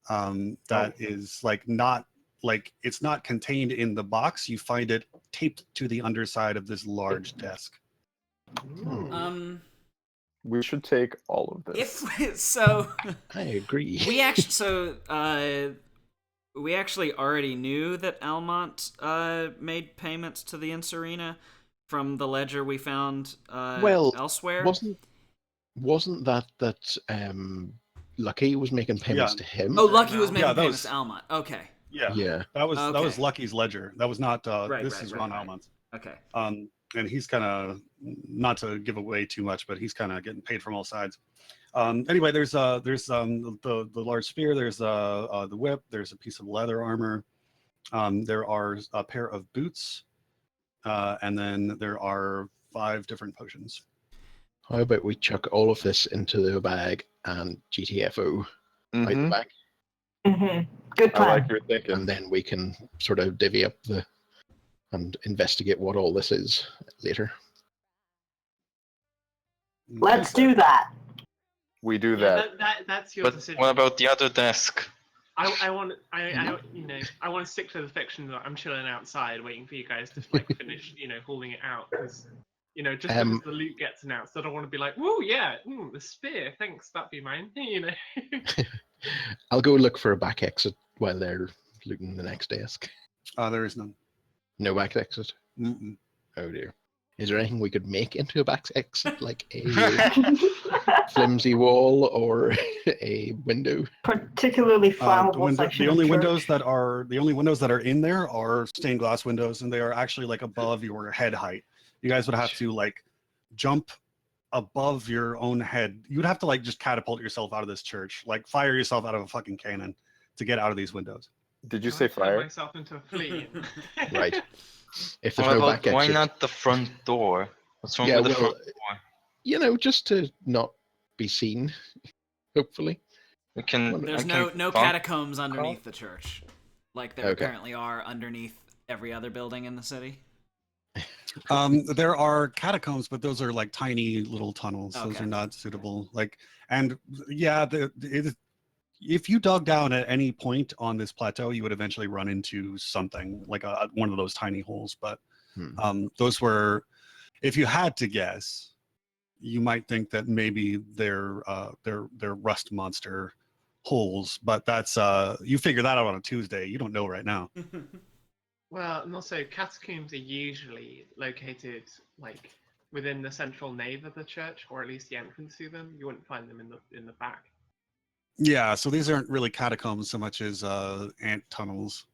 [SPEAKER 1] that is like not like it's not contained in the box. You find it taped to the underside of this large desk.
[SPEAKER 7] We should take all of this.
[SPEAKER 3] I agree.
[SPEAKER 2] we actually already knew that Almont made payments to the Incirrina from the ledger we found elsewhere.
[SPEAKER 3] Wasn't that Lucky was making payments to him?
[SPEAKER 2] Oh, Lucky was making
[SPEAKER 1] Yeah, that
[SPEAKER 2] payments
[SPEAKER 1] was-
[SPEAKER 2] to Almont. Okay.
[SPEAKER 3] Yeah.
[SPEAKER 1] That was
[SPEAKER 2] Okay.
[SPEAKER 1] Lucky's ledger. That was not this is Ron
[SPEAKER 2] right.
[SPEAKER 1] Almont's.
[SPEAKER 2] Okay.
[SPEAKER 1] And he's kind of, not to give away too much, but he's kind of getting paid from all sides. Anyway, there's the large spear, there's the whip, there's a piece of leather armor, there are a pair of boots, and then there are 5 different potions.
[SPEAKER 3] How about we chuck all of this into the bag and GTFO out the back,
[SPEAKER 8] Good
[SPEAKER 7] I
[SPEAKER 8] plan.
[SPEAKER 7] like your thinking.
[SPEAKER 3] and then we can sort of divvy up and investigate what all this is later.
[SPEAKER 8] Let's do that.
[SPEAKER 7] We do
[SPEAKER 6] Yeah,
[SPEAKER 7] that.
[SPEAKER 6] that's your
[SPEAKER 4] But
[SPEAKER 6] decision.
[SPEAKER 4] what about the other desk?
[SPEAKER 6] I want to stick to the fiction that I'm chilling outside waiting for you guys to like finish, hauling it out, because just because the loot gets announced, I don't want to be like, whoa, yeah, the spear, thanks, that'd be mine,
[SPEAKER 3] I'll go look for a back exit while they're looting the next desk.
[SPEAKER 1] There is none.
[SPEAKER 3] No back exit.
[SPEAKER 1] Mm-mm.
[SPEAKER 3] Oh dear. Is there anything we could make into a back exit, like a flimsy wall or a window?
[SPEAKER 8] Particularly flammable section
[SPEAKER 1] The only
[SPEAKER 8] of
[SPEAKER 1] windows
[SPEAKER 8] church.
[SPEAKER 1] that are in there are stained glass windows, and they are actually like above your head height. You guys would have to like jump above your own head. You would have to like just catapult yourself out of this church, like fire yourself out of a fucking cannon to get out of these windows.
[SPEAKER 7] Did you say
[SPEAKER 6] Turn
[SPEAKER 7] fire?
[SPEAKER 6] myself into a flea.
[SPEAKER 3] Right. If there's
[SPEAKER 4] What
[SPEAKER 3] no
[SPEAKER 4] about,
[SPEAKER 3] back exit.
[SPEAKER 4] why not the front door? What's wrong
[SPEAKER 3] Yeah,
[SPEAKER 4] with the
[SPEAKER 3] well,
[SPEAKER 4] front door?
[SPEAKER 3] Just to not be seen, hopefully.
[SPEAKER 4] We can.
[SPEAKER 2] There's
[SPEAKER 4] I
[SPEAKER 2] no
[SPEAKER 4] can
[SPEAKER 2] no
[SPEAKER 4] bump-
[SPEAKER 2] catacombs underneath the church, like there
[SPEAKER 3] Okay.
[SPEAKER 2] apparently are underneath every other building in the city.
[SPEAKER 1] There are catacombs, but those are like tiny little tunnels. Those
[SPEAKER 2] Okay.
[SPEAKER 1] are not suitable. If you dug down at any point on this plateau, you would eventually run into something like one of those tiny holes. But those were, if you had to guess, you might think that maybe they're rust monster holes, but that's you figure that out on a Tuesday. You don't know right now.
[SPEAKER 6] Well, and also catacombs are usually located like within the central nave of the church, or at least the entrance to them. You wouldn't find them in the back.
[SPEAKER 1] Yeah, so these aren't really catacombs so much as ant tunnels.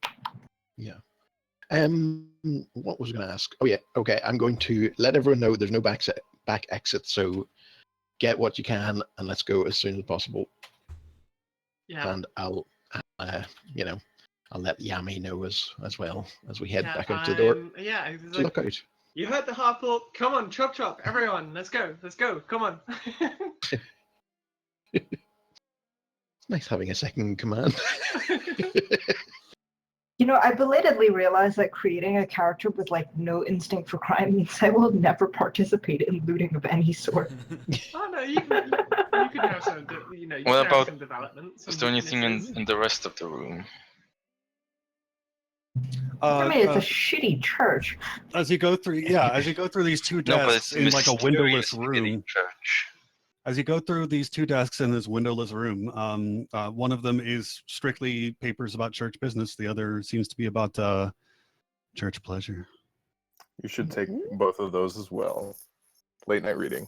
[SPEAKER 3] Yeah. What was I going to ask? Oh yeah. Okay. I'm going to let everyone know there's no back exit. So get what you can and let's go as soon as possible.
[SPEAKER 6] Yeah.
[SPEAKER 3] And I'll I'll let Yami know as well as we head back out the door.
[SPEAKER 6] Yeah. It's
[SPEAKER 3] To look out.
[SPEAKER 6] You heard the harp. Come on, chop chop, everyone. Let's go. Let's go. Come on.
[SPEAKER 3] It's nice having a second in command.
[SPEAKER 8] You know, I belatedly realized that creating a character with like no instinct for crime means I will never participate in looting of any sort.
[SPEAKER 6] Oh no, you can have some, you know, you
[SPEAKER 4] What
[SPEAKER 6] can have
[SPEAKER 4] about-
[SPEAKER 6] some development.
[SPEAKER 4] Is
[SPEAKER 6] Some
[SPEAKER 4] there anything
[SPEAKER 6] weaknesses.
[SPEAKER 4] in the rest of the room?
[SPEAKER 8] I mean, it's a shitty church.
[SPEAKER 1] As you go through these two
[SPEAKER 4] No, but
[SPEAKER 1] desks
[SPEAKER 4] it's
[SPEAKER 1] in like a windowless
[SPEAKER 4] mysterious beginning
[SPEAKER 1] room.
[SPEAKER 4] church.
[SPEAKER 1] As you go through these two desks in this windowless room, one of them is strictly papers about church business. The other seems to be about church pleasure.
[SPEAKER 7] You should take both of those as well. Late night reading.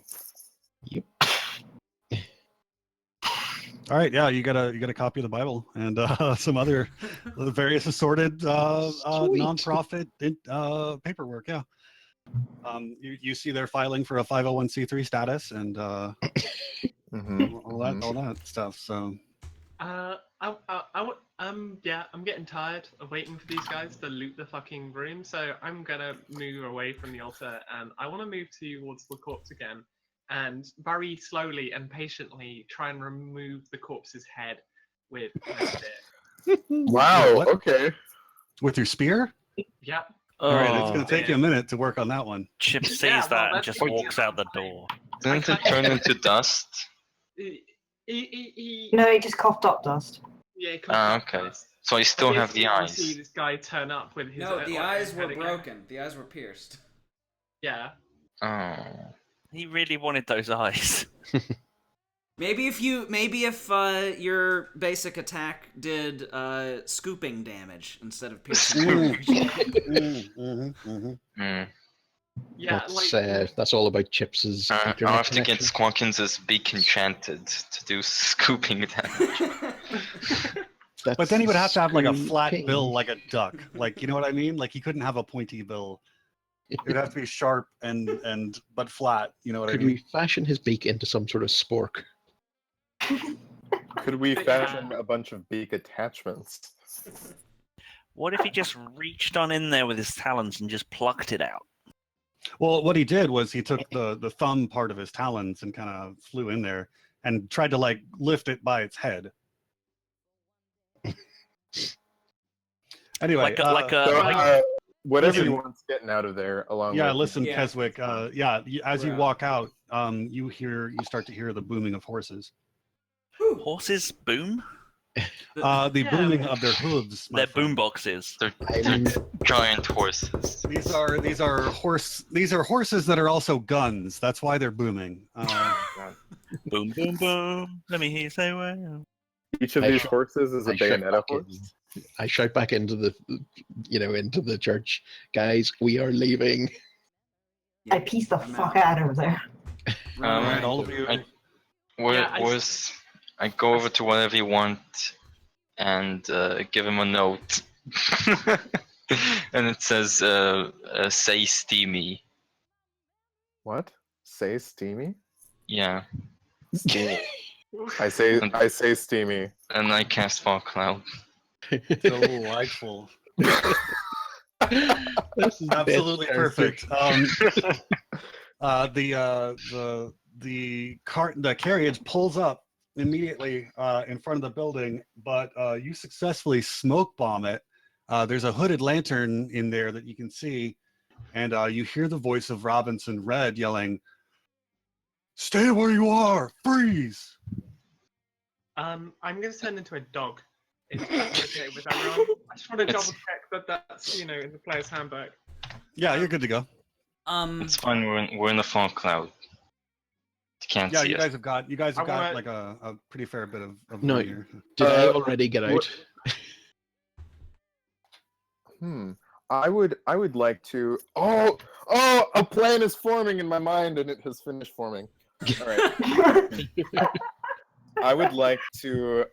[SPEAKER 3] Yep.
[SPEAKER 1] All right, yeah, you got a copy of the Bible and some other various assorted nonprofit paperwork. Yeah, you see they're filing for a 501c3 status and all that stuff. So,
[SPEAKER 6] I'm getting tired of waiting for these guys to loot the fucking room. So I'm gonna move away from the altar, and I want to move towards the corpse again, and very slowly and patiently try and remove the corpse's head with my spear.
[SPEAKER 7] Wow.
[SPEAKER 1] What?
[SPEAKER 7] Okay.
[SPEAKER 1] with your spear.
[SPEAKER 6] Yep.
[SPEAKER 1] All right, it's
[SPEAKER 5] Oh,
[SPEAKER 1] going to take you a minute to work on that one.
[SPEAKER 5] Chip sees
[SPEAKER 6] Yeah, well,
[SPEAKER 5] that and
[SPEAKER 6] that's
[SPEAKER 5] just
[SPEAKER 6] what you
[SPEAKER 5] walks
[SPEAKER 6] do.
[SPEAKER 5] out the door.
[SPEAKER 4] Didn't it turn into dust?
[SPEAKER 8] No, he just coughed up dust.
[SPEAKER 6] Yeah. it
[SPEAKER 4] Ah,
[SPEAKER 6] comes
[SPEAKER 4] okay.
[SPEAKER 6] dust.
[SPEAKER 4] So I still have the
[SPEAKER 6] Basically, you
[SPEAKER 4] eyes.
[SPEAKER 6] See this guy turn up with his.
[SPEAKER 2] No, the
[SPEAKER 6] like,
[SPEAKER 2] eyes were
[SPEAKER 6] head again.
[SPEAKER 2] broken. The eyes were pierced.
[SPEAKER 6] Yeah.
[SPEAKER 4] Oh.
[SPEAKER 5] He really wanted those eyes.
[SPEAKER 2] Maybe if your basic attack did scooping damage instead of piercing damage.
[SPEAKER 4] Hmm.
[SPEAKER 6] Yeah.
[SPEAKER 3] That's all about Chips's
[SPEAKER 4] I'll
[SPEAKER 3] internet
[SPEAKER 4] have to get
[SPEAKER 3] connection.
[SPEAKER 4] Squawkins' beak enchanted to do scooping damage.
[SPEAKER 1] But then he would have to have like a
[SPEAKER 3] Scream
[SPEAKER 1] flat
[SPEAKER 3] ping.
[SPEAKER 1] bill, like a duck. Like, you know what I mean? Like he couldn't have a pointy bill. It would have to be sharp and but flat. You know what I
[SPEAKER 3] Could
[SPEAKER 1] mean?
[SPEAKER 3] we fashion his beak into some sort of spork?
[SPEAKER 7] Could we fashion a bunch of beak attachments?
[SPEAKER 5] What if he just reached on in there with his talons and just plucked it out?
[SPEAKER 1] Well, what he did was he took the thumb part of his talons and kind of flew in there and tried to like lift it by its head. Anyway,
[SPEAKER 7] Whatever
[SPEAKER 1] listen-
[SPEAKER 7] you want's getting out of there, along
[SPEAKER 1] yeah,
[SPEAKER 7] with
[SPEAKER 1] listen,
[SPEAKER 2] Yeah.
[SPEAKER 1] Keswick. As you
[SPEAKER 2] Right.
[SPEAKER 1] walk out, you start to hear the booming of horses.
[SPEAKER 5] Horses boom?
[SPEAKER 1] The
[SPEAKER 6] Yeah.
[SPEAKER 1] booming of their hooves. my
[SPEAKER 5] They're
[SPEAKER 1] friend.
[SPEAKER 5] boom boxes.
[SPEAKER 4] They're
[SPEAKER 3] I'm-
[SPEAKER 4] giant horses.
[SPEAKER 1] These are horses that are also guns. That's why they're booming.
[SPEAKER 5] Boom, boom, boom. Let me hear you say well.
[SPEAKER 7] each of
[SPEAKER 3] I
[SPEAKER 7] these
[SPEAKER 3] shout-
[SPEAKER 7] horses is a
[SPEAKER 3] I shout
[SPEAKER 7] bayonetta
[SPEAKER 3] back
[SPEAKER 7] horse.
[SPEAKER 3] I shout back into the church, guys. We are leaving.
[SPEAKER 8] I piece the
[SPEAKER 2] I'm
[SPEAKER 8] fuck
[SPEAKER 2] out.
[SPEAKER 8] out of there.
[SPEAKER 2] Run
[SPEAKER 1] All
[SPEAKER 2] away.
[SPEAKER 1] right, all of you.
[SPEAKER 4] I go over to whatever you want and give him a note. And it says, say steamy.
[SPEAKER 7] What? Say steamy?
[SPEAKER 4] Yeah.
[SPEAKER 7] Steamy. I say steamy.
[SPEAKER 4] And I cast Fog Cloud.
[SPEAKER 1] Delightful.
[SPEAKER 3] This is
[SPEAKER 1] Absolutely
[SPEAKER 3] best
[SPEAKER 1] perfect.
[SPEAKER 3] character.
[SPEAKER 1] The carriage pulls up immediately in front of the building, but you successfully smoke bomb it. There's a hooded lantern in there that you can see, and you hear the voice of Robinson Red yelling, "Stay where you are! Freeze!"
[SPEAKER 6] I'm gonna turn into a dog. Is that okay with everyone? I just want to double check that that's in the player's handbook.
[SPEAKER 1] Yeah, you're good to go.
[SPEAKER 4] It's fine, we're in the Fog Cloud. can't
[SPEAKER 1] Yeah,
[SPEAKER 4] see
[SPEAKER 1] you
[SPEAKER 4] it.
[SPEAKER 1] guys have got
[SPEAKER 6] I wanna-
[SPEAKER 1] like a pretty fair bit of
[SPEAKER 3] No,
[SPEAKER 1] room here.
[SPEAKER 3] Did I
[SPEAKER 7] Uh,
[SPEAKER 3] already get out?
[SPEAKER 7] I would like to. Oh, a plan is forming in my mind, and it has finished forming. All right. I would like to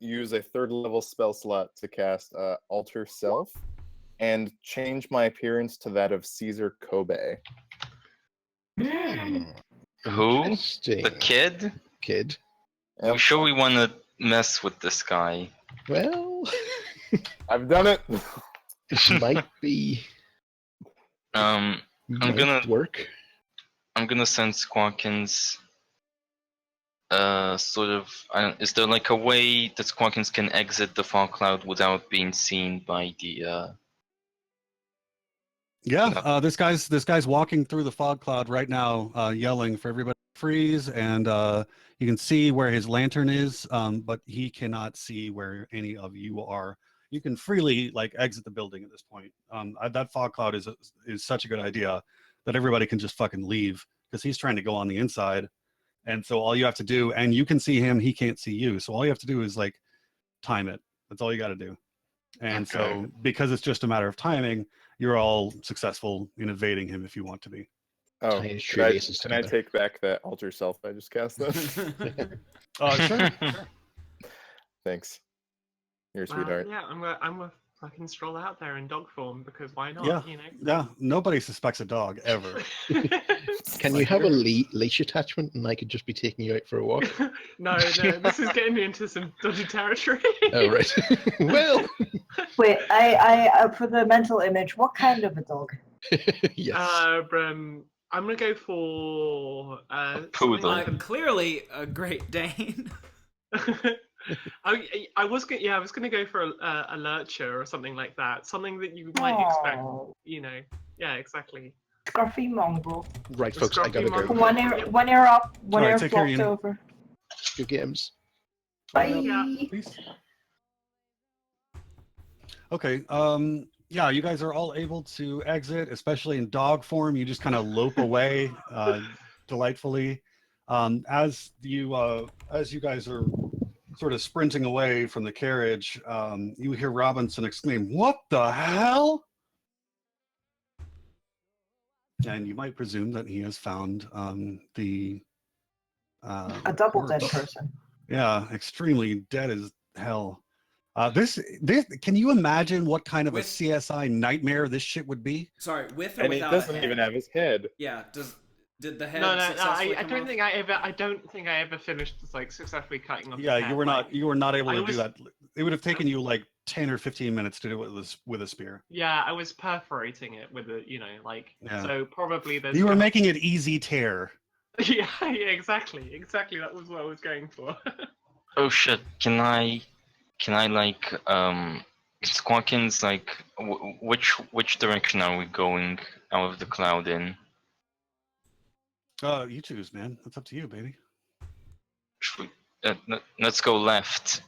[SPEAKER 7] use a 3rd level spell slot to cast Alter Self, and change my appearance to that of Caesar Kobe.
[SPEAKER 4] Who?
[SPEAKER 3] Interesting.
[SPEAKER 4] The kid?
[SPEAKER 3] Kid.
[SPEAKER 4] You sure we want to mess with this guy?
[SPEAKER 3] Well,
[SPEAKER 7] I've done it.
[SPEAKER 3] it might be.
[SPEAKER 4] I'm
[SPEAKER 3] might
[SPEAKER 4] gonna
[SPEAKER 3] work.
[SPEAKER 4] I'm gonna send Squawkins. Sort of. Is there like a way that Squawkins can exit the fog cloud without being seen by the?
[SPEAKER 1] Yeah, this guy's walking through the fog cloud right now, yelling for everybody to freeze, and you can see where his lantern is, but he cannot see where any of you are. You can freely like exit the building at this point. That fog cloud is such a good idea that everybody can just fucking leave because he's trying to go on the inside, and so all you have to do, and you can see him, he can't see you, so all you have to do is like time it. That's all you got to do. And so because it's just a matter of timing, you're all successful in evading him if you want to be.
[SPEAKER 7] Oh,
[SPEAKER 3] Tie his
[SPEAKER 7] can I
[SPEAKER 3] shoelaces together.
[SPEAKER 7] take back that Alter Self I just cast then?
[SPEAKER 1] Sure.
[SPEAKER 7] Thanks. You're a
[SPEAKER 6] Well,
[SPEAKER 7] sweetheart.
[SPEAKER 6] yeah, I'm gonna fucking stroll out there in dog form because why not?
[SPEAKER 1] Yeah.
[SPEAKER 6] You know.
[SPEAKER 1] Yeah, nobody suspects a dog ever.
[SPEAKER 3] Can you have a leash attachment and I could just be taking you out for a walk?
[SPEAKER 6] No, this is getting me into some dodgy territory.
[SPEAKER 3] Oh, right. Well,
[SPEAKER 8] Wait, I for the mental image, what kind of a dog?
[SPEAKER 3] yes.
[SPEAKER 6] I'm gonna go for something
[SPEAKER 4] poodle.
[SPEAKER 6] like
[SPEAKER 2] Clearly a Great Dane.
[SPEAKER 6] I was gonna go for a lurcher or something like that. Something that you might expect.
[SPEAKER 8] Oh,
[SPEAKER 6] You know. Yeah, exactly.
[SPEAKER 8] scruffy mongrel.
[SPEAKER 3] Right, folks, I gotta
[SPEAKER 6] Scruffy
[SPEAKER 3] go.
[SPEAKER 6] mongrel.
[SPEAKER 8] One ear up, one
[SPEAKER 1] Alright,
[SPEAKER 8] ear
[SPEAKER 1] take care,
[SPEAKER 8] flopped
[SPEAKER 1] Ian.
[SPEAKER 8] over.
[SPEAKER 3] Good games.
[SPEAKER 8] Bye.
[SPEAKER 6] Yeah.
[SPEAKER 1] Please. Okay. Yeah, you guys are all able to exit, especially in dog form. You just kind of lope away delightfully. As you guys are sort of sprinting away from the carriage, you hear Robinson exclaim, "What the hell?" And you might presume that he has found the
[SPEAKER 8] A double dead
[SPEAKER 1] corpse.
[SPEAKER 8] person.
[SPEAKER 1] Yeah, extremely dead as hell. This can you imagine what kind of a
[SPEAKER 2] With-
[SPEAKER 1] CSI nightmare this shit would be?
[SPEAKER 2] Sorry, with or
[SPEAKER 7] And he
[SPEAKER 2] without
[SPEAKER 7] doesn't
[SPEAKER 2] a head?
[SPEAKER 7] even have his head.
[SPEAKER 2] Yeah. Did the head
[SPEAKER 6] No,
[SPEAKER 2] successfully
[SPEAKER 6] I
[SPEAKER 2] come
[SPEAKER 6] don't
[SPEAKER 2] off?
[SPEAKER 6] think I don't think I ever finished like successfully cutting off.
[SPEAKER 1] Yeah,
[SPEAKER 6] the head.
[SPEAKER 1] you were not able
[SPEAKER 6] I
[SPEAKER 1] to
[SPEAKER 6] was-
[SPEAKER 1] do that. It would have taken you like 10 or 15 minutes to do it with a spear.
[SPEAKER 6] Yeah, I was perforating it with a,
[SPEAKER 1] Yeah.
[SPEAKER 6] so probably there's.
[SPEAKER 1] You were making it easy tear.
[SPEAKER 6] Yeah, exactly. That was what I was going for.
[SPEAKER 4] Oh shit! Can I like Squawkins like which direction are we going out of the cloud in?
[SPEAKER 1] You choose, man. That's up to you, baby.
[SPEAKER 4] Should we, let's go left.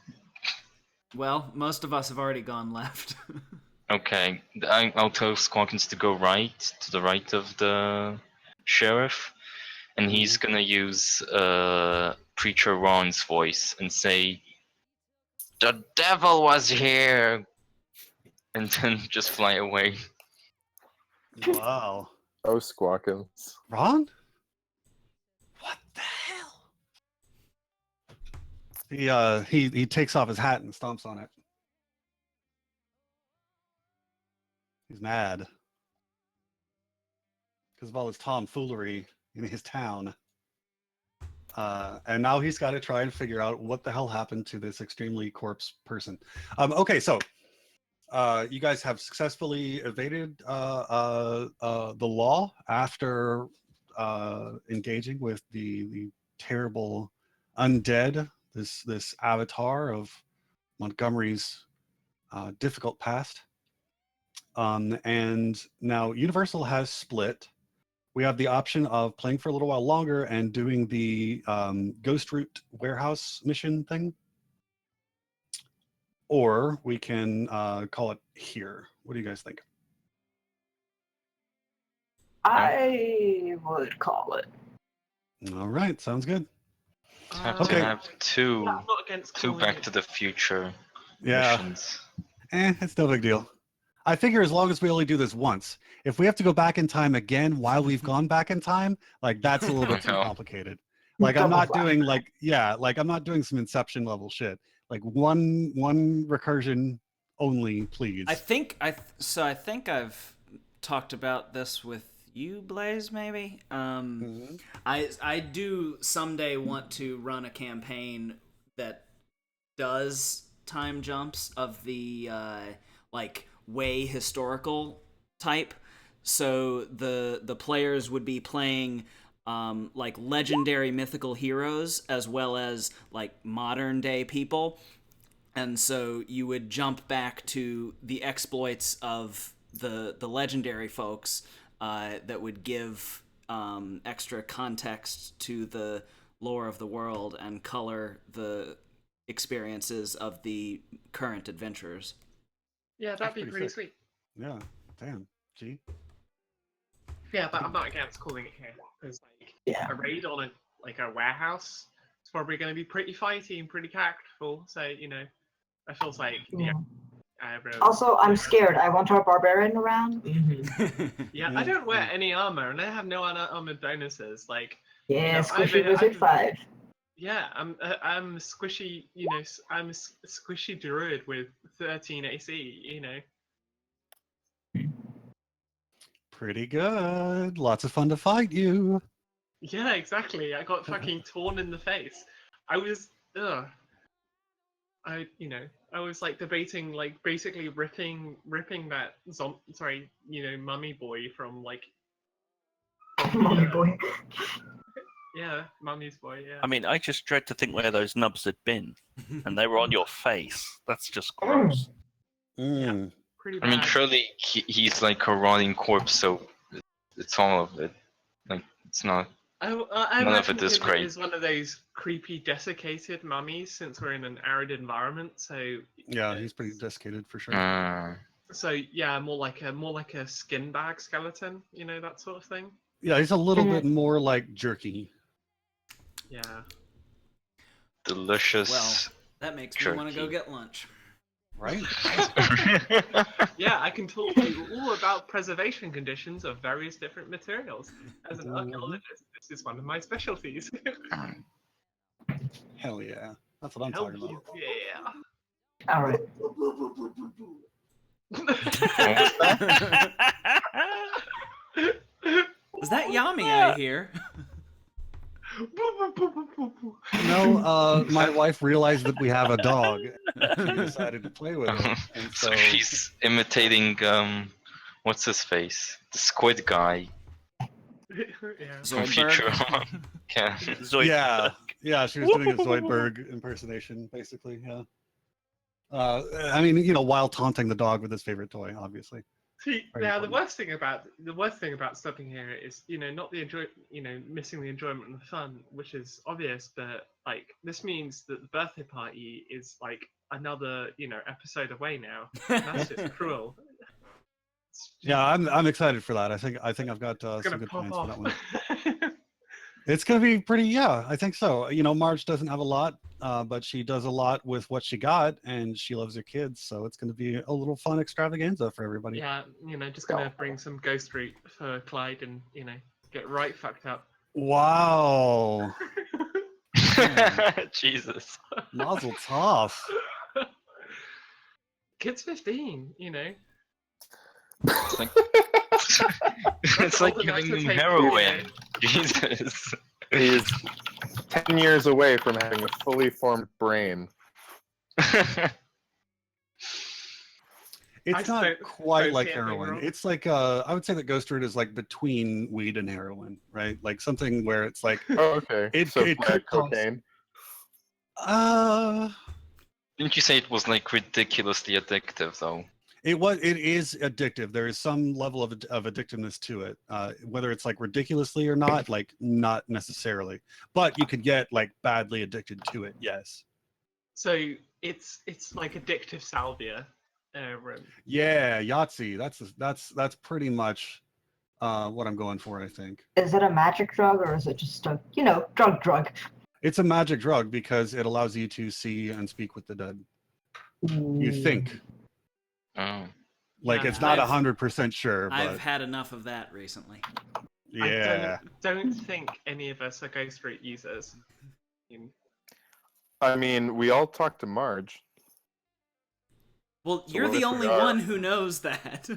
[SPEAKER 2] Well, most of us have already gone left.
[SPEAKER 4] Okay, I'll tell Squawkins to go right, to the right of the sheriff, and he's gonna use Preacher Ron's voice and say, "The devil was here," and then just fly away.
[SPEAKER 1] Wow.
[SPEAKER 7] Oh, Squawkins.
[SPEAKER 1] Ron? What the hell? He takes off his hat and stomps on it. He's mad because of all his tomfoolery in his town. And now he's got to try and figure out what the hell happened to this extremely corpse person. Okay, so you guys have successfully evaded the law after engaging with the terrible undead, this avatar of Montgomery's difficult past. And now Universal has split. We have the option of playing for a little while longer and doing the Ghost Route warehouse mission thing. Or we can call it here. What do you guys think?
[SPEAKER 8] I would call it.
[SPEAKER 1] All right, sounds good.
[SPEAKER 4] Have
[SPEAKER 1] Okay.
[SPEAKER 4] to have two
[SPEAKER 6] I'm not against calling
[SPEAKER 4] Back
[SPEAKER 6] it-
[SPEAKER 4] to the Future
[SPEAKER 1] Yeah,
[SPEAKER 4] missions.
[SPEAKER 1] it's no big deal. I figure as long as we only do this once, if we have to go back in time again while we've gone back in time, like that's a little bit too
[SPEAKER 4] No.
[SPEAKER 1] complicated. Like I'm
[SPEAKER 8] Double
[SPEAKER 1] not doing
[SPEAKER 8] flashback.
[SPEAKER 1] like I'm not doing some Inception level shit. Like one recursion only, please.
[SPEAKER 2] I think I've talked about this with you, Blaze. Maybe.
[SPEAKER 1] Mhm.
[SPEAKER 2] I do someday want to run a campaign that does time jumps of the like way historical type. So the players would be playing like legendary mythical heroes as well as like modern day people, and so you would jump back to the exploits of the legendary folks that would give extra context to the lore of the world and color the experiences of the current adventurers.
[SPEAKER 6] Yeah, that'd be
[SPEAKER 1] pretty
[SPEAKER 6] pretty
[SPEAKER 1] sick.
[SPEAKER 6] sweet.
[SPEAKER 1] Yeah, damn. Gee.
[SPEAKER 6] Yeah, but I'm not against calling it here because like
[SPEAKER 8] Yeah.
[SPEAKER 6] a raid on a warehouse is probably going to be pretty fighty and pretty characterful. So it feels like
[SPEAKER 8] Yeah.
[SPEAKER 6] everyone-
[SPEAKER 8] Also, I'm scared. I want our barbarian around.
[SPEAKER 6] Yeah, I don't wear any armor and I have no armor bonuses. Like
[SPEAKER 8] Yeah,
[SPEAKER 6] No,
[SPEAKER 8] Squishy
[SPEAKER 6] I've-
[SPEAKER 8] Wizard
[SPEAKER 6] I've-
[SPEAKER 8] 5.
[SPEAKER 6] yeah, I'm squishy. I'm a squishy druid with 13 AC.
[SPEAKER 1] Pretty good. Lots of fun to fight you.
[SPEAKER 6] Yeah, exactly. I got fucking torn in the face. I was I was like debating like basically ripping that mummy boy from like
[SPEAKER 8] Mommy boy.
[SPEAKER 6] yeah, mummy's boy, yeah.
[SPEAKER 5] I mean, I just dread to think where those nubs had been, and they were on your face. That's just gross.
[SPEAKER 1] Mm.
[SPEAKER 6] Pretty
[SPEAKER 4] I
[SPEAKER 6] bad.
[SPEAKER 4] mean, surely he's like a rotting corpse, so it's all of it. Like, it's not.
[SPEAKER 6] I
[SPEAKER 4] None of
[SPEAKER 6] imagine
[SPEAKER 4] it is
[SPEAKER 6] him
[SPEAKER 4] great.
[SPEAKER 6] as one of those creepy desiccated mummies since we're in an arid environment. So
[SPEAKER 1] Yeah, he's pretty desiccated for sure.
[SPEAKER 6] So yeah, more like a skin bag skeleton, that sort of thing.
[SPEAKER 1] Yeah, he's a little bit more like jerky.
[SPEAKER 6] Yeah.
[SPEAKER 4] Delicious.
[SPEAKER 2] Well, that makes me want to go
[SPEAKER 4] Jerky.
[SPEAKER 2] get lunch.
[SPEAKER 1] Right?
[SPEAKER 6] Yeah, I can talk to you all about preservation conditions of various different materials. As an archaeologist, this is one of my specialties.
[SPEAKER 1] Hell yeah. That's what I'm
[SPEAKER 6] Hell
[SPEAKER 1] talking about.
[SPEAKER 6] yeah.
[SPEAKER 8] All right.
[SPEAKER 2] Was that Yami I hear?
[SPEAKER 1] No, my wife realized that we have a dog. She decided to play with it. And
[SPEAKER 4] So
[SPEAKER 1] so
[SPEAKER 4] she's imitating what's his face? The squid guy
[SPEAKER 6] Yeah.
[SPEAKER 4] from
[SPEAKER 2] Zoidberg?
[SPEAKER 4] Futurama. Yeah.
[SPEAKER 1] yeah, yeah, she was doing a Zoidberg impersonation, basically. Yeah. I mean, while taunting the dog with his favorite toy, obviously.
[SPEAKER 6] See,
[SPEAKER 1] Very
[SPEAKER 6] now the
[SPEAKER 1] important.
[SPEAKER 6] worst thing about stopping here is not missing the enjoyment and the fun, which is obvious, but like this means that the birthday party is like another episode away now. That's just cruel.
[SPEAKER 1] Yeah, I'm excited for that. I think I've got
[SPEAKER 6] It's
[SPEAKER 1] some
[SPEAKER 6] gonna
[SPEAKER 1] good
[SPEAKER 6] pop
[SPEAKER 1] plans for that one.
[SPEAKER 6] off.
[SPEAKER 1] It's gonna be pretty. Yeah, I think so. Marge doesn't have a lot, but she does a lot with what she got, and she loves her kids. So it's gonna be a little fun extravaganza for everybody.
[SPEAKER 6] Yeah, just gonna bring some Ghost Street for Clyde and get right fucked up.
[SPEAKER 1] Wow,
[SPEAKER 4] Jesus.
[SPEAKER 1] Mazel tov.
[SPEAKER 6] Kid's 15,
[SPEAKER 4] It's like, it's
[SPEAKER 6] old
[SPEAKER 4] like
[SPEAKER 6] enough
[SPEAKER 4] giving
[SPEAKER 6] to
[SPEAKER 4] him
[SPEAKER 6] take
[SPEAKER 4] heroin. Jesus.
[SPEAKER 7] He is 10 years away from having a fully formed brain.
[SPEAKER 1] It's
[SPEAKER 6] I
[SPEAKER 1] not
[SPEAKER 6] don't-
[SPEAKER 1] quite
[SPEAKER 6] don't
[SPEAKER 1] like
[SPEAKER 6] see anything
[SPEAKER 1] heroin.
[SPEAKER 6] wrong.
[SPEAKER 1] It's like I would say that Ghost Root is like between weed and heroin, right? Like something where it's like
[SPEAKER 7] Oh, okay.
[SPEAKER 1] It-
[SPEAKER 7] so
[SPEAKER 1] it
[SPEAKER 7] black
[SPEAKER 1] could cause-
[SPEAKER 7] cocaine.
[SPEAKER 4] Didn't you say it was like ridiculously addictive though?
[SPEAKER 1] It is addictive. There is some level of addictiveness to it. Whether it's like ridiculously or not, like not necessarily. But you could get like badly addicted to it. Yes.
[SPEAKER 6] So it's like addictive salvia.
[SPEAKER 1] Yeah, Yahtzee. That's pretty much what I'm going for, I think.
[SPEAKER 8] Is it a magic drug or is it just a, drug?
[SPEAKER 1] It's a magic drug because it allows you to see and speak with the dead. You think.
[SPEAKER 4] Oh.
[SPEAKER 1] Like,
[SPEAKER 6] Yeah,
[SPEAKER 1] it's not
[SPEAKER 2] I've-
[SPEAKER 1] 100% sure, but
[SPEAKER 2] I've had enough of that recently.
[SPEAKER 1] yeah.
[SPEAKER 6] I don't think any of us are Ghost Root users.
[SPEAKER 7] I mean, we all talked to Marge.
[SPEAKER 2] Well,
[SPEAKER 7] So
[SPEAKER 2] you're
[SPEAKER 7] what
[SPEAKER 2] the
[SPEAKER 7] if we
[SPEAKER 2] only
[SPEAKER 7] are-
[SPEAKER 2] one who knows that.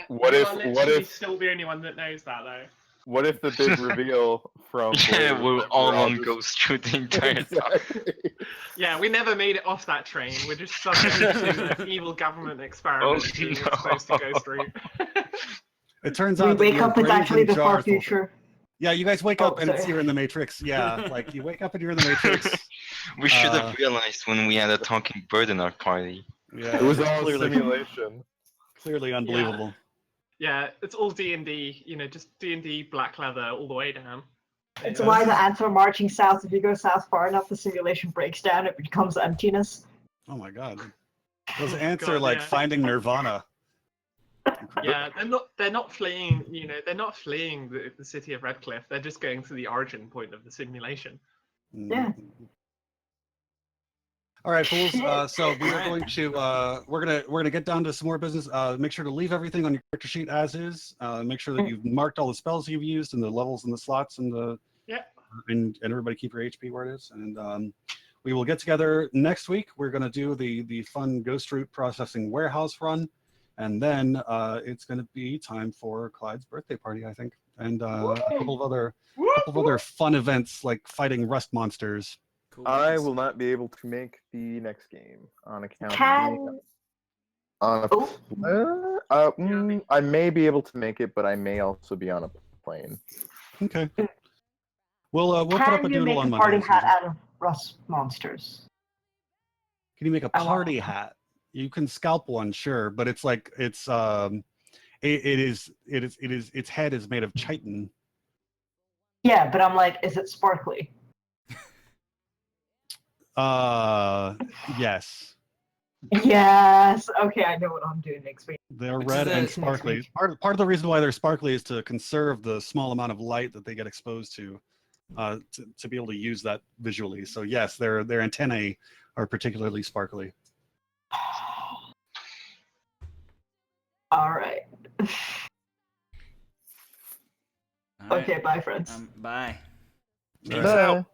[SPEAKER 7] What
[SPEAKER 6] You
[SPEAKER 7] if-
[SPEAKER 6] are
[SPEAKER 7] what
[SPEAKER 6] literally
[SPEAKER 7] if-
[SPEAKER 6] still the only one that knows that, though.
[SPEAKER 7] What if the big reveal from
[SPEAKER 4] Yeah,
[SPEAKER 7] Blade
[SPEAKER 4] we're
[SPEAKER 7] was that
[SPEAKER 4] all on
[SPEAKER 7] just-
[SPEAKER 4] Ghost through the entire time.
[SPEAKER 7] Exactly.
[SPEAKER 6] Yeah, we never made it off that train. We're just subject to an evil government experiment
[SPEAKER 4] Oh,
[SPEAKER 6] being
[SPEAKER 4] no.
[SPEAKER 6] exposed to Ghost Root.
[SPEAKER 1] It turns
[SPEAKER 8] We
[SPEAKER 1] out that
[SPEAKER 8] wake
[SPEAKER 1] your
[SPEAKER 8] up, it's
[SPEAKER 1] brains
[SPEAKER 8] actually
[SPEAKER 1] in
[SPEAKER 8] the far
[SPEAKER 1] jars will-
[SPEAKER 8] future.
[SPEAKER 1] Yeah, you guys wake
[SPEAKER 8] Oh,
[SPEAKER 1] up and it's
[SPEAKER 8] sorry.
[SPEAKER 1] you're in the Matrix. Yeah, like you wake up and you're in the Matrix.
[SPEAKER 4] We should
[SPEAKER 1] Uh,
[SPEAKER 4] have realized when we had a talking bird in our party.
[SPEAKER 1] Yeah,
[SPEAKER 7] It was
[SPEAKER 1] it's
[SPEAKER 7] all a simulation.
[SPEAKER 1] clearly unbelievable.
[SPEAKER 6] Yeah, it's all D&D, just D&D black leather all the way down.
[SPEAKER 8] It's
[SPEAKER 1] Yeah,
[SPEAKER 8] why
[SPEAKER 1] this
[SPEAKER 8] the
[SPEAKER 1] is-
[SPEAKER 8] ants are marching south. If you go south far enough, the simulation breaks down. It becomes emptiness.
[SPEAKER 1] Oh my god. Those
[SPEAKER 6] Oh,
[SPEAKER 1] ants
[SPEAKER 6] God,
[SPEAKER 1] are like
[SPEAKER 6] yeah.
[SPEAKER 1] finding nirvana.
[SPEAKER 6] Yeah, they're not fleeing, they're not fleeing the city of Redcliffe. They're just going to the origin point of the simulation.
[SPEAKER 8] Yeah.
[SPEAKER 1] All right, fools. So we are
[SPEAKER 2] Alright.
[SPEAKER 1] going to we're gonna get down to some more business. Make sure to leave everything on your character sheet as is. Make sure that you've marked all the spells you've used and the levels and the slots and the
[SPEAKER 6] Yeah.
[SPEAKER 1] and everybody keep your HP where it is. And we will get together next week. We're gonna do the fun Ghost Root processing warehouse run, and then it's gonna be time for Clyde's birthday party, I think, and a couple of other fun events like fighting rust monsters.
[SPEAKER 2] Cool.
[SPEAKER 7] I will not be able to make the next game on account of being
[SPEAKER 8] Can
[SPEAKER 7] on a
[SPEAKER 8] oh,
[SPEAKER 7] I may be able to make it, but I may also be on a plane.
[SPEAKER 1] Okay. We'll put up
[SPEAKER 8] can
[SPEAKER 1] a
[SPEAKER 8] you
[SPEAKER 1] doodle
[SPEAKER 8] make
[SPEAKER 1] on
[SPEAKER 8] a
[SPEAKER 1] Monday.
[SPEAKER 8] party
[SPEAKER 1] as
[SPEAKER 8] hat
[SPEAKER 1] usual.
[SPEAKER 8] out of rust monsters?
[SPEAKER 1] Can you make a
[SPEAKER 8] I want-
[SPEAKER 1] party hat? You can scalp one, sure, but it's like its head is made of chitin.
[SPEAKER 8] Yeah, but I'm like, is it sparkly?
[SPEAKER 1] Yes,
[SPEAKER 8] Yes. Okay, I know what I'm doing next week.
[SPEAKER 1] they're
[SPEAKER 2] Which
[SPEAKER 1] red
[SPEAKER 2] is
[SPEAKER 1] and
[SPEAKER 2] the-
[SPEAKER 1] sparkly. Part of the reason why they're sparkly is to conserve the small amount of light that they get exposed to be able to use that visually. So yes, their antennae are particularly sparkly.
[SPEAKER 8] All right.
[SPEAKER 2] Alright.
[SPEAKER 8] Okay, bye, friends.
[SPEAKER 2] Bye.
[SPEAKER 1] All
[SPEAKER 6] Peace
[SPEAKER 1] right.
[SPEAKER 6] out.